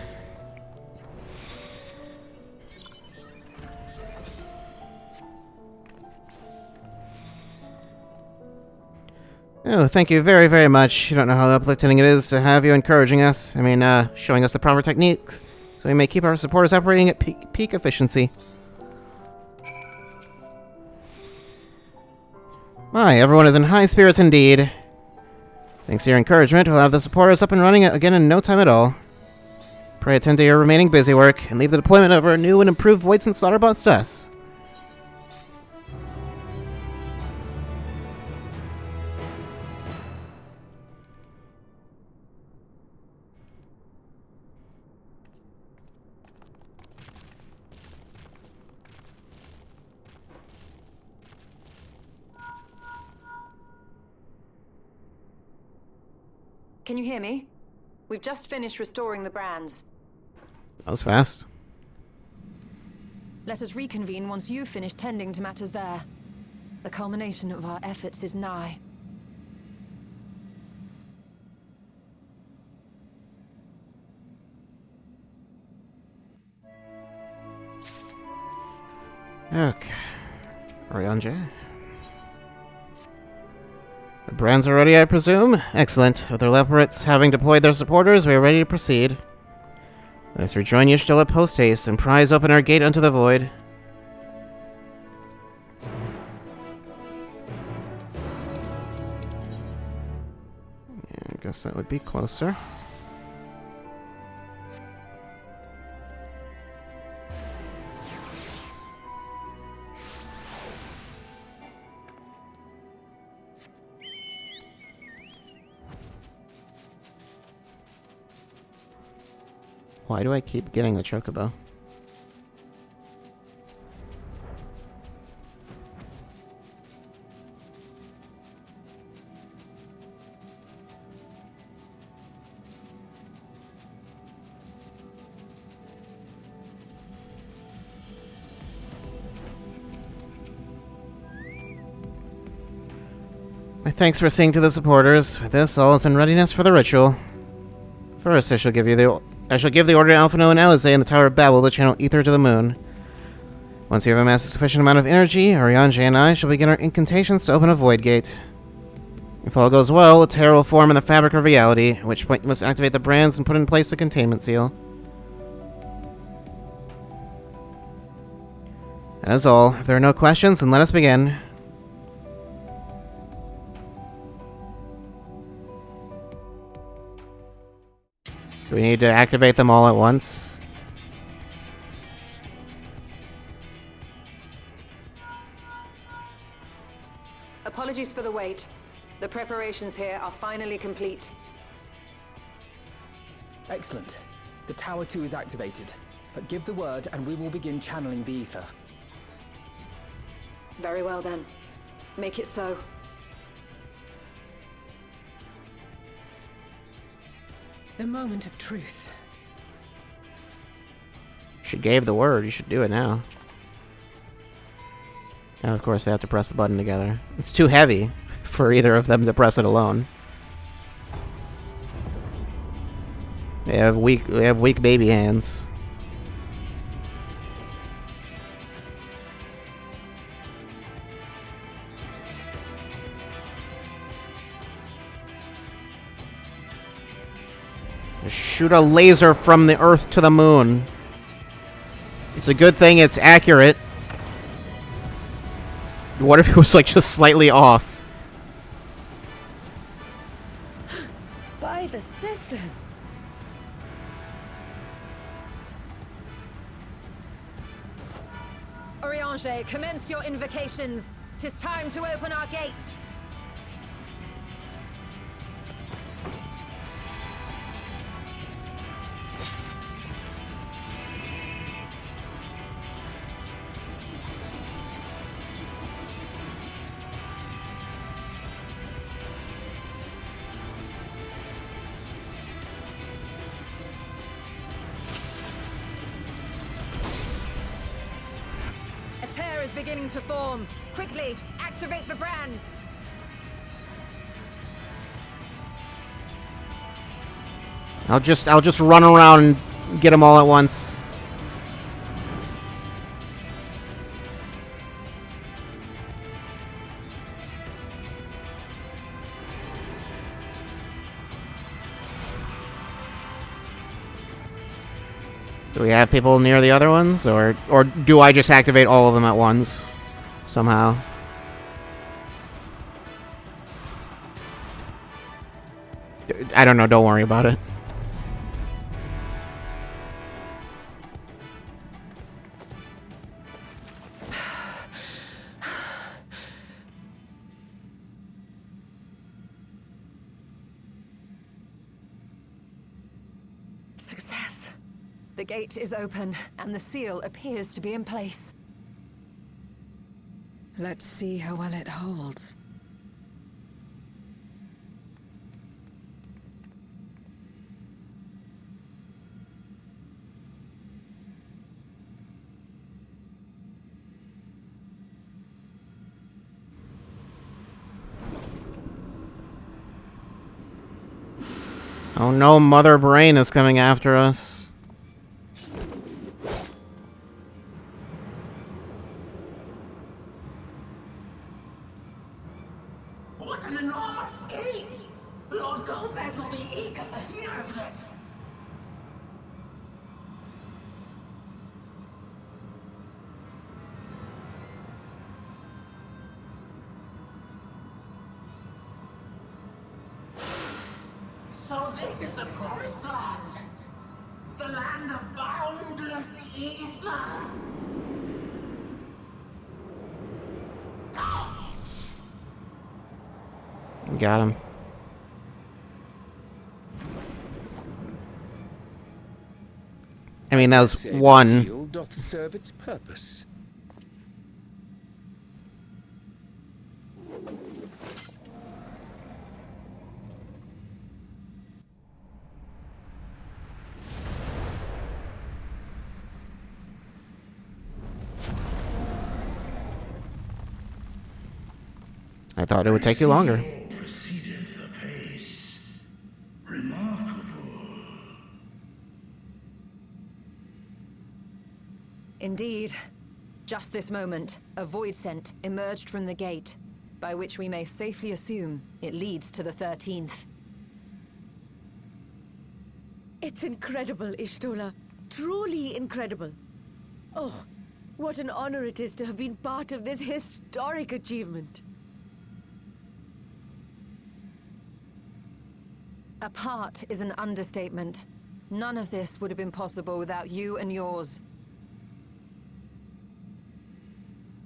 Oh, thank you very, very much. You don't know how uplifting it is to have you encouraging us. I mean, showing us the proper techniques, so we may keep our supporters operating at peak efficiency. My, everyone is in high spirits indeed. Thanks to your encouragement, we'll have the supporters up and running again in no time at all. Pray attend to your remaining busy work, and leave the deployment of our new and improved Voids and Slaughterbots to us. Can you hear me? We've just finished restoring the brands. That was fast. Let us reconvene once you've finished tending to matters there. The culmination of our efforts is nigh. Okay. Oriange. The brands are ready, I presume? Excellent. With the Leopards having deployed their supporters, we are ready to proceed. Let us rejoin Y'shtola post-haste and prise open our gate unto the void. Yeah, I guess that would be closer. Why do I keep getting the chocobo? My thanks for seeing to the supporters. With this, all is in readiness for the ritual. First, I shall give the order to Alphino and Alizé in the Tower of Babel to channel ether to the moon. Once you have amassed a sufficient amount of energy, Oriange and I shall begin our incantations to open a void gate. If all goes well, a tear will form in the fabric of reality, at which point you must activate the brands and put in place the containment seal. That is all. If there are no questions, then let us begin. Do we need to activate them all at once? Apologies for the wait. The preparations here are finally complete. Excellent. The Tower 2 is activated. But give the word and we will begin channeling the ether. Very well then. Make it so. The moment of truth. She gave the word. You should do it now. Now, of course, they have to press the button together. It's too heavy for either of them to press it alone. They have weak baby hands. Shoot a laser from the Earth to the moon. It's a good thing it's accurate. What if it was like just slightly off? By the sisters. Oriange, commence your invocations. 'Tis time to open our gate. A tear is beginning to form. Quickly, activate the brands. I'll just run around and get them all at once. Do we have people near the other ones, or do I just activate all of them at once somehow? I don't know. Don't worry about it. Success. The gate is open, and the seal appears to be in place. Let's see how well it holds. Oh no, Mother Brain is coming after us. What an enormous gate! Lord Goldbears will be eager to hear of this. So this is the promised land. The land of boundless ether. Got him. I mean, that was one. Seal doth serve its purpose. I thought it would take you longer. Proceedeth apace. Remarkable. Indeed. Just this moment, a void scent emerged from the gate, by which we may safely assume it leads to the 13th. It's incredible, Ishtola. Truly incredible. Oh, what an honor it is to have been part of this historic achievement. A part is an understatement. None of this would have been possible without you and yours.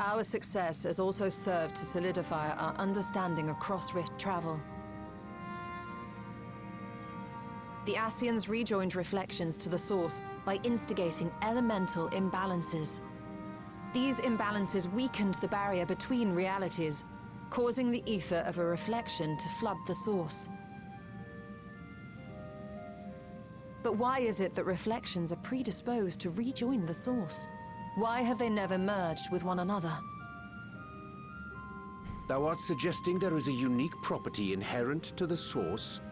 Our success has also served to solidify our understanding of cross-rift travel. The Ascians rejoined reflections to the source by instigating elemental imbalances. These imbalances weakened the barrier between realities, causing the ether of a reflection to flood the source. But why is it that reflections are predisposed to rejoin the source? Why have they never merged with one another? Thou art suggesting there is a unique property inherent to the source,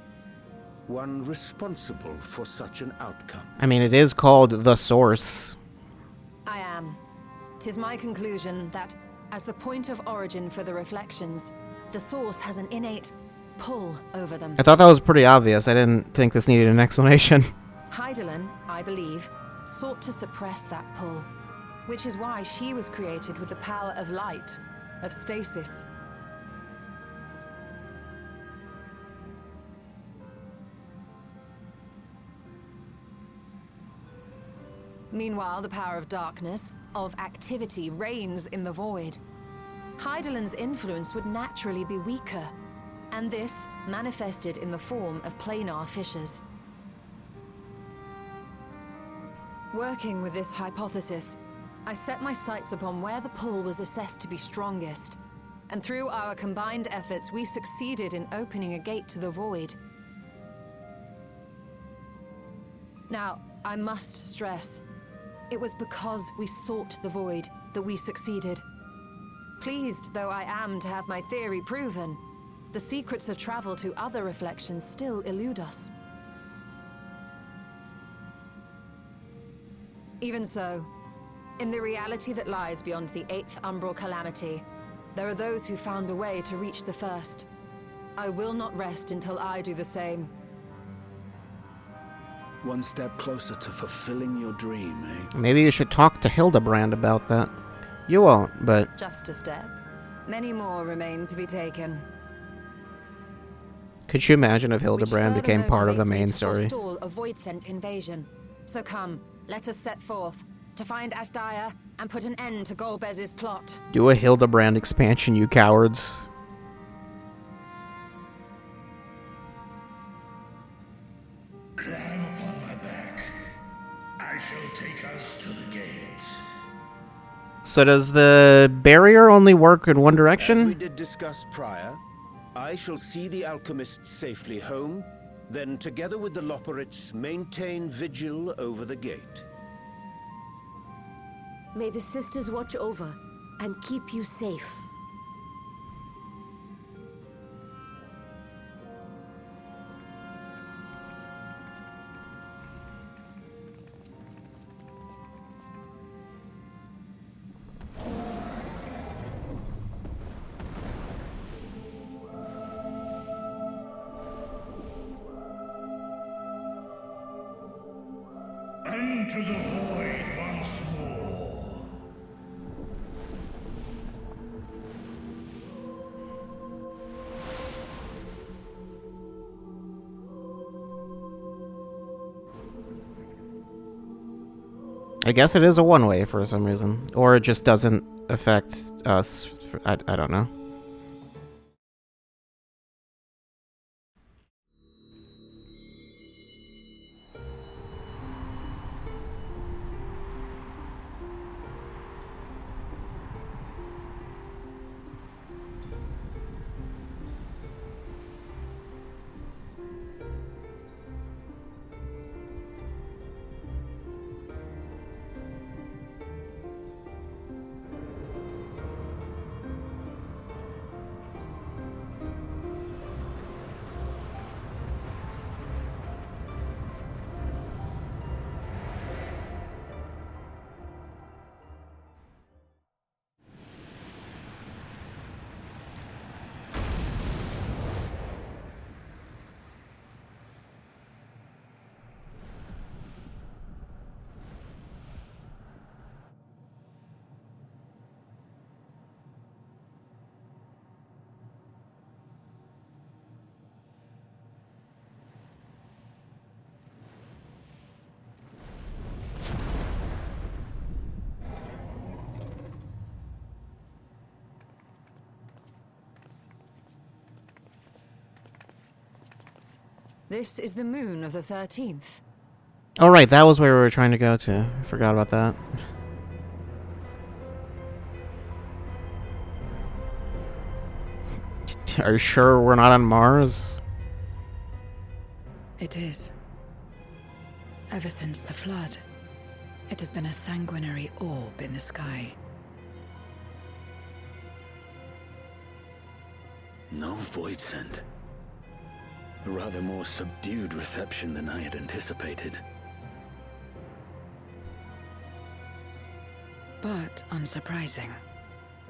one responsible for such an outcome. I mean, it is called the source. I am. 'Tis my conclusion that, as the point of origin for the reflections, the source has an innate pull over them. I thought that was pretty obvious. I didn't think this needed an explanation. Hydaelyn, I believe, sought to suppress that pull, which is why she was created with the power of light, of stasis. Meanwhile, the power of darkness, of activity, reigns in the void. Hydaelyn's influence would naturally be weaker, and this manifested in the form of planar fissures. Working with this hypothesis, I set my sights upon where the pull was assessed to be strongest, and through our combined efforts, we succeeded in opening a gate to the void. Now, I must stress, it was because we sought the void that we succeeded. Pleased though I am to have my theory proven, the secrets of travel to other reflections still elude us. Even so, in the reality that lies beyond the 8th umbral calamity, there are those who found a way to reach the first. I will not rest until I do the same. One step closer to fulfilling your dream, eh? Maybe you should talk to Hildebrand about that. You won't, but... Just a step. Many more remain to be taken. Could you imagine if which Hildebrand further became part of the motivates me main to story? forestall a void-sent invasion. So come, let us set forth to find Ashdaya and put an end to Golbez's plot. Do a Hildebrand expansion, you cowards. Climb upon my back. I shall take us to the gate. So does the barrier only work in one As direction? we did discuss prior, I shall see the alchemists safely home, then together with the Loporrits maintain vigil over the gate. May the sisters watch over and keep you safe. Into the void once more. I guess it is a one-way for some reason. Or it just doesn't affect us. I don't know. This is the moon of the 13th. Oh, right, that was where we were trying to go to. I forgot about that. Are you sure we're not on Mars? It is. Ever since the flood, it has been a sanguinary orb in the sky. No void scent. A rather more subdued reception than I had anticipated. But unsurprising,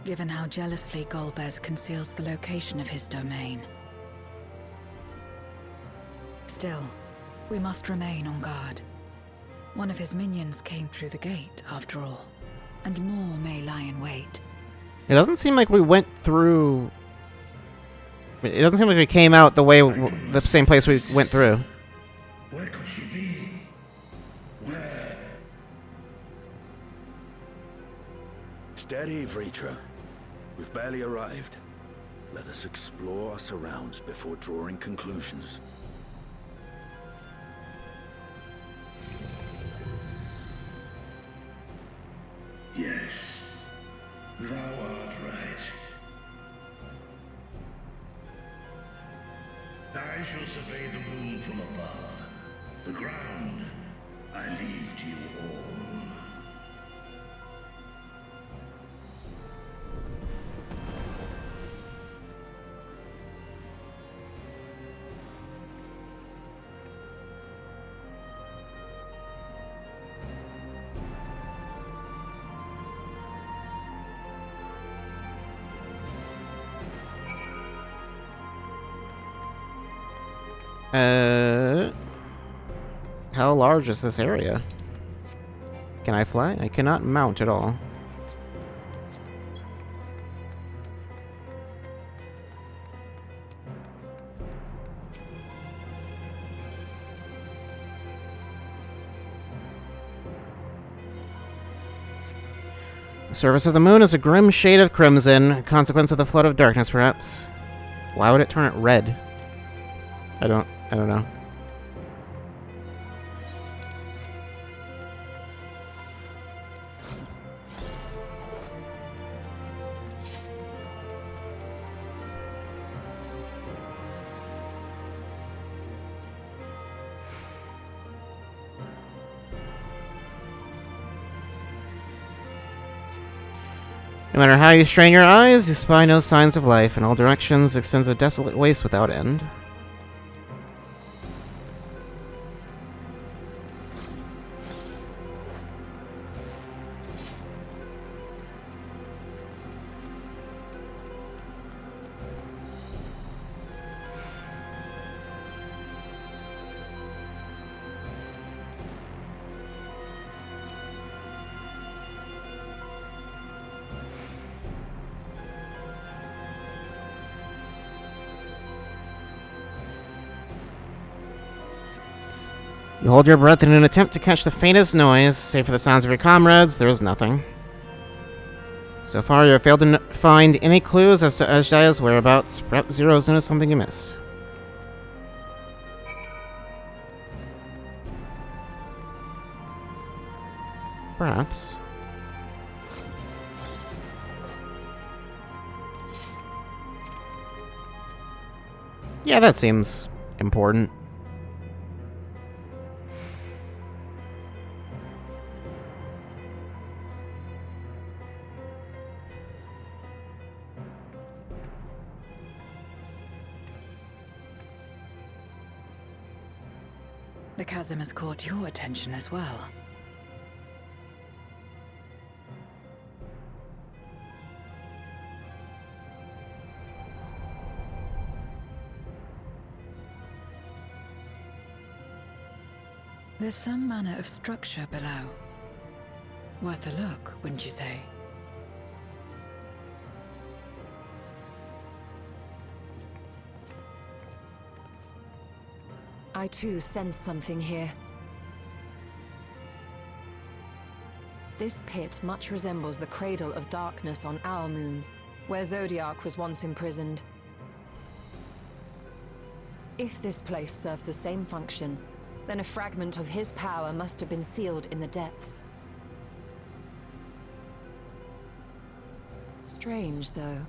given how jealously Golbez conceals the location of his domain. Still, we must remain on guard. One of his minions came through the gate, after all, and more may lie in wait. It doesn't seem like we went through... It doesn't seem like we came out the way, the same place we went through. Where could she be? Where? Steady, Vritra. We've barely arrived. Let us explore our surrounds before drawing conclusions. Yes, thou art right. I shall survey the moon from above. The ground I leave to you all. How large is this area? Can I fly? I cannot mount at all. The surface of the moon is a grim shade of crimson, a consequence of the flood of darkness, perhaps. Why would it turn it red? I don't know. No matter how you strain your eyes, you spy no signs of life. In all directions extends a desolate waste without end. You hold your breath in an attempt to catch the faintest noise. Save for the sounds of your comrades, there is nothing. So far, you have failed to find any clues as to Ajdaya's whereabouts. Perhaps Zero's noticed something you missed. Perhaps. Yeah, that seems important. The chasm has caught your attention as well. There's some manner of structure below. Worth a look, wouldn't you say? I too sense something here. This pit much resembles the Cradle of Darkness on our moon, where Zodiac was once imprisoned. If this place serves the same function, then a fragment of his power must have been sealed in the depths. Strange, though.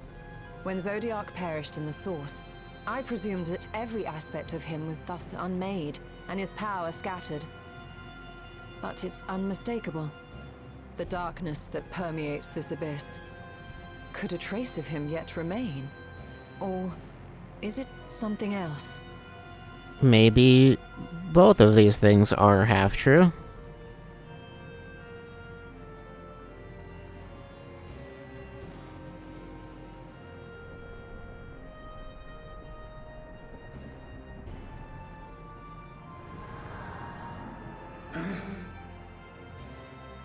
When Zodiac perished in the Source, I presumed that every aspect of him was thus unmade, and his power scattered. But it's unmistakable. The darkness that permeates this abyss. Could a trace of him yet remain? Or is it something else? Maybe both of these things are half true.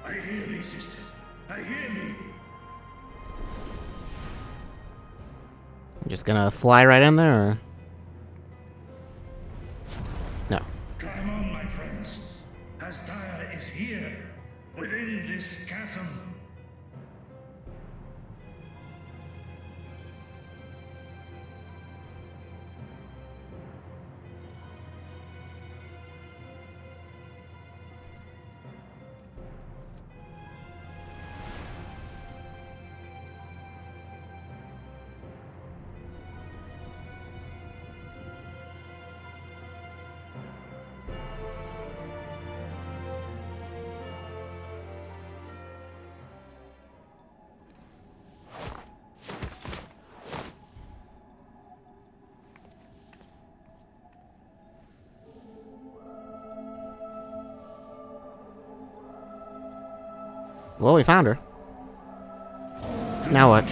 I hear thee, sister. I hear thee. I'm just gonna fly right in there, or? No. Come on, my friends. Asdaya is here, within this chasm. Well, we found her. Now what?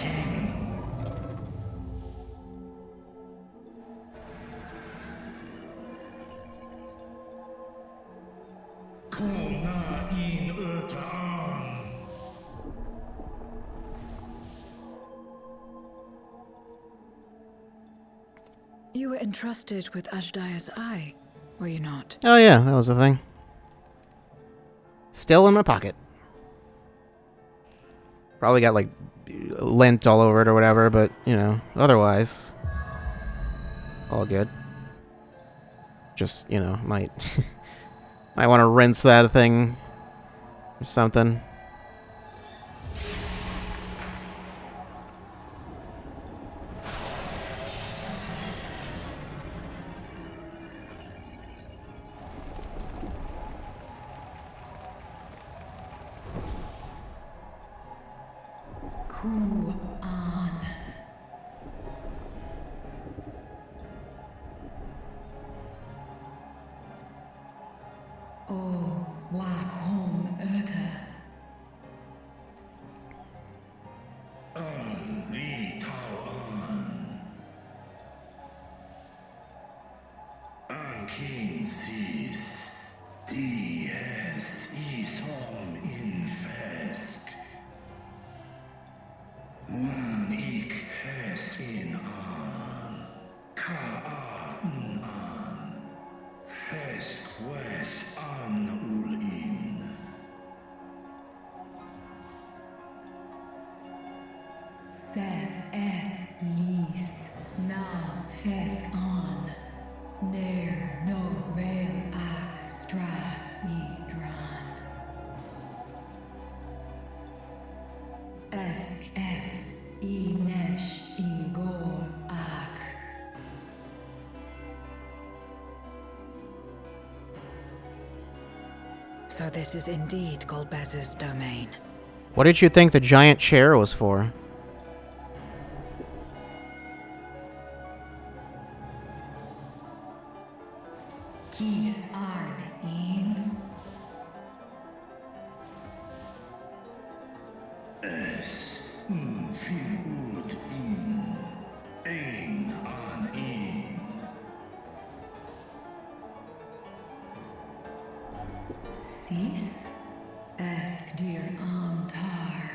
You were entrusted with Ajdaya's eye, were you not? Oh yeah, that was the thing. Still in my pocket. Probably got like lint all over it or whatever, but you know, otherwise, all good. Just, you know, might want to rinse that thing or something. Cool on. Oh, wak home Erta. Li Tao An Kin Sis Dies Isom Infesk Wan Ik Hes in An Ka An Fesk Wes An Ul In Seth es lis na fesk on. Ner no rail ak stra I dran. Esk es I nesh I gol ak. So this is indeed Golbez's domain. What did you think the giant chair was for? Kis arn in. Es Fil Ud In Ein An In Sis? Esk dir antar.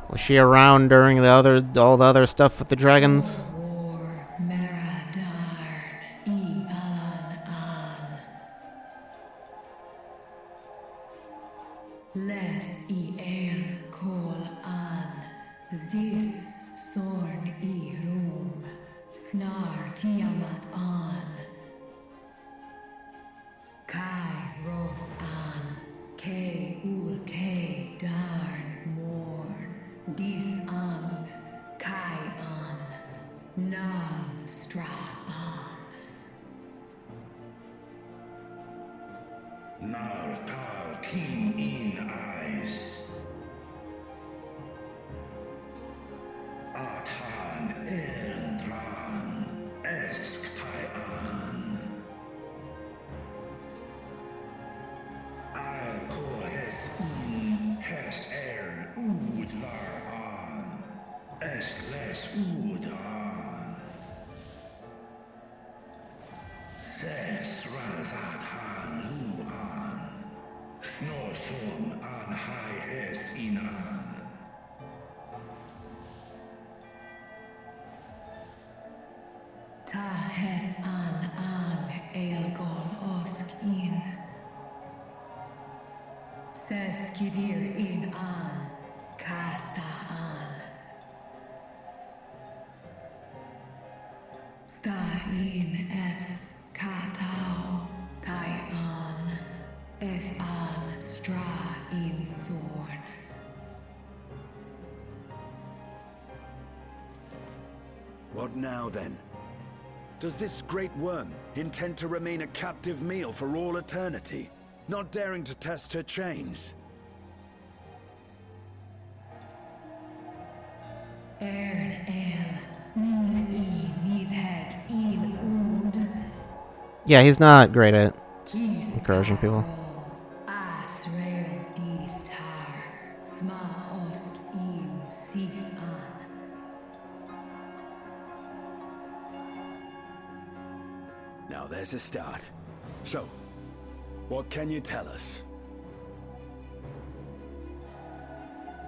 Was she around during all the other stuff with the dragons? War Meradarn I Alan An. Les I El Kol An. Zdis Sorn I Rum. Snar Tiamat An. Kai Ros An. K Ul K Darn Morn. Dis An. Kai An. Nal Stra An. Nar Tal Kin In Eis Atan Dran Esk Tai An Al Kol Hes In Hes Ud Lar An Esk Les Ud An Ses Razat Han Lu An Snoson An Hai Hes In An Ta Hes An Elgol Osk In. Ses Kidir In An. Kasta An. Sta In Es Katao Tai An. Es An Stra In Sorn. What now, then? Does this great worm intend to remain a captive meal for all eternity, not daring to test her chains? Ern El. I Mizhead In Ud. Yeah, he's not great at encouraging people. Asrael Distar. Sma Osk In Sis An. Now there's a start. So, what can you tell us?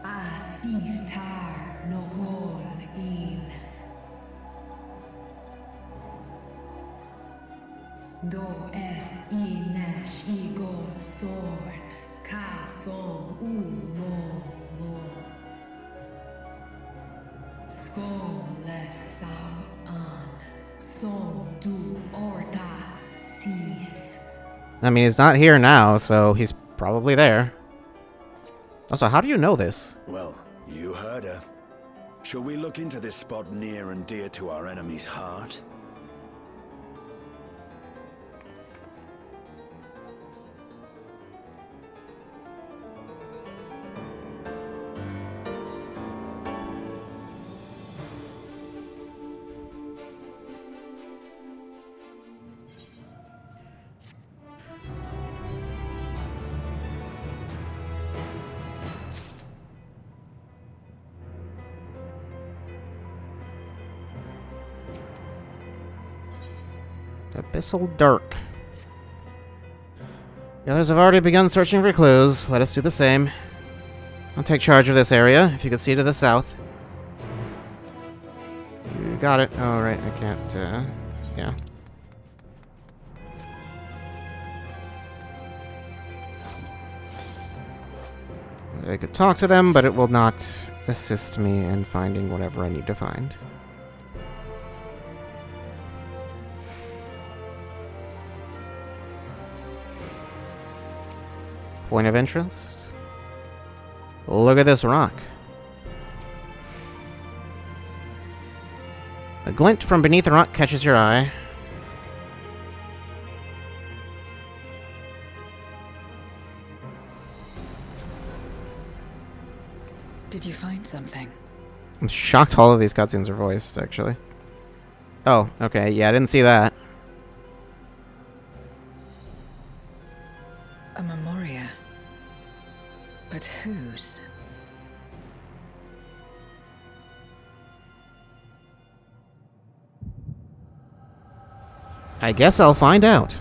Asif Tar Nogol In. Do es I nesh igor sorn. Ka som mo. Skom les sam an. Som du orta sis. I mean, he's not here now, so he's probably there. Also, how do you know this? Well, you heard her. Shall we look into this spot near and dear to our enemy's heart? Abyssal Dark. The others have already begun searching for clues. Let us do the same. I'll take charge of this area, if you could see to the south. You got it. Oh, right, I can't, yeah. I could talk to them, but it will not assist me in finding whatever I need to find. Point of interest? Look at this rock. A glint from beneath the rock catches your eye. Did you find something? I'm shocked all of these cutscenes are voiced, actually. Oh, okay, yeah, I didn't see that. A memoria. But whose? I guess I'll find out.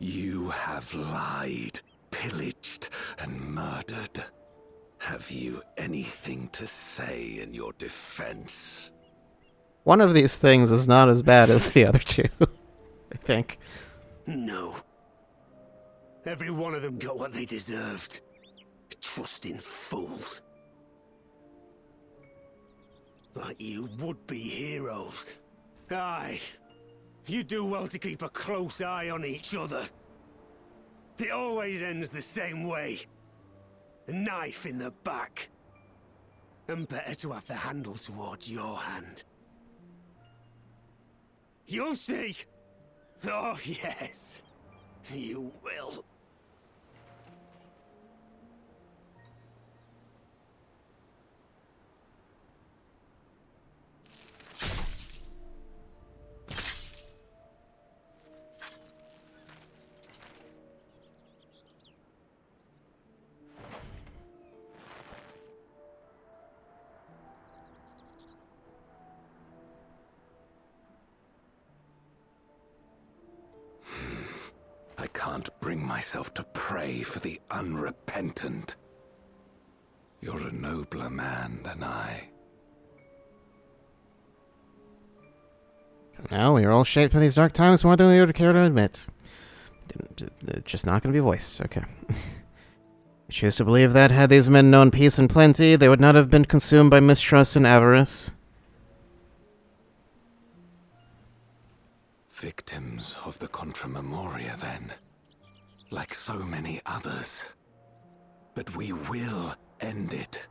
You have lied, pillaged, and murdered. Have you anything to say in your defense? One of these things is not as bad as the other two, I think. No. Every one of them got what they deserved. Trusting fools. Like you would-be heroes. Aye. You do well to keep a close eye on each other. It always ends the same way. A knife in the back. And better to have the handle towards your hand. You'll see! Oh, yes. You will. I can't bring myself to pray for the unrepentant. You're a nobler man than I. No, we are all shaped by these dark times more than we would care to admit. It's just not going to be voiced. Okay. I choose to believe that, had these men known peace and plenty, they would not have been consumed by mistrust and avarice. Victims of the Contra Memoria, then. Like so many others. But we will end it.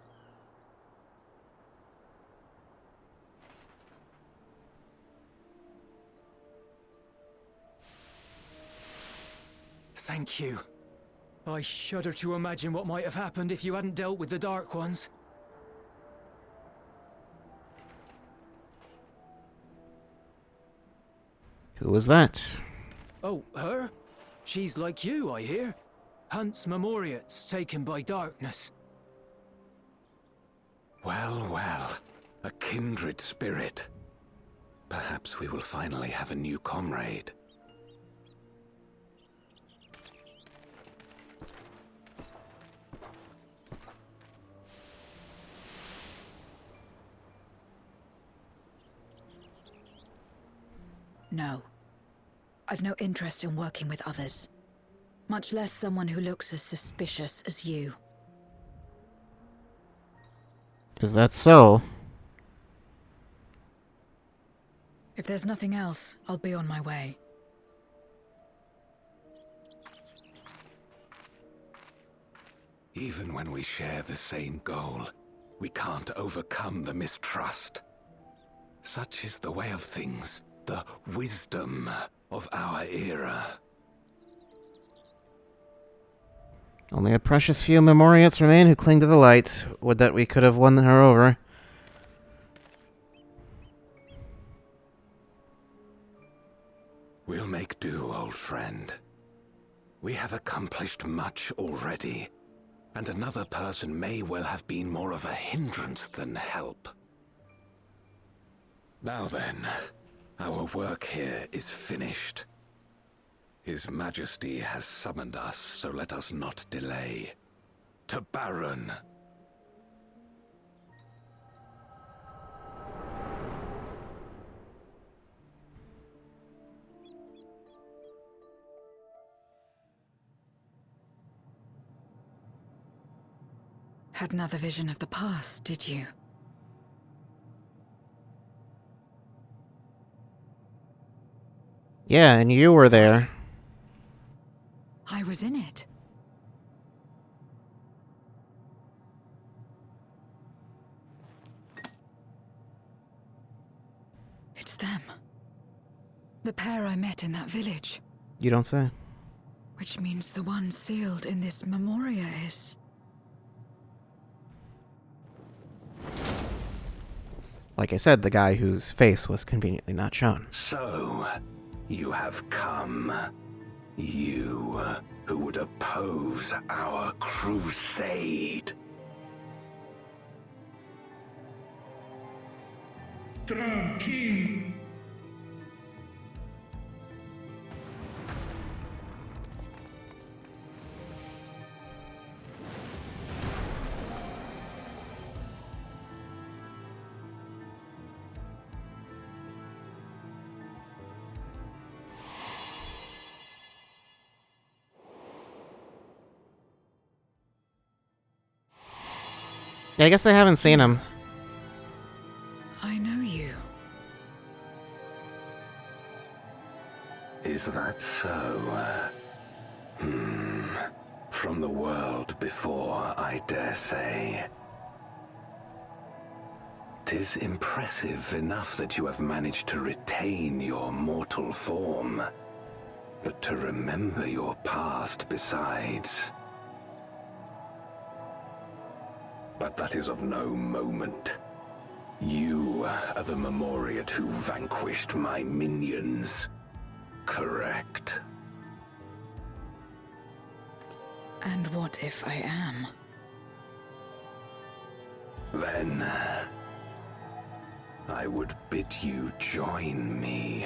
Thank you. I shudder to imagine what might have happened if you hadn't dealt with the Dark Ones. Who was that? Oh, her? She's like you, I hear. Hunts Memoriates taken by darkness. Well, well. A kindred spirit. Perhaps we will finally have a new comrade. No. I've no interest in working with others. Much less someone who looks as suspicious as you. Is that so? If there's nothing else, I'll be on my way. Even when we share the same goal, we can't overcome the mistrust. Such is the way of things, the wisdom of our era. Only a precious few Memoriates remain who cling to the light. Would that we could have won her over. We'll make do, old friend. We have accomplished much already, and another person may well have been more of a hindrance than help. Now then, our work here is finished. His Majesty has summoned us, so let us not delay. To Baron! Had another vision of the past, did you? Yeah, and you were there. I was in it. It's them. The pair I met in that village. You don't say. Which means the one sealed in this Memoria is... Like I said, the guy whose face was conveniently not shown. So, you have come. You, who would oppose our crusade. Tranquilo. Yeah, I guess I haven't seen him. I know you. Is that so? From the world before, I dare say. 'Tis impressive enough that you have managed to retain your mortal form, but to remember your past besides. But that is of no moment. You are the Memoriat who vanquished my minions. Correct. And what if I am? Then I would bid you join me.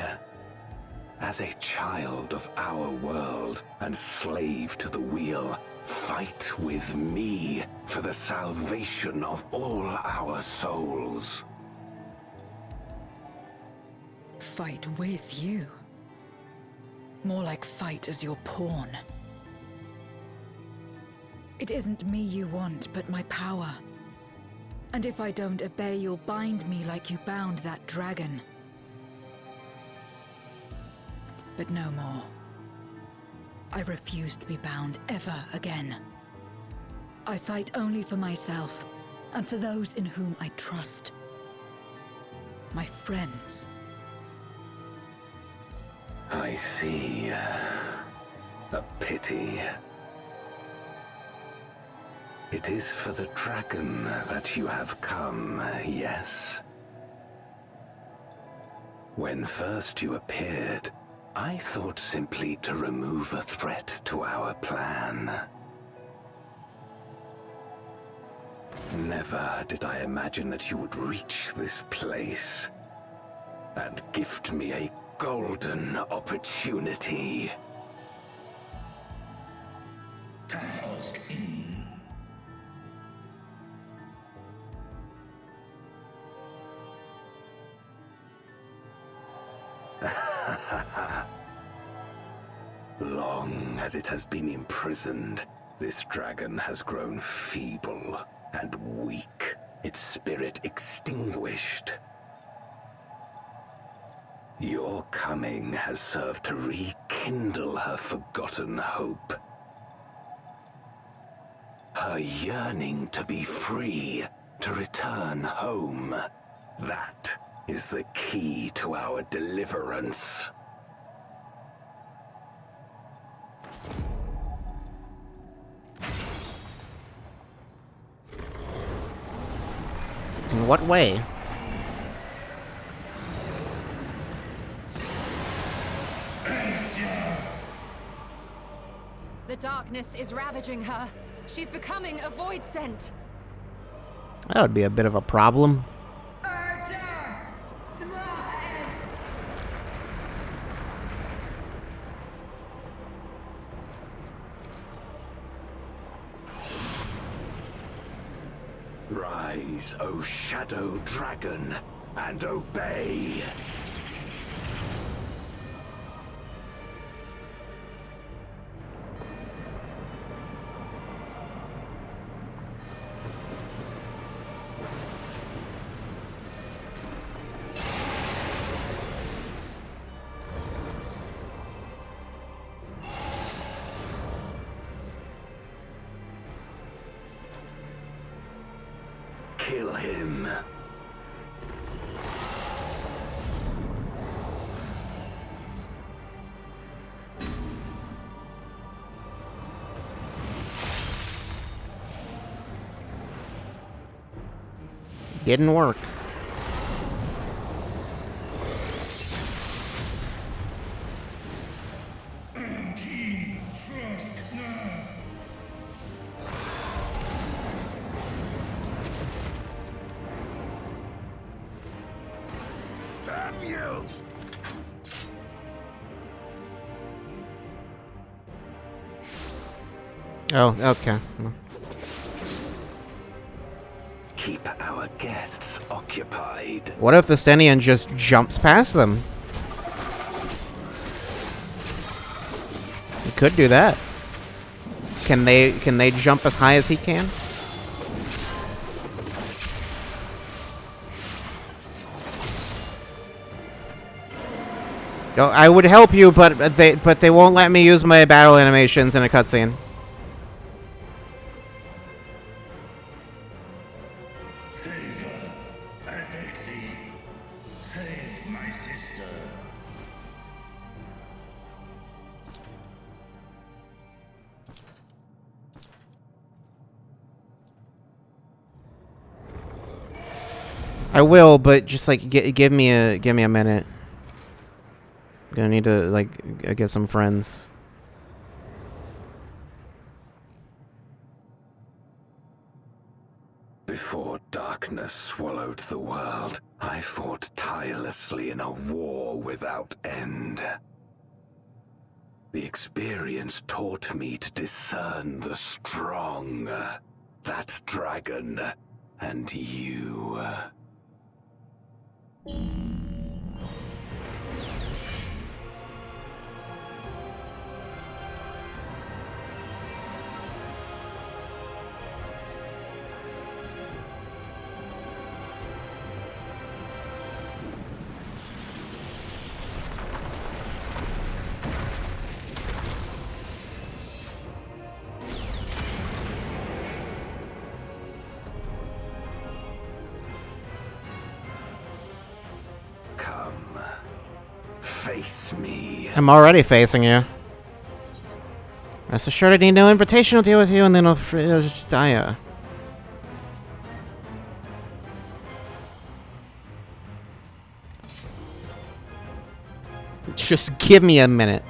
As a child of our world and slave to the wheel, fight with me for the salvation of all our souls. Fight with you? More like fight as your pawn. It isn't me you want, but my power. And if I don't obey, you'll bind me like you bound that dragon. But no more. I refuse to be bound ever again. I fight only for myself, and for those in whom I trust. My friends. I see. A pity. It is for the dragon that you have come, yes? When first you appeared, I thought simply to remove a threat to our plan. Never did I imagine that you would reach this place and gift me a golden opportunity. Long as it has been imprisoned, this dragon has grown feeble and weak, its spirit extinguished. Your coming has served to rekindle her forgotten hope. Her yearning to be free, to return home. That is the key to our deliverance. In what way? The darkness is ravaging her. She's becoming a void scent. That would be a bit of a problem. Rise, O Shadow Dragon, and obey! Kill him. Didn't work. Damn you! Oh, okay. Keep our guests occupied. What if Vestinian just jumps past them? He could do that. Can they jump as high as he can? No, I would help you, but they won't let me use my battle animations in a cutscene. Save her. I beg thee. Save my sister. I will, but just like give me a minute. I'm gonna need to like get some friends. Before darkness swallowed the world, I fought tirelessly in a war without end. The experience taught me to discern the strong, that dragon, and you. Face me. I'm already facing you. Rest assured I need no invitation to deal with you, and then I'll just die. Just give me a minute.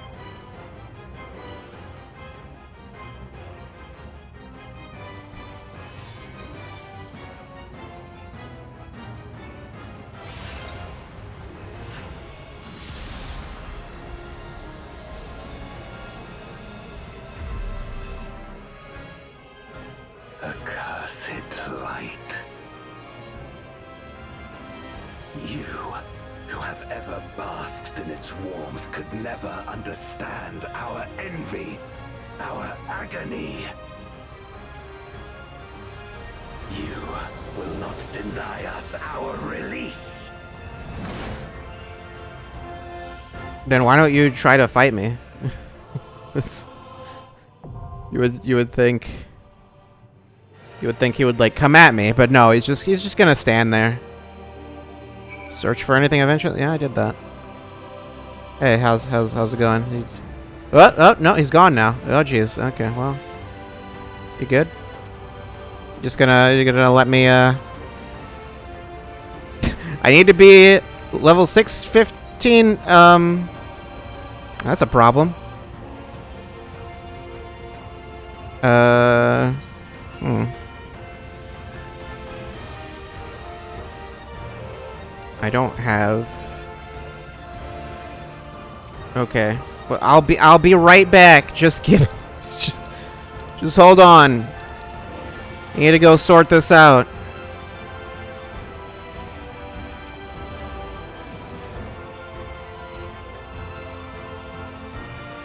Accursed light. You, who have ever basked in its warmth, could never understand our envy, our agony. You will not deny us our release. Then why don't you try to fight me? It's, you would think he would like come at me, but no, he's just gonna stand there. Search for anything eventually. Yeah, I did that. Hey, how's it going? Oh no, he's gone now. Oh jeez. Okay, well, you good? You're gonna let me I need to be level 615. That's a problem. I don't have. Okay, well, I'll be right back. Just hold on. I need to go sort this out.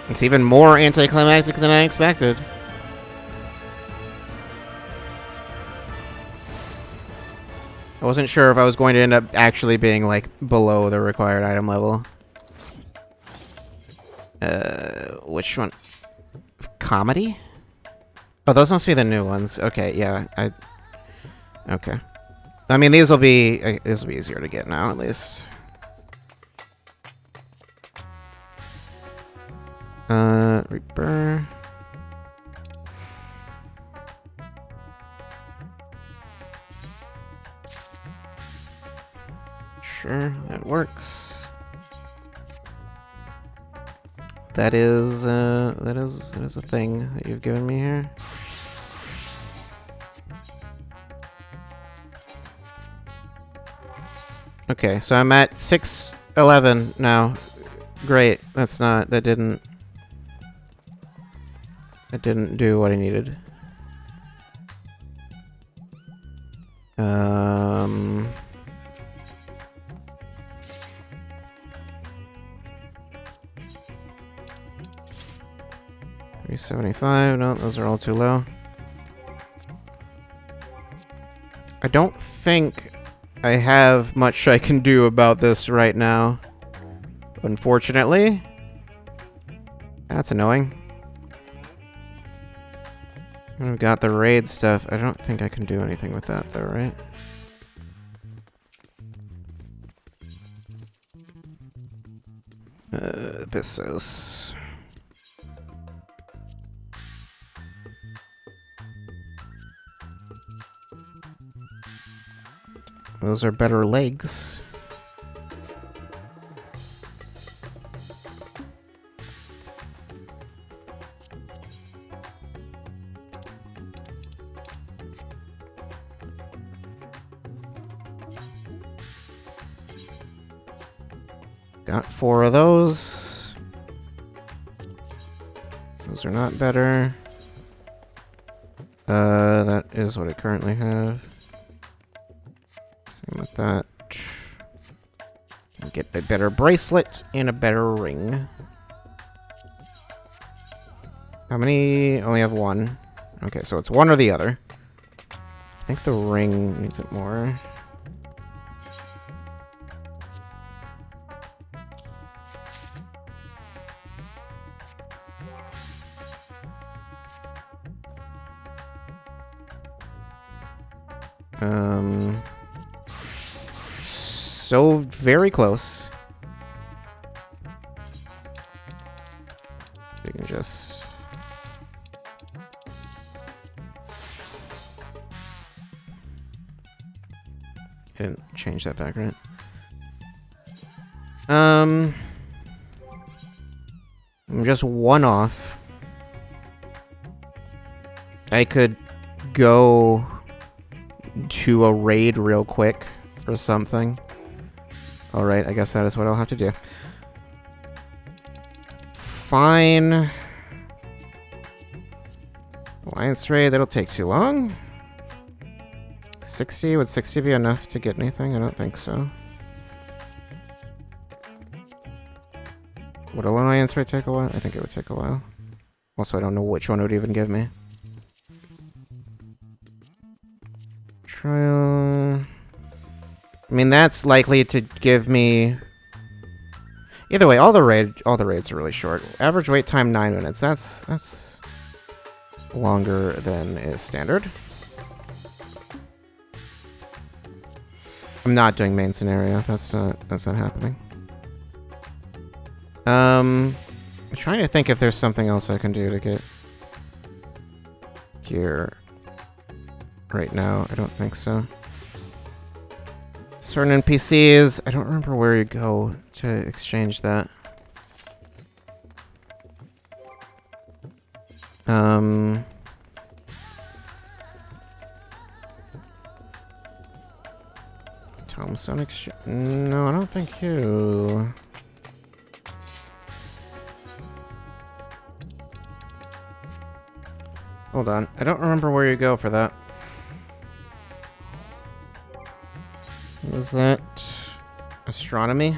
It's even more anticlimactic than I expected. I wasn't sure if I was going to end up actually being, like, below the required item level. Which one? Comedy? Oh, those must be the new ones. Okay, yeah, okay. I mean, these will be easier to get now, at least. Reaper. Sure, that works. That is a thing that you've given me here. Okay, so I'm at 611 now. Great. That didn't do what I needed. 375. No, those are all too low. I don't think I have much I can do about this right now. Unfortunately. That's annoying. I've got the raid stuff. I don't think I can do anything with that though, right? Abyssos. Those are better legs. Got 4 of those. Those are not better. That is what I currently have. Same with that. Get a better bracelet and a better ring. How many? Only have 1. Okay, so it's one or the other. I think the ring needs it more. So very close. We can just... I didn't change that back, right? I'm just one off. I could go to a raid real quick or something. Alright, I guess that is what I'll have to do. Fine. Alliance raid, that'll take too long. 60? Would 60 be enough to get anything? I don't think so. Would a alliance raid take a while? I think it would take a while. Also, I don't know which one it would even give me. Trial... I mean, that's likely to give me... Either way, all the raids are really short. Average wait time 9 minutes. That's longer than is standard. I'm not doing main scenario. That's not happening. I'm trying to think if there's something else I can do to get gear right now. I don't think so. Certain NPCs, I don't remember where you go to exchange that. Tombstone exchange? No, I don't think you... Hold on, I don't remember where you go for that. Was that astronomy?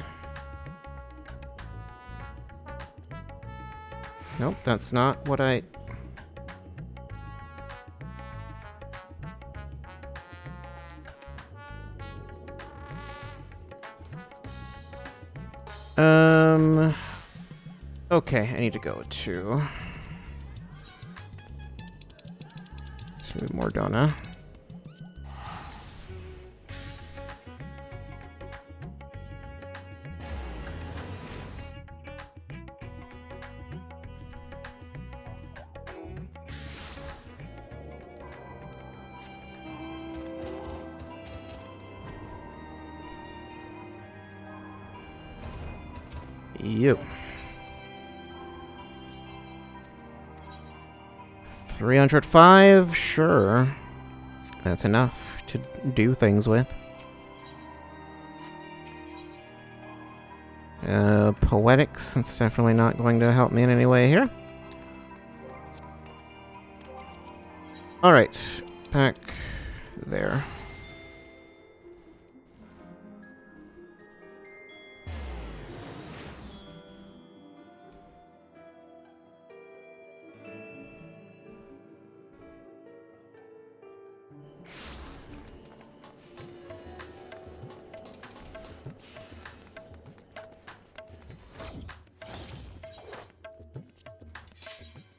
Nope, that's not what I... Okay, I need to go to Mordona. You. 305, sure. That's enough to do things with. Poetics, that's definitely not going to help me in any way here. Alright, back there.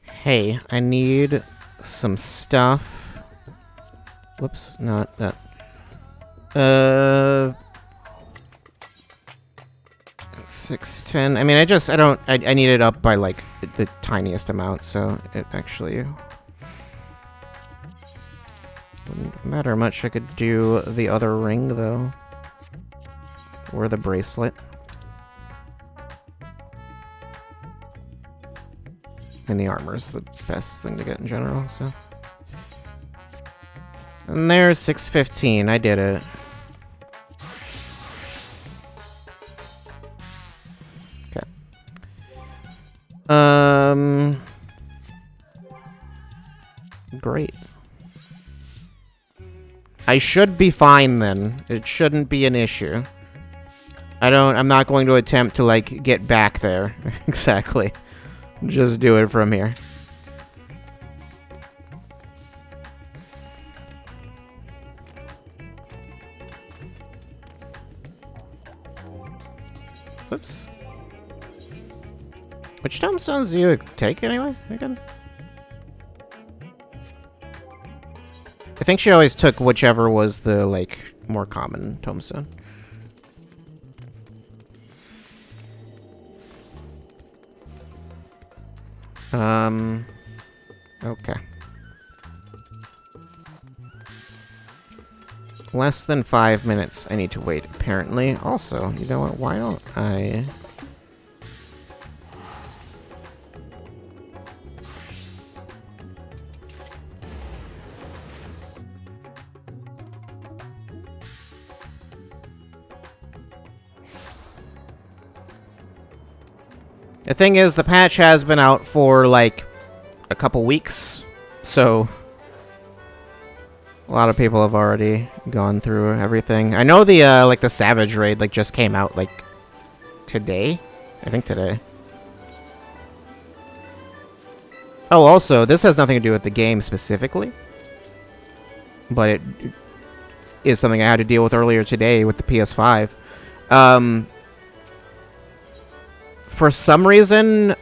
Hey, I need some stuff. Whoops, not that. 610. I mean, I need it up by like the tiniest amount, so it actually wouldn't matter much. I could do the other ring though, or the bracelet. And the armor's the best thing to get in general, so. And there's 615. I did it. Okay. Great. I should be fine then. It shouldn't be an issue. I'm not going to attempt to, like, get back there. Exactly. Just do it from here. Oops. Which tombstones do you take anyway? Again? I think she always took whichever was the, like, more common tombstone. Okay. Less than 5 minutes I need to wait, apparently. Also, you know what, why don't I... The thing is, the patch has been out for, like, a couple weeks, so a lot of people have already gone through everything. I know the, like, the Savage raid, like, just came out, like, today? I think today. Oh, also, this has nothing to do with the game specifically, but it is something I had to deal with earlier today with the PS5. For some reason,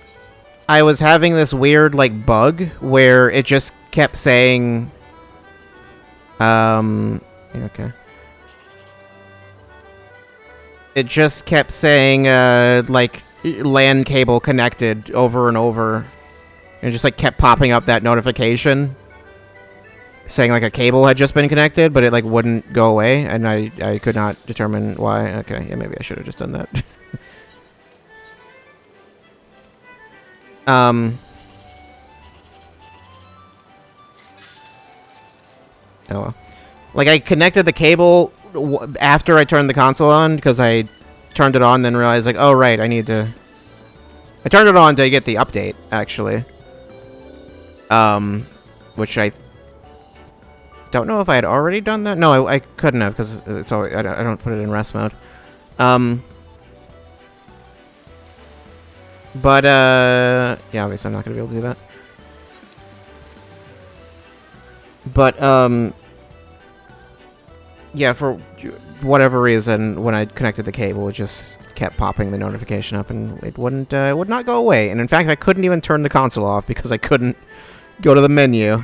I was having this weird, like, bug where it just kept saying, okay. It just kept saying, like, LAN cable connected over and over. And it just, like, kept popping up that notification saying, like, a cable had just been connected, but it, like, wouldn't go away, and I could not determine why. Okay, yeah, maybe I should have just done that. Oh well. Like, I connected the cable after I turned the console on, because I turned it on, then realized, like, oh, right, I need to... I turned it on to get the update, actually. Which I don't know if I had already done that. No, I couldn't have, because it's always, I don't put it in rest mode. But, yeah, obviously I'm not going to be able to do that. But, yeah, for whatever reason, when I connected the cable, it just kept popping the notification up, and it would not go away. And in fact, I couldn't even turn the console off because I couldn't go to the menu.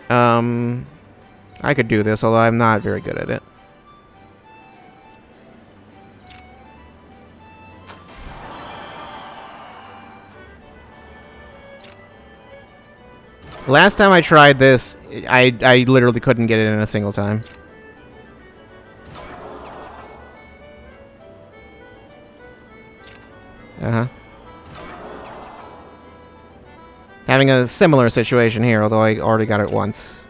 I could do this, although I'm not very good at it. Last time I tried this, I literally couldn't get it in a single time. Uh-huh. Having a similar situation here, although I already got it once.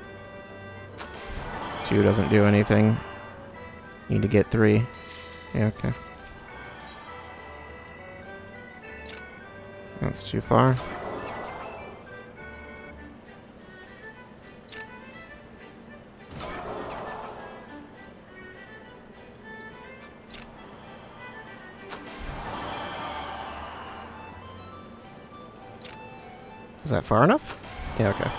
2 doesn't do anything. Need to get 3. Yeah, okay. That's too far. Is that far enough? Yeah, okay.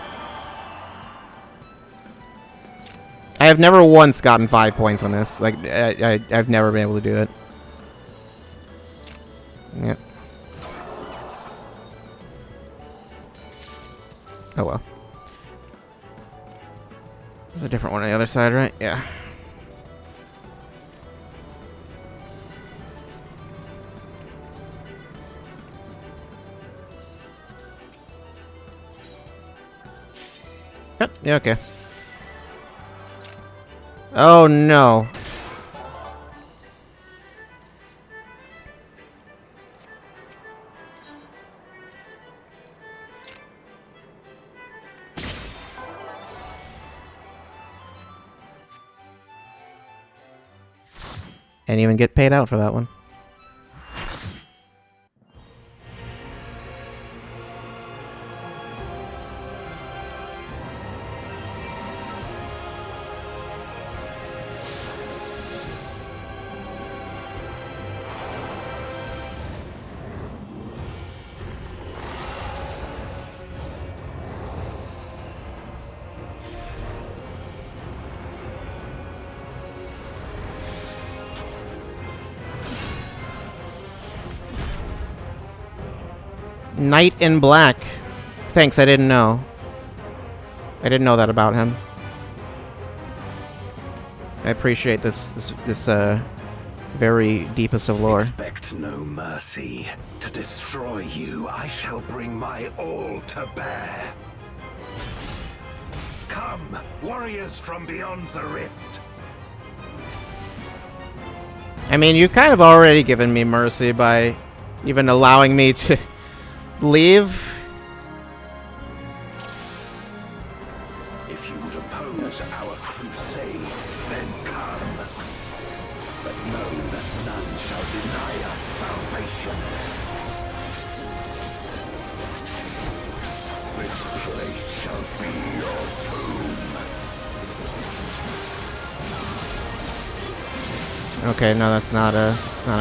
I have never once gotten 5 points on this. Like, I've never been able to do it. Yep. Oh well. There's a different one on the other side, right? Yeah. Yep, yeah, okay. Oh no. Didn't even get paid out for that one. Knight in Black. Thanks, I didn't know. I didn't know that about him. I appreciate this very deepest of lore. Expect no mercy. To destroy you, I shall bring my all to bear. Come, warriors from beyond the rift. I mean, you've kind of already given me mercy by even allowing me to leave. If you would oppose our crusade, then come. but know that none shall deny us salvation. This place shall be your tomb. Okay, no, that's not a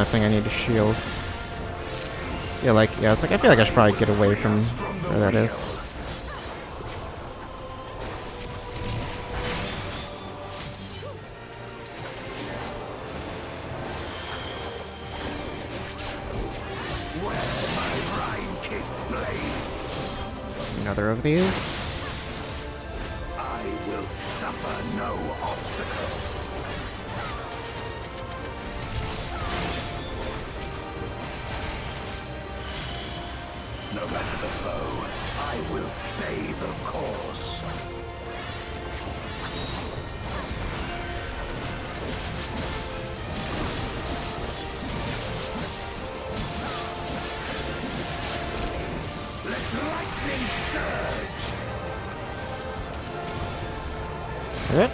thing I need to shield. Yeah, I feel like I should probably get away from where that is. Another of these. I will suffer no obstacles. No matter the foe, I will stay the course. Let lightning surge! Yep.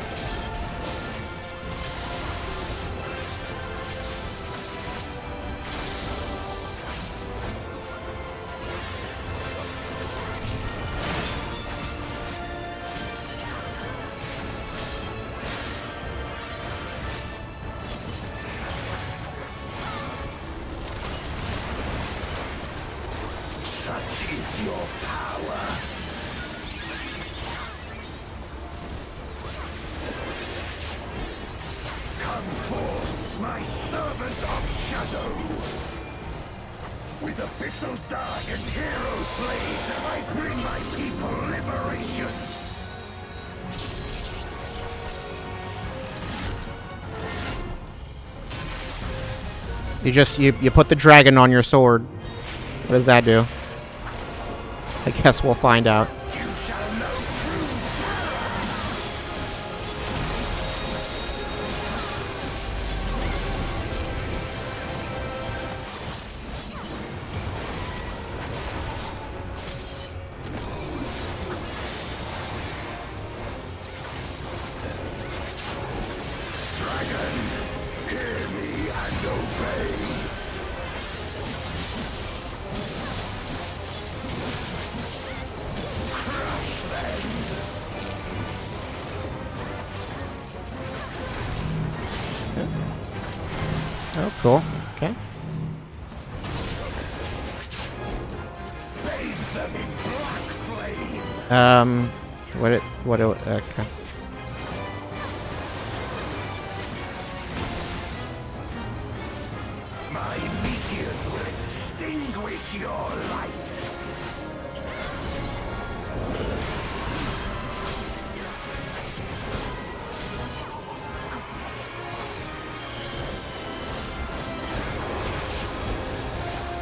Such is your power. Come forth, my servant of shadow. With abyssal dark and hero blade, I bring my people liberation. You put the dragon on your sword. What does that do? I guess we'll find out. Dragon, hear me and obey. Oh, cool. Okay. Okay. My meteors will extinguish your light.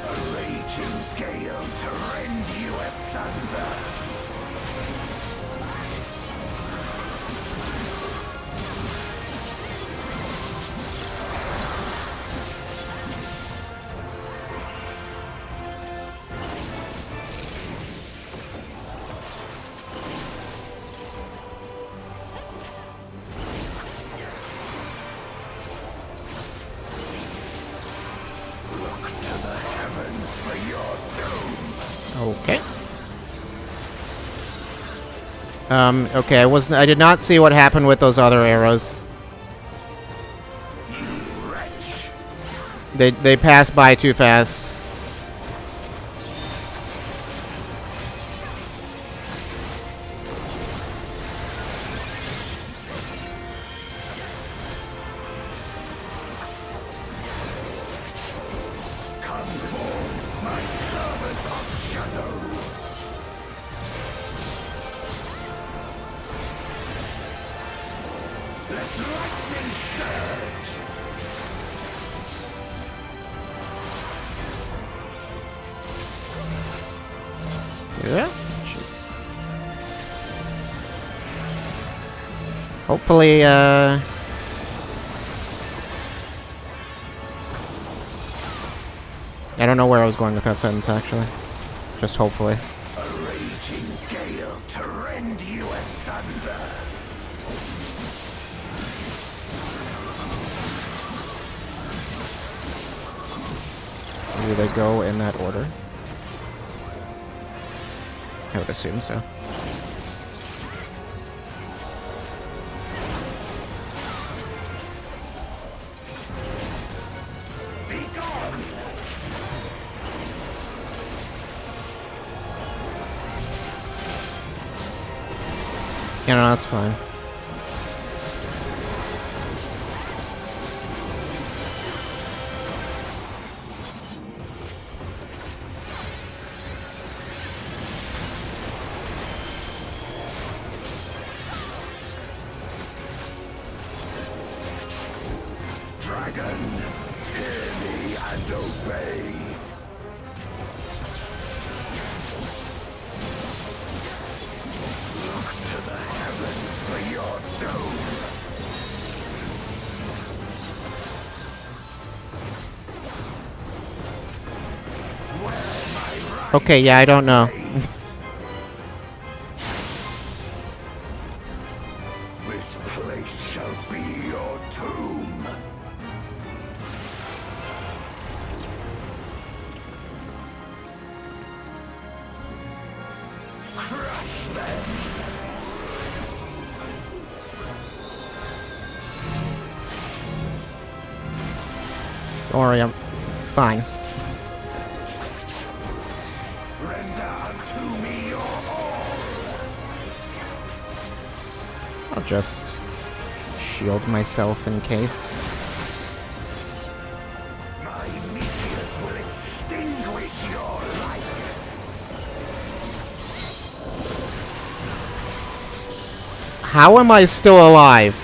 A raging gale to rend you asunder. Okay. Okay, I did not see what happened with those other arrows. They passed by too fast. Yeah. Jeez. Hopefully, I don't know where I was going with that sentence, actually. Just hopefully. A raging gale to rend you asunder. Do they go in that order? I would assume so. Yeah, no, that's fine. Dragon, hear me and obey. Look to the heavens for your doom. Okay, yeah, I don't know. This place shall be your tomb. Crush them. Don't worry, I'm fine. I'll just shield myself in case. My meteors will extinguish your light. How am I still alive?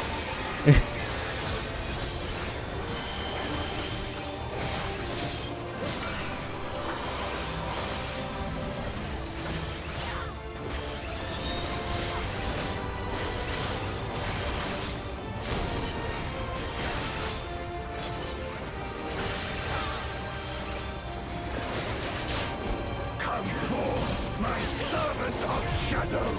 Come forth, my servant of shadow.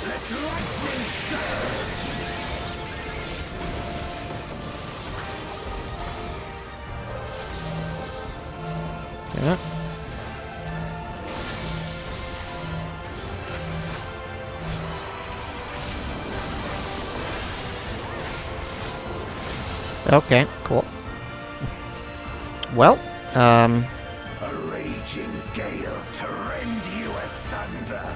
Let lightning surge. Yeah. Okay, cool. Well, A raging gale to rend you asunder.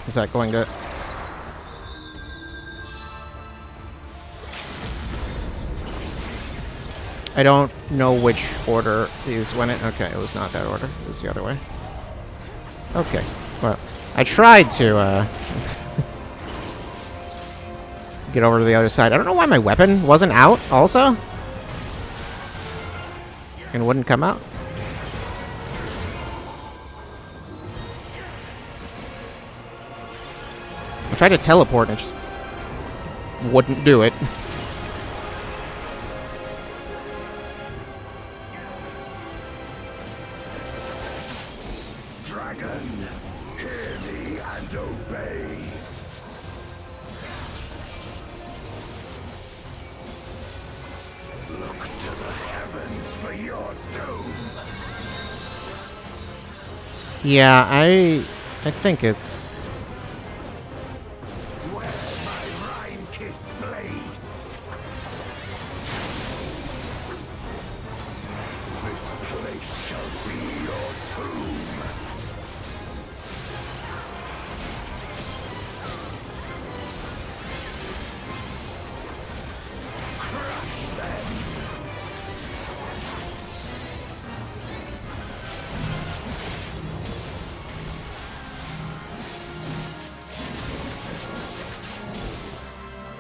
is that going to... I don't know which order these went in. Okay, it was not that order. It was the other way. Okay, well, I tried to, get over to the other side. I don't know why my weapon wasn't out, also. And wouldn't come out. I tried to teleport and it just wouldn't do it. Dragon, hear me and obey. Look to the heavens for your doom. Yeah, I think it's... Where my rime-kissed blades. This place shall be your tomb. Crush them.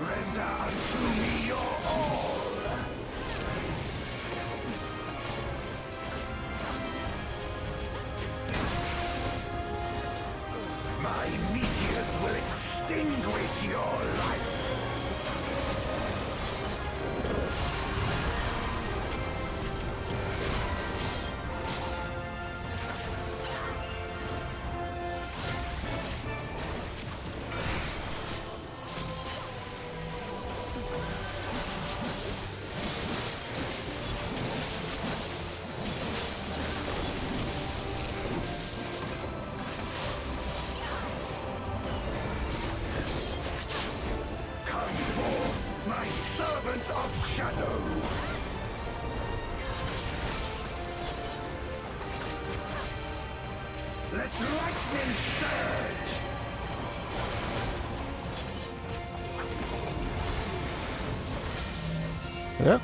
Render unto me your all. My meteors will extinguish your light. Come forth, my servant of shadow! Let lightning surge! Yep.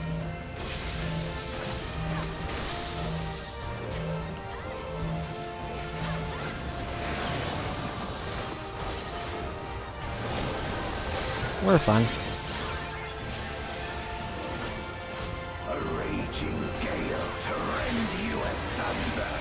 We're fine. A raging gale to rend you asunder.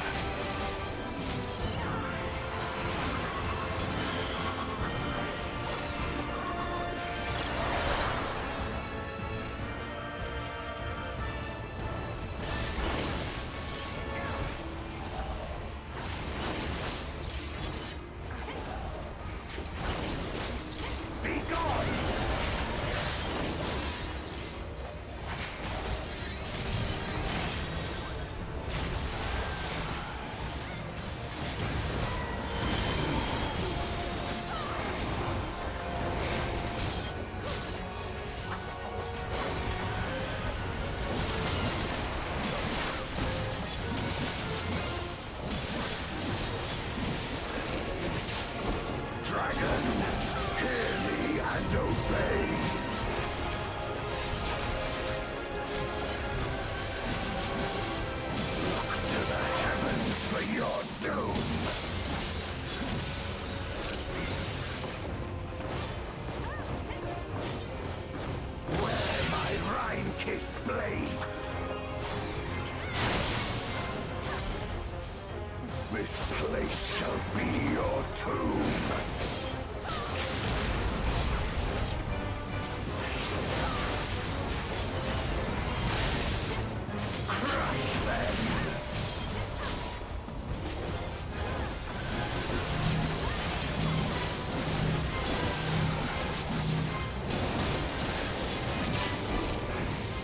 This place shall be your tomb. Crush them!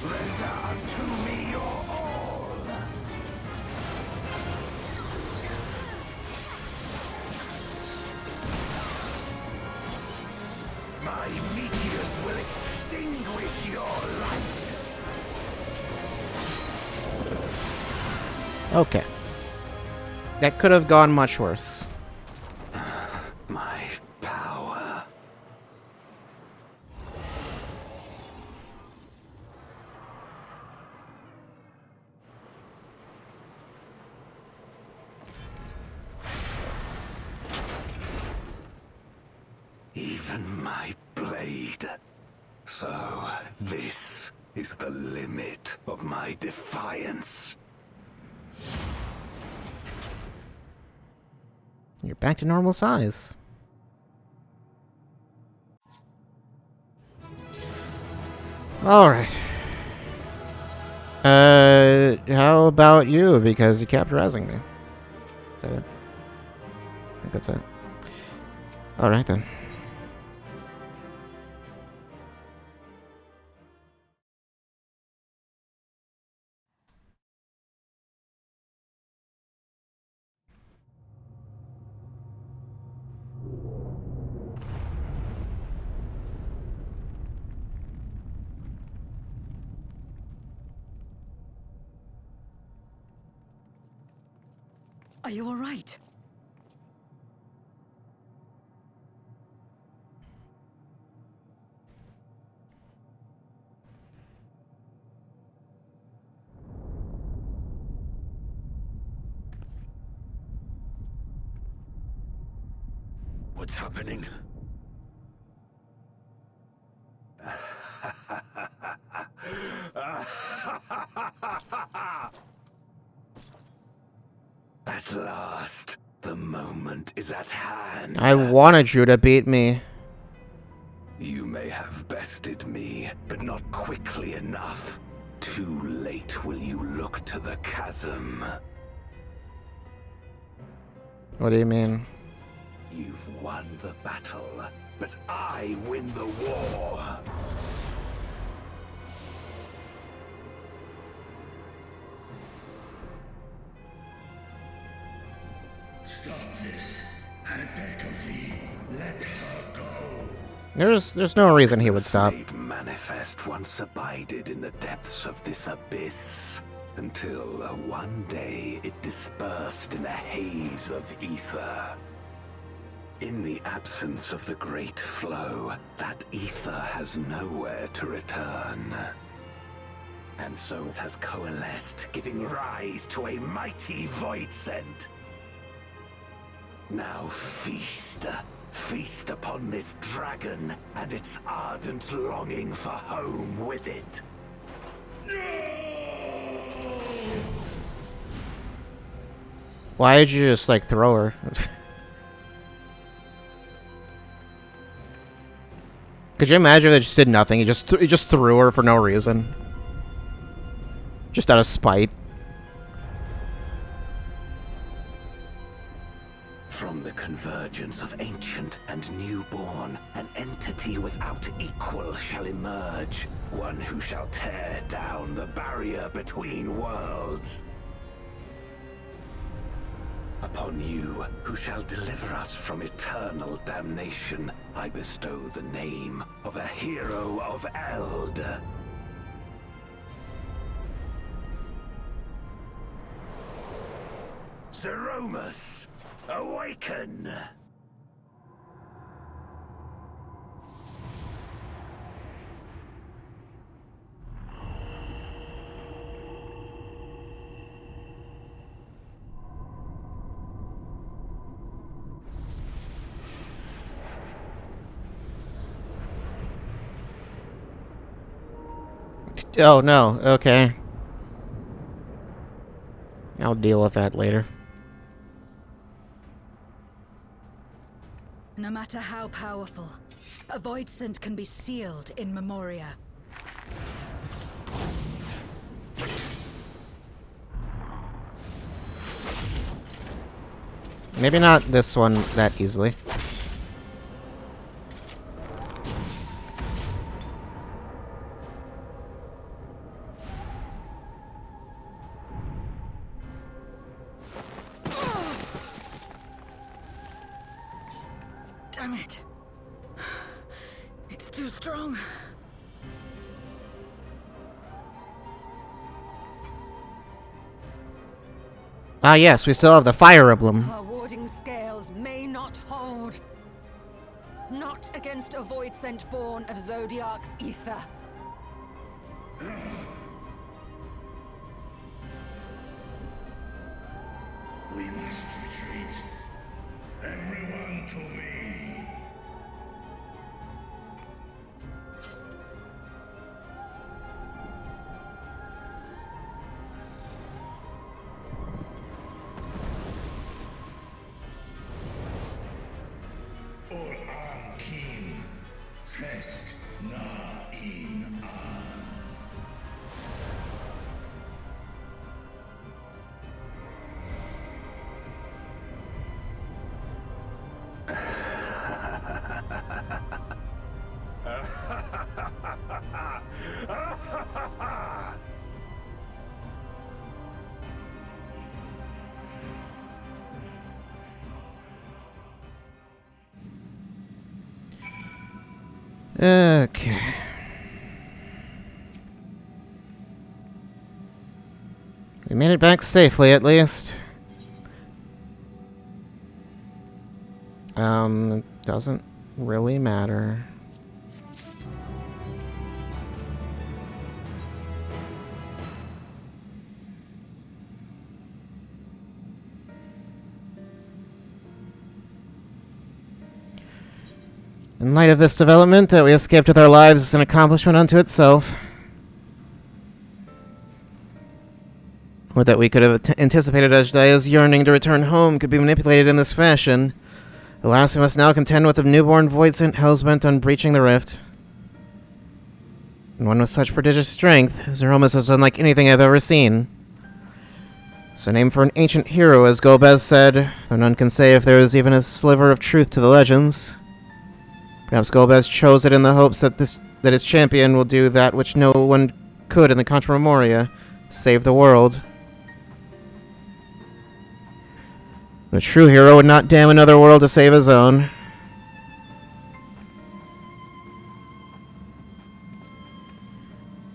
Render unto me your all. My meteors will extinguish your light. Okay. That could have gone much worse. My power. Even my blade. So, this is the limit of my defiance. You're back to normal size. Alright. How about you? Because you kept razzing me. Is that it? I think that's it. Alright then. Are you all right? What's happening? At last, the moment is at hand. I wanted you to beat me. You may have bested me, but not quickly enough. Too late will you look to the chasm. What do you mean? You've won the battle, but I win the war. Stop this. I beg of thee, let her go. There's no reason he would stop. Made manifest once abided in the depths of this abyss, until one day it dispersed in a haze of ether. In the absence of the great flow, that ether has nowhere to return. And so it has coalesced, giving rise to a mighty void scent. Now feast. Feast upon this dragon and its ardent longing for home with it. Why did you just, like, throw her? Could you imagine if it just did nothing? He just threw her for no reason. Just out of spite. From the convergence of ancient and newborn, an entity without equal shall emerge. One who shall tear down the barrier between worlds. Upon you, who shall deliver us from eternal damnation, I bestow the name of a hero of Eld. Zeromus, awaken! Oh, no. Okay. I'll deal with that later. No matter how powerful, a void scent can be sealed in Memoria. Maybe not this one that easily. Damn it. It's too strong. Ah, yes, we still have the fire emblem. Our warding scales may not hold. Not against a void scent born of Zodiac's ether. We must retreat. Everyone to me. Or Kim. Test na in an. Okay. We made it back safely, at least. It doesn't really matter. In light of this development, that we escaped with our lives is an accomplishment unto itself. Or that we could have anticipated Ajdaya's yearning to return home could be manipulated in this fashion. Alas, we must now contend with a newborn void scent hellsbent on breaching the rift. And one with such prodigious strength, Zeromus is unlike anything I've ever seen. So named for an ancient hero, as Gobez said, though none can say if there is even a sliver of truth to the legends. Perhaps Gobez chose it in the hopes that its champion will do that which no one could in the Contra Memoria, save the world. A true hero would not damn another world to save his own.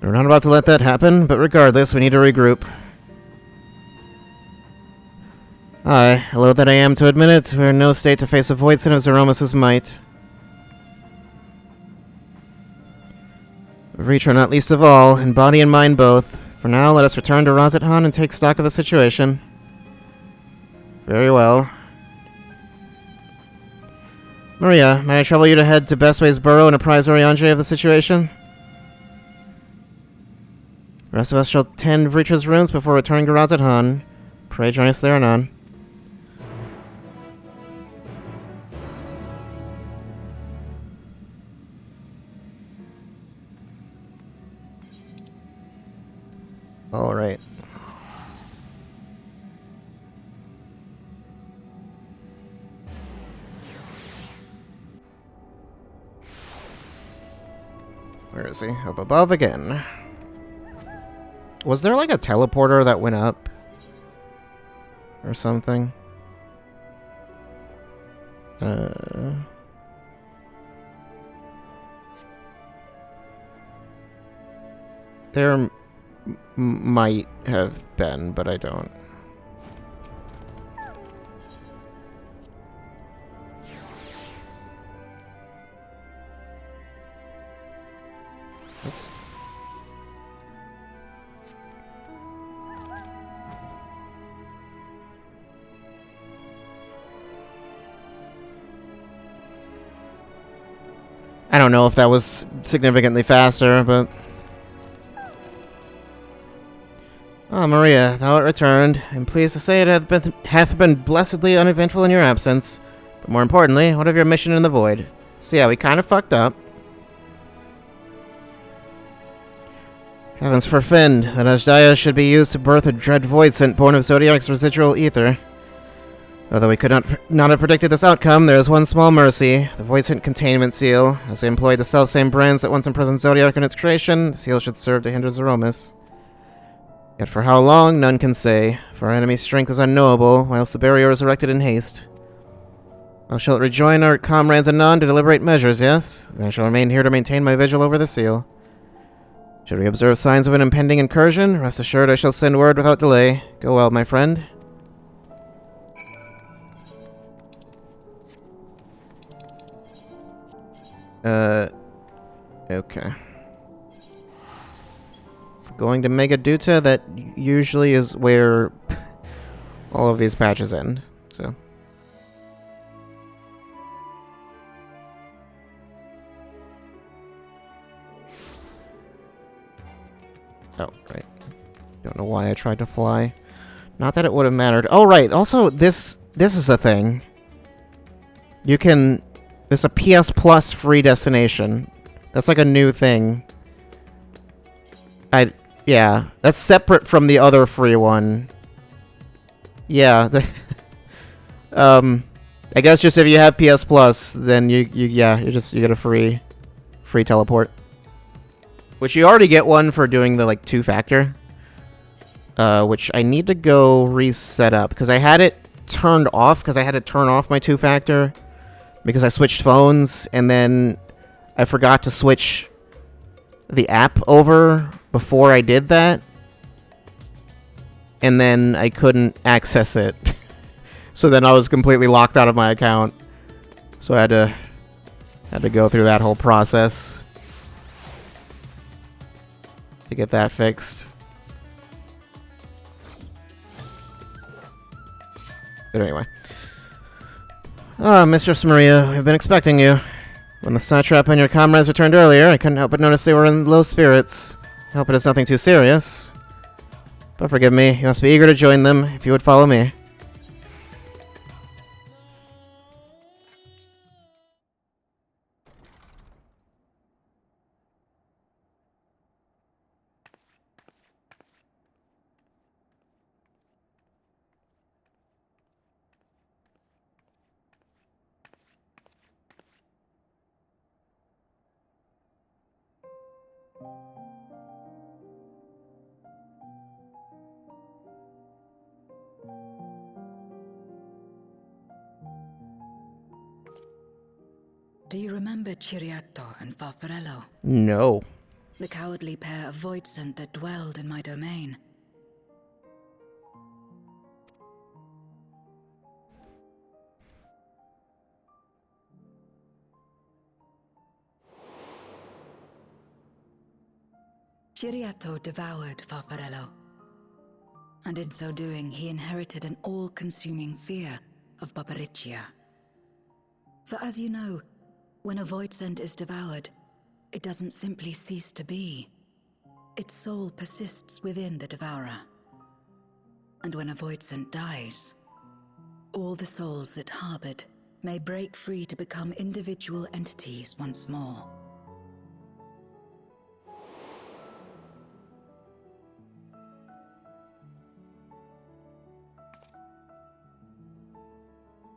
We're not about to let that happen, but regardless, we need to regroup. Aye, loath that I am to admit it, we're in no state to face a Voidsent of Zeromus' might. Reacher not least of all, in body and mind both. For now, let us return to Razathan and take stock of the situation. Very well. Maria, may I trouble you to head to Bestway's burrow and apprise Oriandre of the situation? The rest of us shall tend Vreetra's rooms before returning to Razathan. Pray join us there anon. Alright. Where is he? Up above again. Was there like a teleporter that went up? Or something? There might have been, but I don't. Oops. I don't know if that was significantly faster, but... Ah, Maria, thou art returned. I'm pleased to say it hath been blessedly uneventful in your absence. But more importantly, what of your mission in the void? See how we kind of fucked up. Heavens forfend that Ashdaya should be used to birth a dread Voidsent born of Zodiac's residual ether. Although we could not have predicted this outcome, there is one small mercy. The Voidsent containment seal. As we employed the selfsame brands that once imprisoned Zodiac in its creation, the seal should serve to hinder Zeromus. Yet for how long, none can say, for our enemy's strength is unknowable, whilst the barrier is erected in haste. Thou shalt rejoin our comrades anon to deliberate measures, yes? Then I shall remain here to maintain my vigil over the seal. Should we observe signs of an impending incursion, rest assured I shall send word without delay. Go well, my friend. Okay. Going to Megaduta, that usually is where all of these patches end, so. Oh, right. Don't know why I tried to fly. Not that it would have mattered. Oh, right. Also, this is a thing. You can... There's a PS Plus free destination. That's like a new thing. Yeah, that's separate from the other free one. Yeah. I guess just if you have PS Plus, then you get a free teleport. Which you already get one for doing the like 2-factor. Which I need to go reset up because I had it turned off because I had to turn off my 2-factor because I switched phones and then I forgot to switch the app over before I did that, and then I couldn't access it. So then I was completely locked out of my account. So I had to go through that whole process to get that fixed. But anyway. Ah, Mistress Maria, we've been expecting you. When the satrap and your comrades returned earlier, I couldn't help but notice they were in low spirits. I hope it is nothing too serious. But forgive me, you must be eager to join them if you would follow me. Do you remember Ciriato and Farfarello? No. The cowardly pair of Voidsent that dwelled in my domain. Ciriato devoured Farfarello, and in so doing he inherited an all-consuming fear of Barbariccia. For as you know, when a Voidsent is devoured, it doesn't simply cease to be. Its soul persists within the devourer. And when a Voidsent dies, all the souls that harbored may break free to become individual entities once more.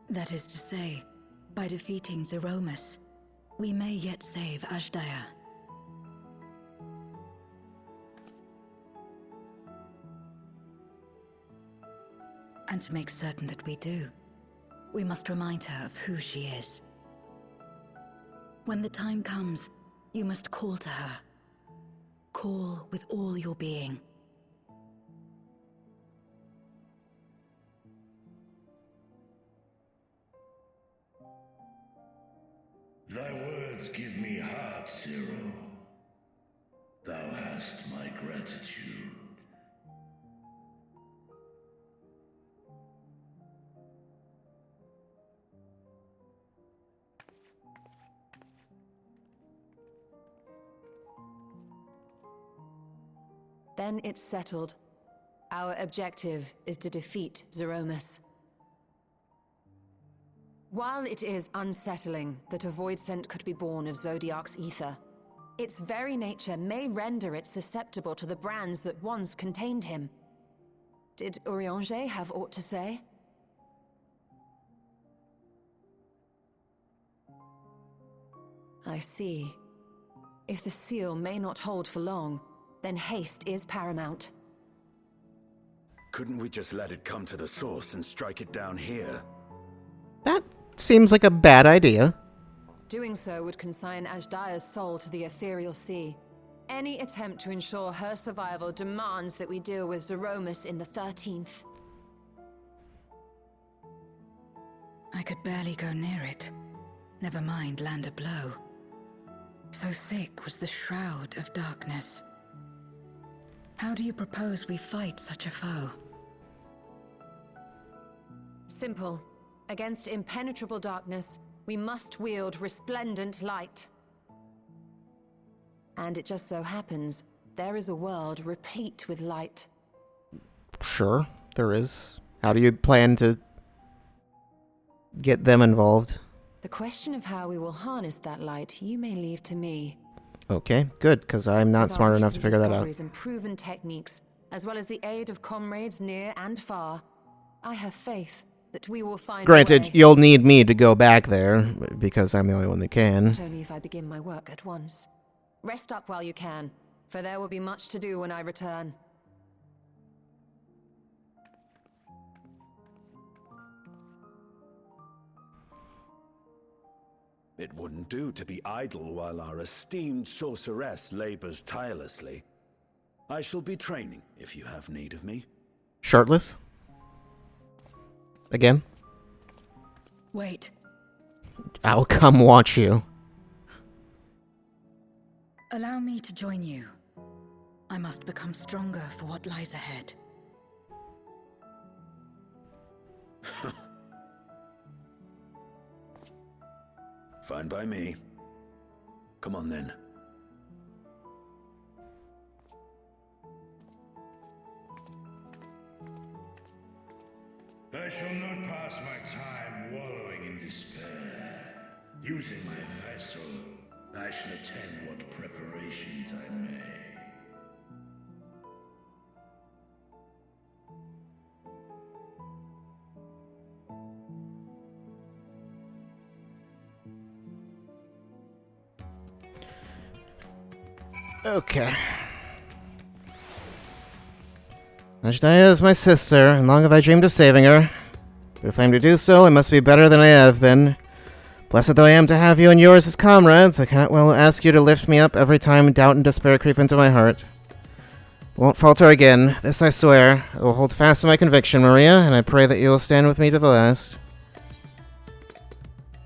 That is to say, by defeating Zeromus, we may yet save Azdaja. And to make certain that we do, we must remind her of who she is. When the time comes, you must call to her. Call with all your being. Thy words give me heart, Zero. Thou hast my gratitude. Then it's settled. Our objective is to defeat Zeromus. While it is unsettling that a Voidsent could be born of Zodiark's ether, its very nature may render it susceptible to the brands that once contained him. Did Urianger have aught to say? I see. If the seal may not hold for long, then haste is paramount. Couldn't we just let it come to the source and strike it down here? That seems like a bad idea. Doing so would consign Azdaja's soul to the ethereal sea. Any attempt to ensure her survival demands that we deal with Zeromus in the 13th. I could barely go near it. Never mind land a blow. So thick was the shroud of darkness. How do you propose we fight such a foe? Simple. Against impenetrable darkness, we must wield resplendent light. And it just so happens, there is a world replete with light. Sure, there is. How do you plan to get them involved? The question of how we will harness that light, you may leave to me. Okay, good, because I'm not With smart our enough to recent figure that out. discoveries and proven techniques, as well as the aid of comrades near and far, I have faith that we will find a Granted, way. you'll need me to go back there, because I'm the only one that can. Not only if I begin my work at once. Rest up while you can, for there will be much to do when I return. It wouldn't do to be idle while our esteemed sorceress labors tirelessly. I shall be training if you have need of me. Shirtless? Again? Wait. I'll come watch you. Allow me to join you. I must become stronger for what lies ahead. Fine by me. Come on then. I shall not pass my time wallowing in despair. Using my vessel, I shall attend what preparations I may. Okay. Azdaja is my sister, and long have I dreamed of saving her. But if I am to do so, I must be better than I have been. Blessed though I am to have you and yours as comrades, I cannot well ask you to lift me up every time doubt and despair creep into my heart. I won't falter again, this I swear. I will hold fast to my conviction, Maria, and I pray that you will stand with me to the last.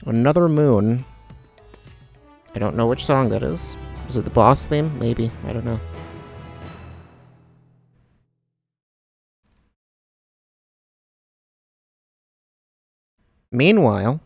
Another moon. I don't know which song that is. Is it the boss theme? Maybe. I don't know. Meanwhile...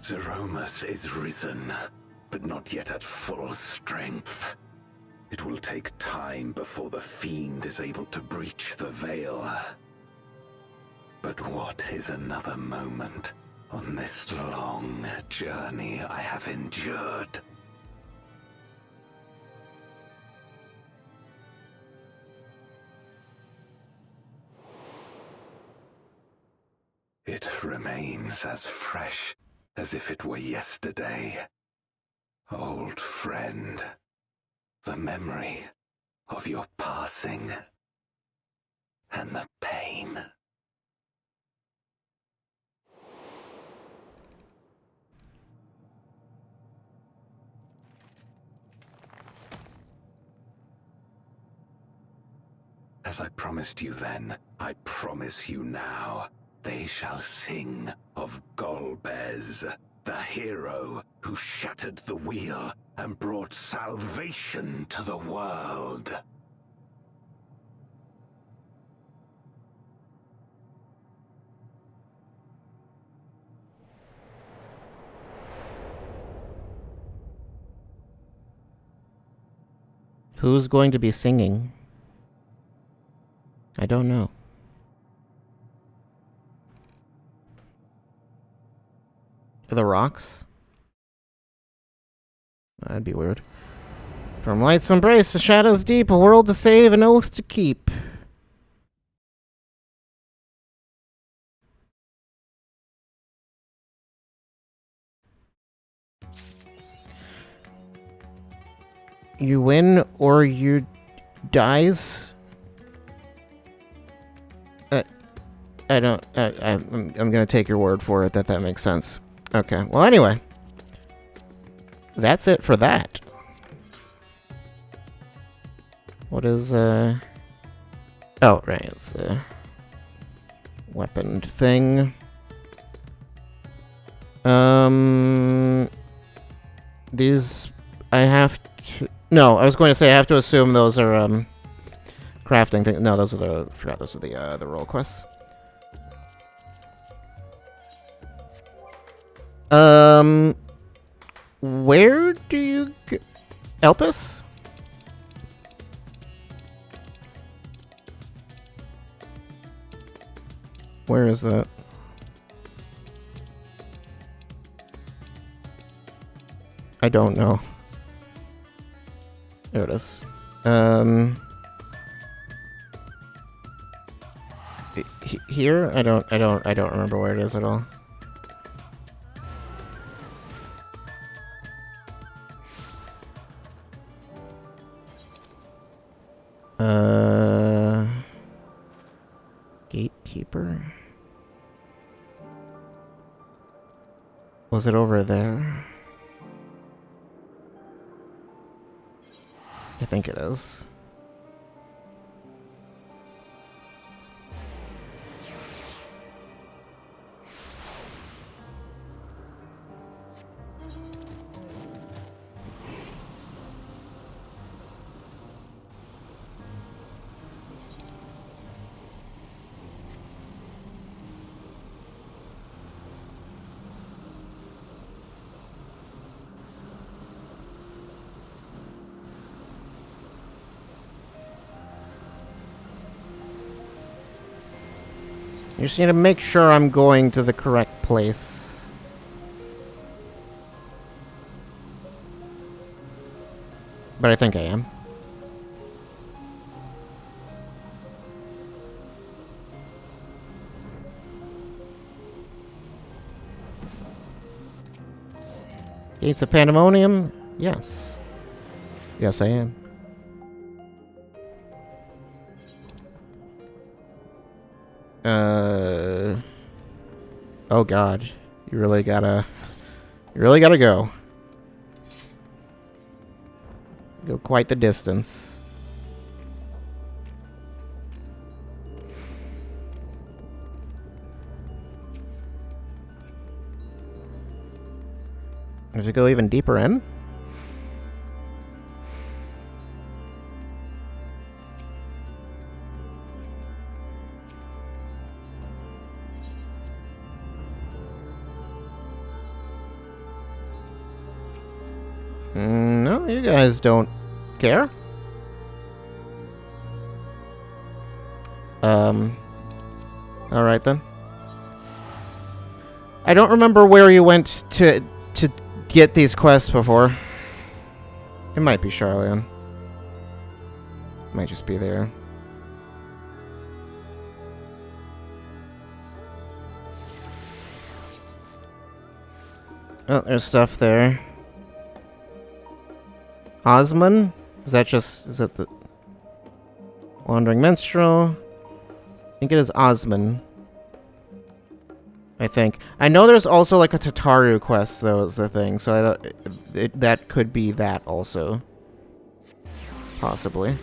Zeromus is risen, but not yet at full strength. It will take time before the fiend is able to breach the veil. But what is another moment on this long journey I have endured? It remains as fresh as if it were yesterday. Old friend, the memory of your passing and the pain. As I promised you then, I promise you now. They shall sing of Golbez, the hero who shattered the wheel and brought salvation to the world. Who's going to be singing? I don't know. The rocks? That'd be weird. From light's embrace to shadows deep, a world to save, an oath to keep. You win or you dies? I'm gonna take your word for it that makes sense. Okay, well anyway. That's it for that. What is, oh, right, it's a weapon thing. These, I have to, no, I was going to say I have to assume those are, crafting things. No, those are the, I forgot those are the role quests. Where do you go? Elpis? Where is that? I don't know. There it is. Here? I don't remember where it is at all. Gatekeeper? Was it over there? I think it is. You just need to make sure I'm going to the correct place. but I think I am. Gates of Pandemonium? Yes. Yes, I am. Oh god. You really gotta go. Go quite the distance. Does it go even deeper in? No, you guys don't care. Alright then. I don't remember where you went to get these quests before. It might be Charlian. Might just be there. Oh, there's stuff there. Osman? Is that the Wandering Minstrel? I think it is Osman. I think. I know there's also like a Tataru quest though, is the thing, so I don't, that could be that also. Possibly.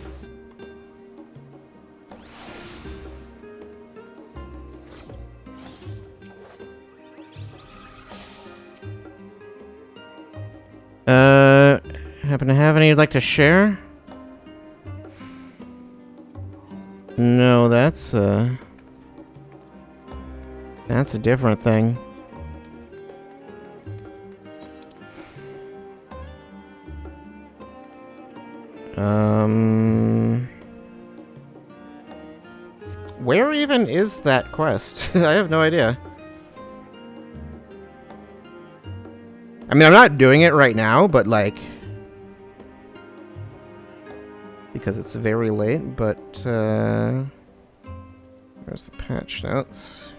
Happen to have any you'd like to share? No, that's a different thing. Where even is that quest? I have no idea. I mean, I'm not doing it right now, but like, because it's very late, but there's the patch notes.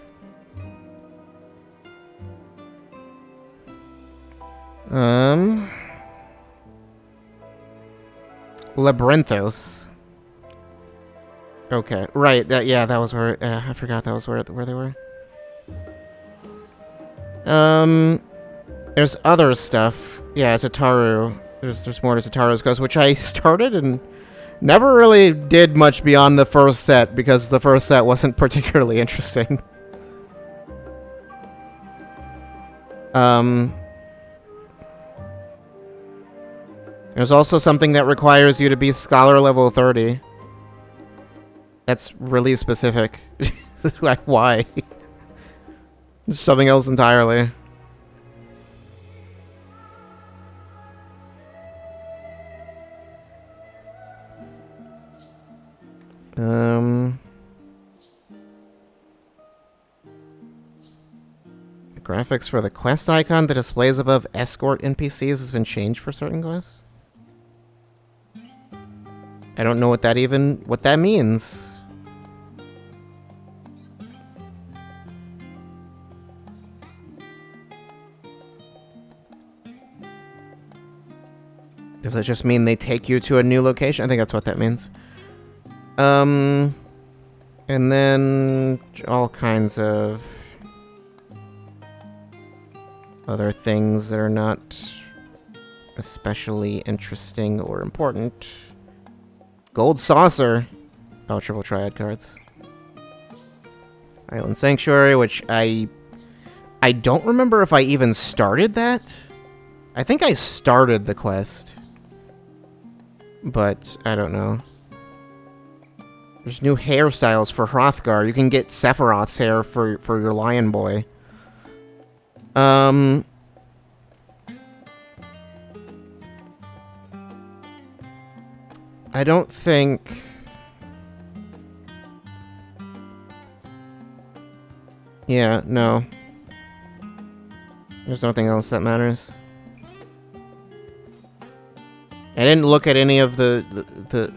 Labyrinthos. Okay, right. Yeah, that was where. I forgot that was where they were. There's other stuff. Yeah, Tataru. There's more to Tataru's quest, which I started and never really did much beyond the first set because the first set wasn't particularly interesting. There's also something that requires you to be Scholar level 30. That's really specific. Like, why? Something else entirely. The graphics for the quest icon that displays above escort NPCs has been changed for certain quests. I don't know what that means. Does that just mean they take you to a new location? I think that's what that means. And then all kinds of other things that are not especially interesting or important. Gold Saucer. Oh, triple triad cards. Island Sanctuary, which I don't remember if I even started that. I think I started the quest. But I don't know. There's new hairstyles for Hrothgar. You can get Sephiroth's hair for your lion boy. I don't think... Yeah, no. There's nothing else that matters. I didn't look at any of the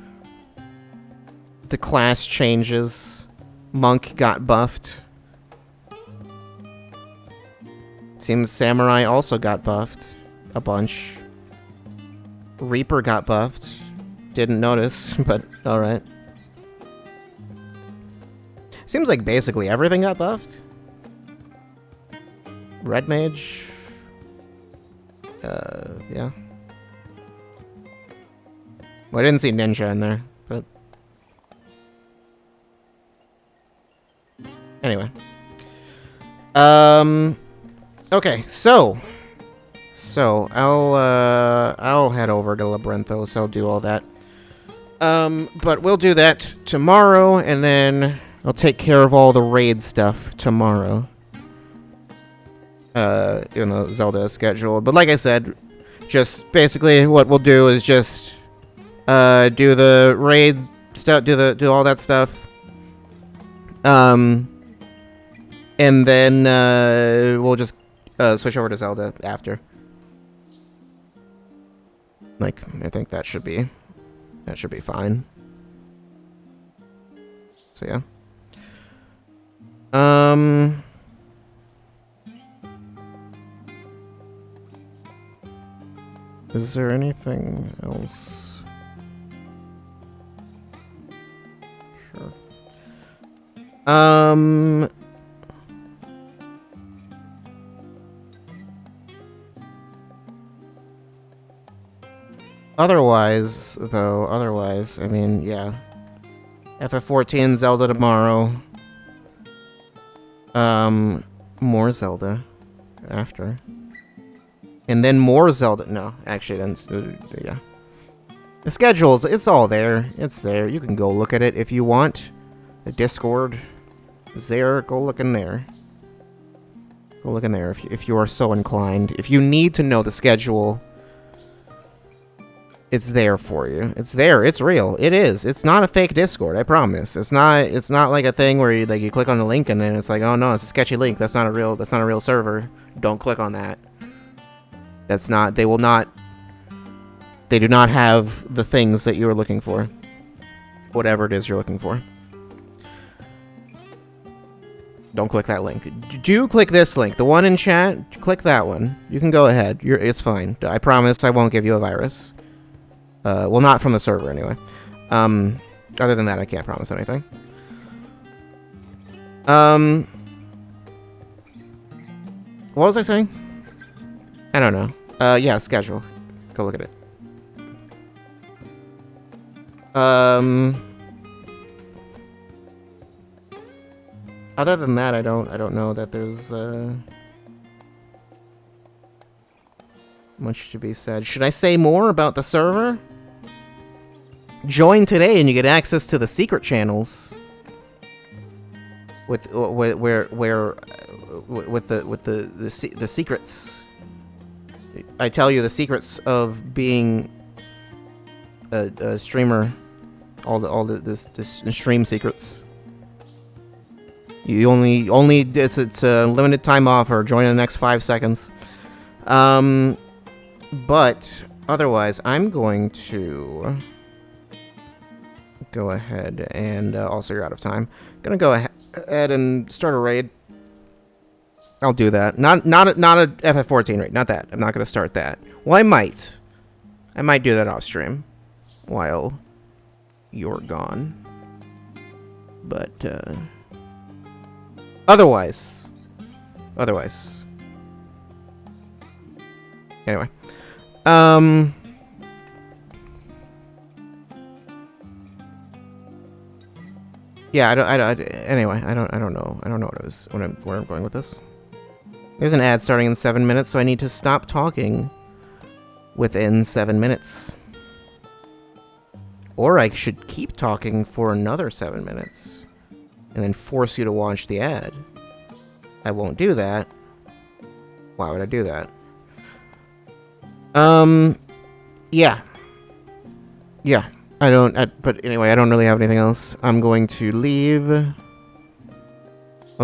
class changes. Monk got buffed. Seems Samurai also got buffed a bunch. Reaper got buffed. Didn't notice, but alright. Seems like basically everything got buffed. Red Mage. Yeah. Well, I didn't see Ninja in there, but... Anyway. Okay, so I'll head over to Labyrinthos. I'll do all that. But we'll do that tomorrow, and then I'll take care of all the raid stuff tomorrow. Even though Zelda is scheduled. But like I said, just basically what we'll do is just do the raid stuff, do all that stuff. And then we'll just switch over to Zelda after. Like, I think that should be fine. So yeah. Is there anything else? Sure. Otherwise, I mean, yeah. FF14 Zelda tomorrow. More Zelda after. And then more Zelda. No, actually, then, yeah. The schedules, it's all there. It's there. You can go look at it if you want. The Discord is there. Go look in there. Go look in there if you are so inclined. If you need to know the schedule, it's there for you. It's there. It's real. It is. It's not a fake Discord. I promise. It's not like a thing where you click on the link and then it's like, oh no, it's a sketchy link. That's not a real server. Don't click on that. That's not. They will not. They do not have the things that you are looking for. Whatever it is you're looking for. Don't click that link. Do click this link. The one in chat. Click that one. You can go ahead. It's fine. I promise I won't give you a virus. Well, not from the server anyway. Other than that, I can't promise anything. What was I saying? I don't know. Yeah, schedule. Go look at it. Other than that, I don't know that there's much to be said. Should I say more about the server? Join today and you get access to the secret channels. With the secrets. I tell you the secrets of being a streamer. All the stream secrets. You only it's a limited time offer. Join in the next 5 seconds. But otherwise, I'm going to go ahead and also you're out of time. Gonna go ahead and start a raid. I'll do that. Not a FF14 raid. Not that. I'm not gonna start that. Well, I might do that off stream while you're gone. But otherwise. Anyway. Yeah, I don't know where I'm going with this. There's an ad starting in 7 minutes, so I need to stop talking within 7 minutes. Or I should keep talking for another 7 minutes and then force you to watch the ad. I won't do that. Why would I do that? Yeah. But anyway, I don't really have anything else. I'm going to leave. I'll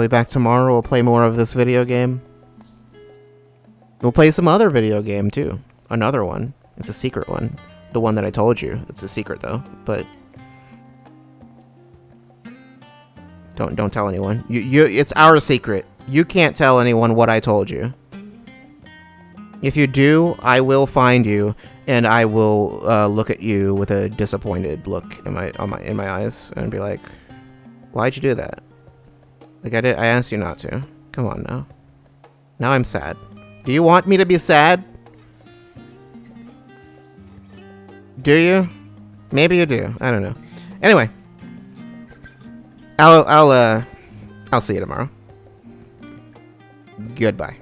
be back tomorrow. We'll play more of this video game. We'll play some other video game, too. Another one. It's a secret one. the one that I told you. It's a secret though, but don't tell anyone. It's our secret. You can't tell anyone what I told you. If you do, I will find you, and I will look at you with a disappointed look in my eyes, and be like, "Why'd you do that? Like I asked you not to. Come on now. Now I'm sad. Do you want me to be sad? Do you? Maybe you do. I don't know. Anyway, I'll see you tomorrow. Goodbye."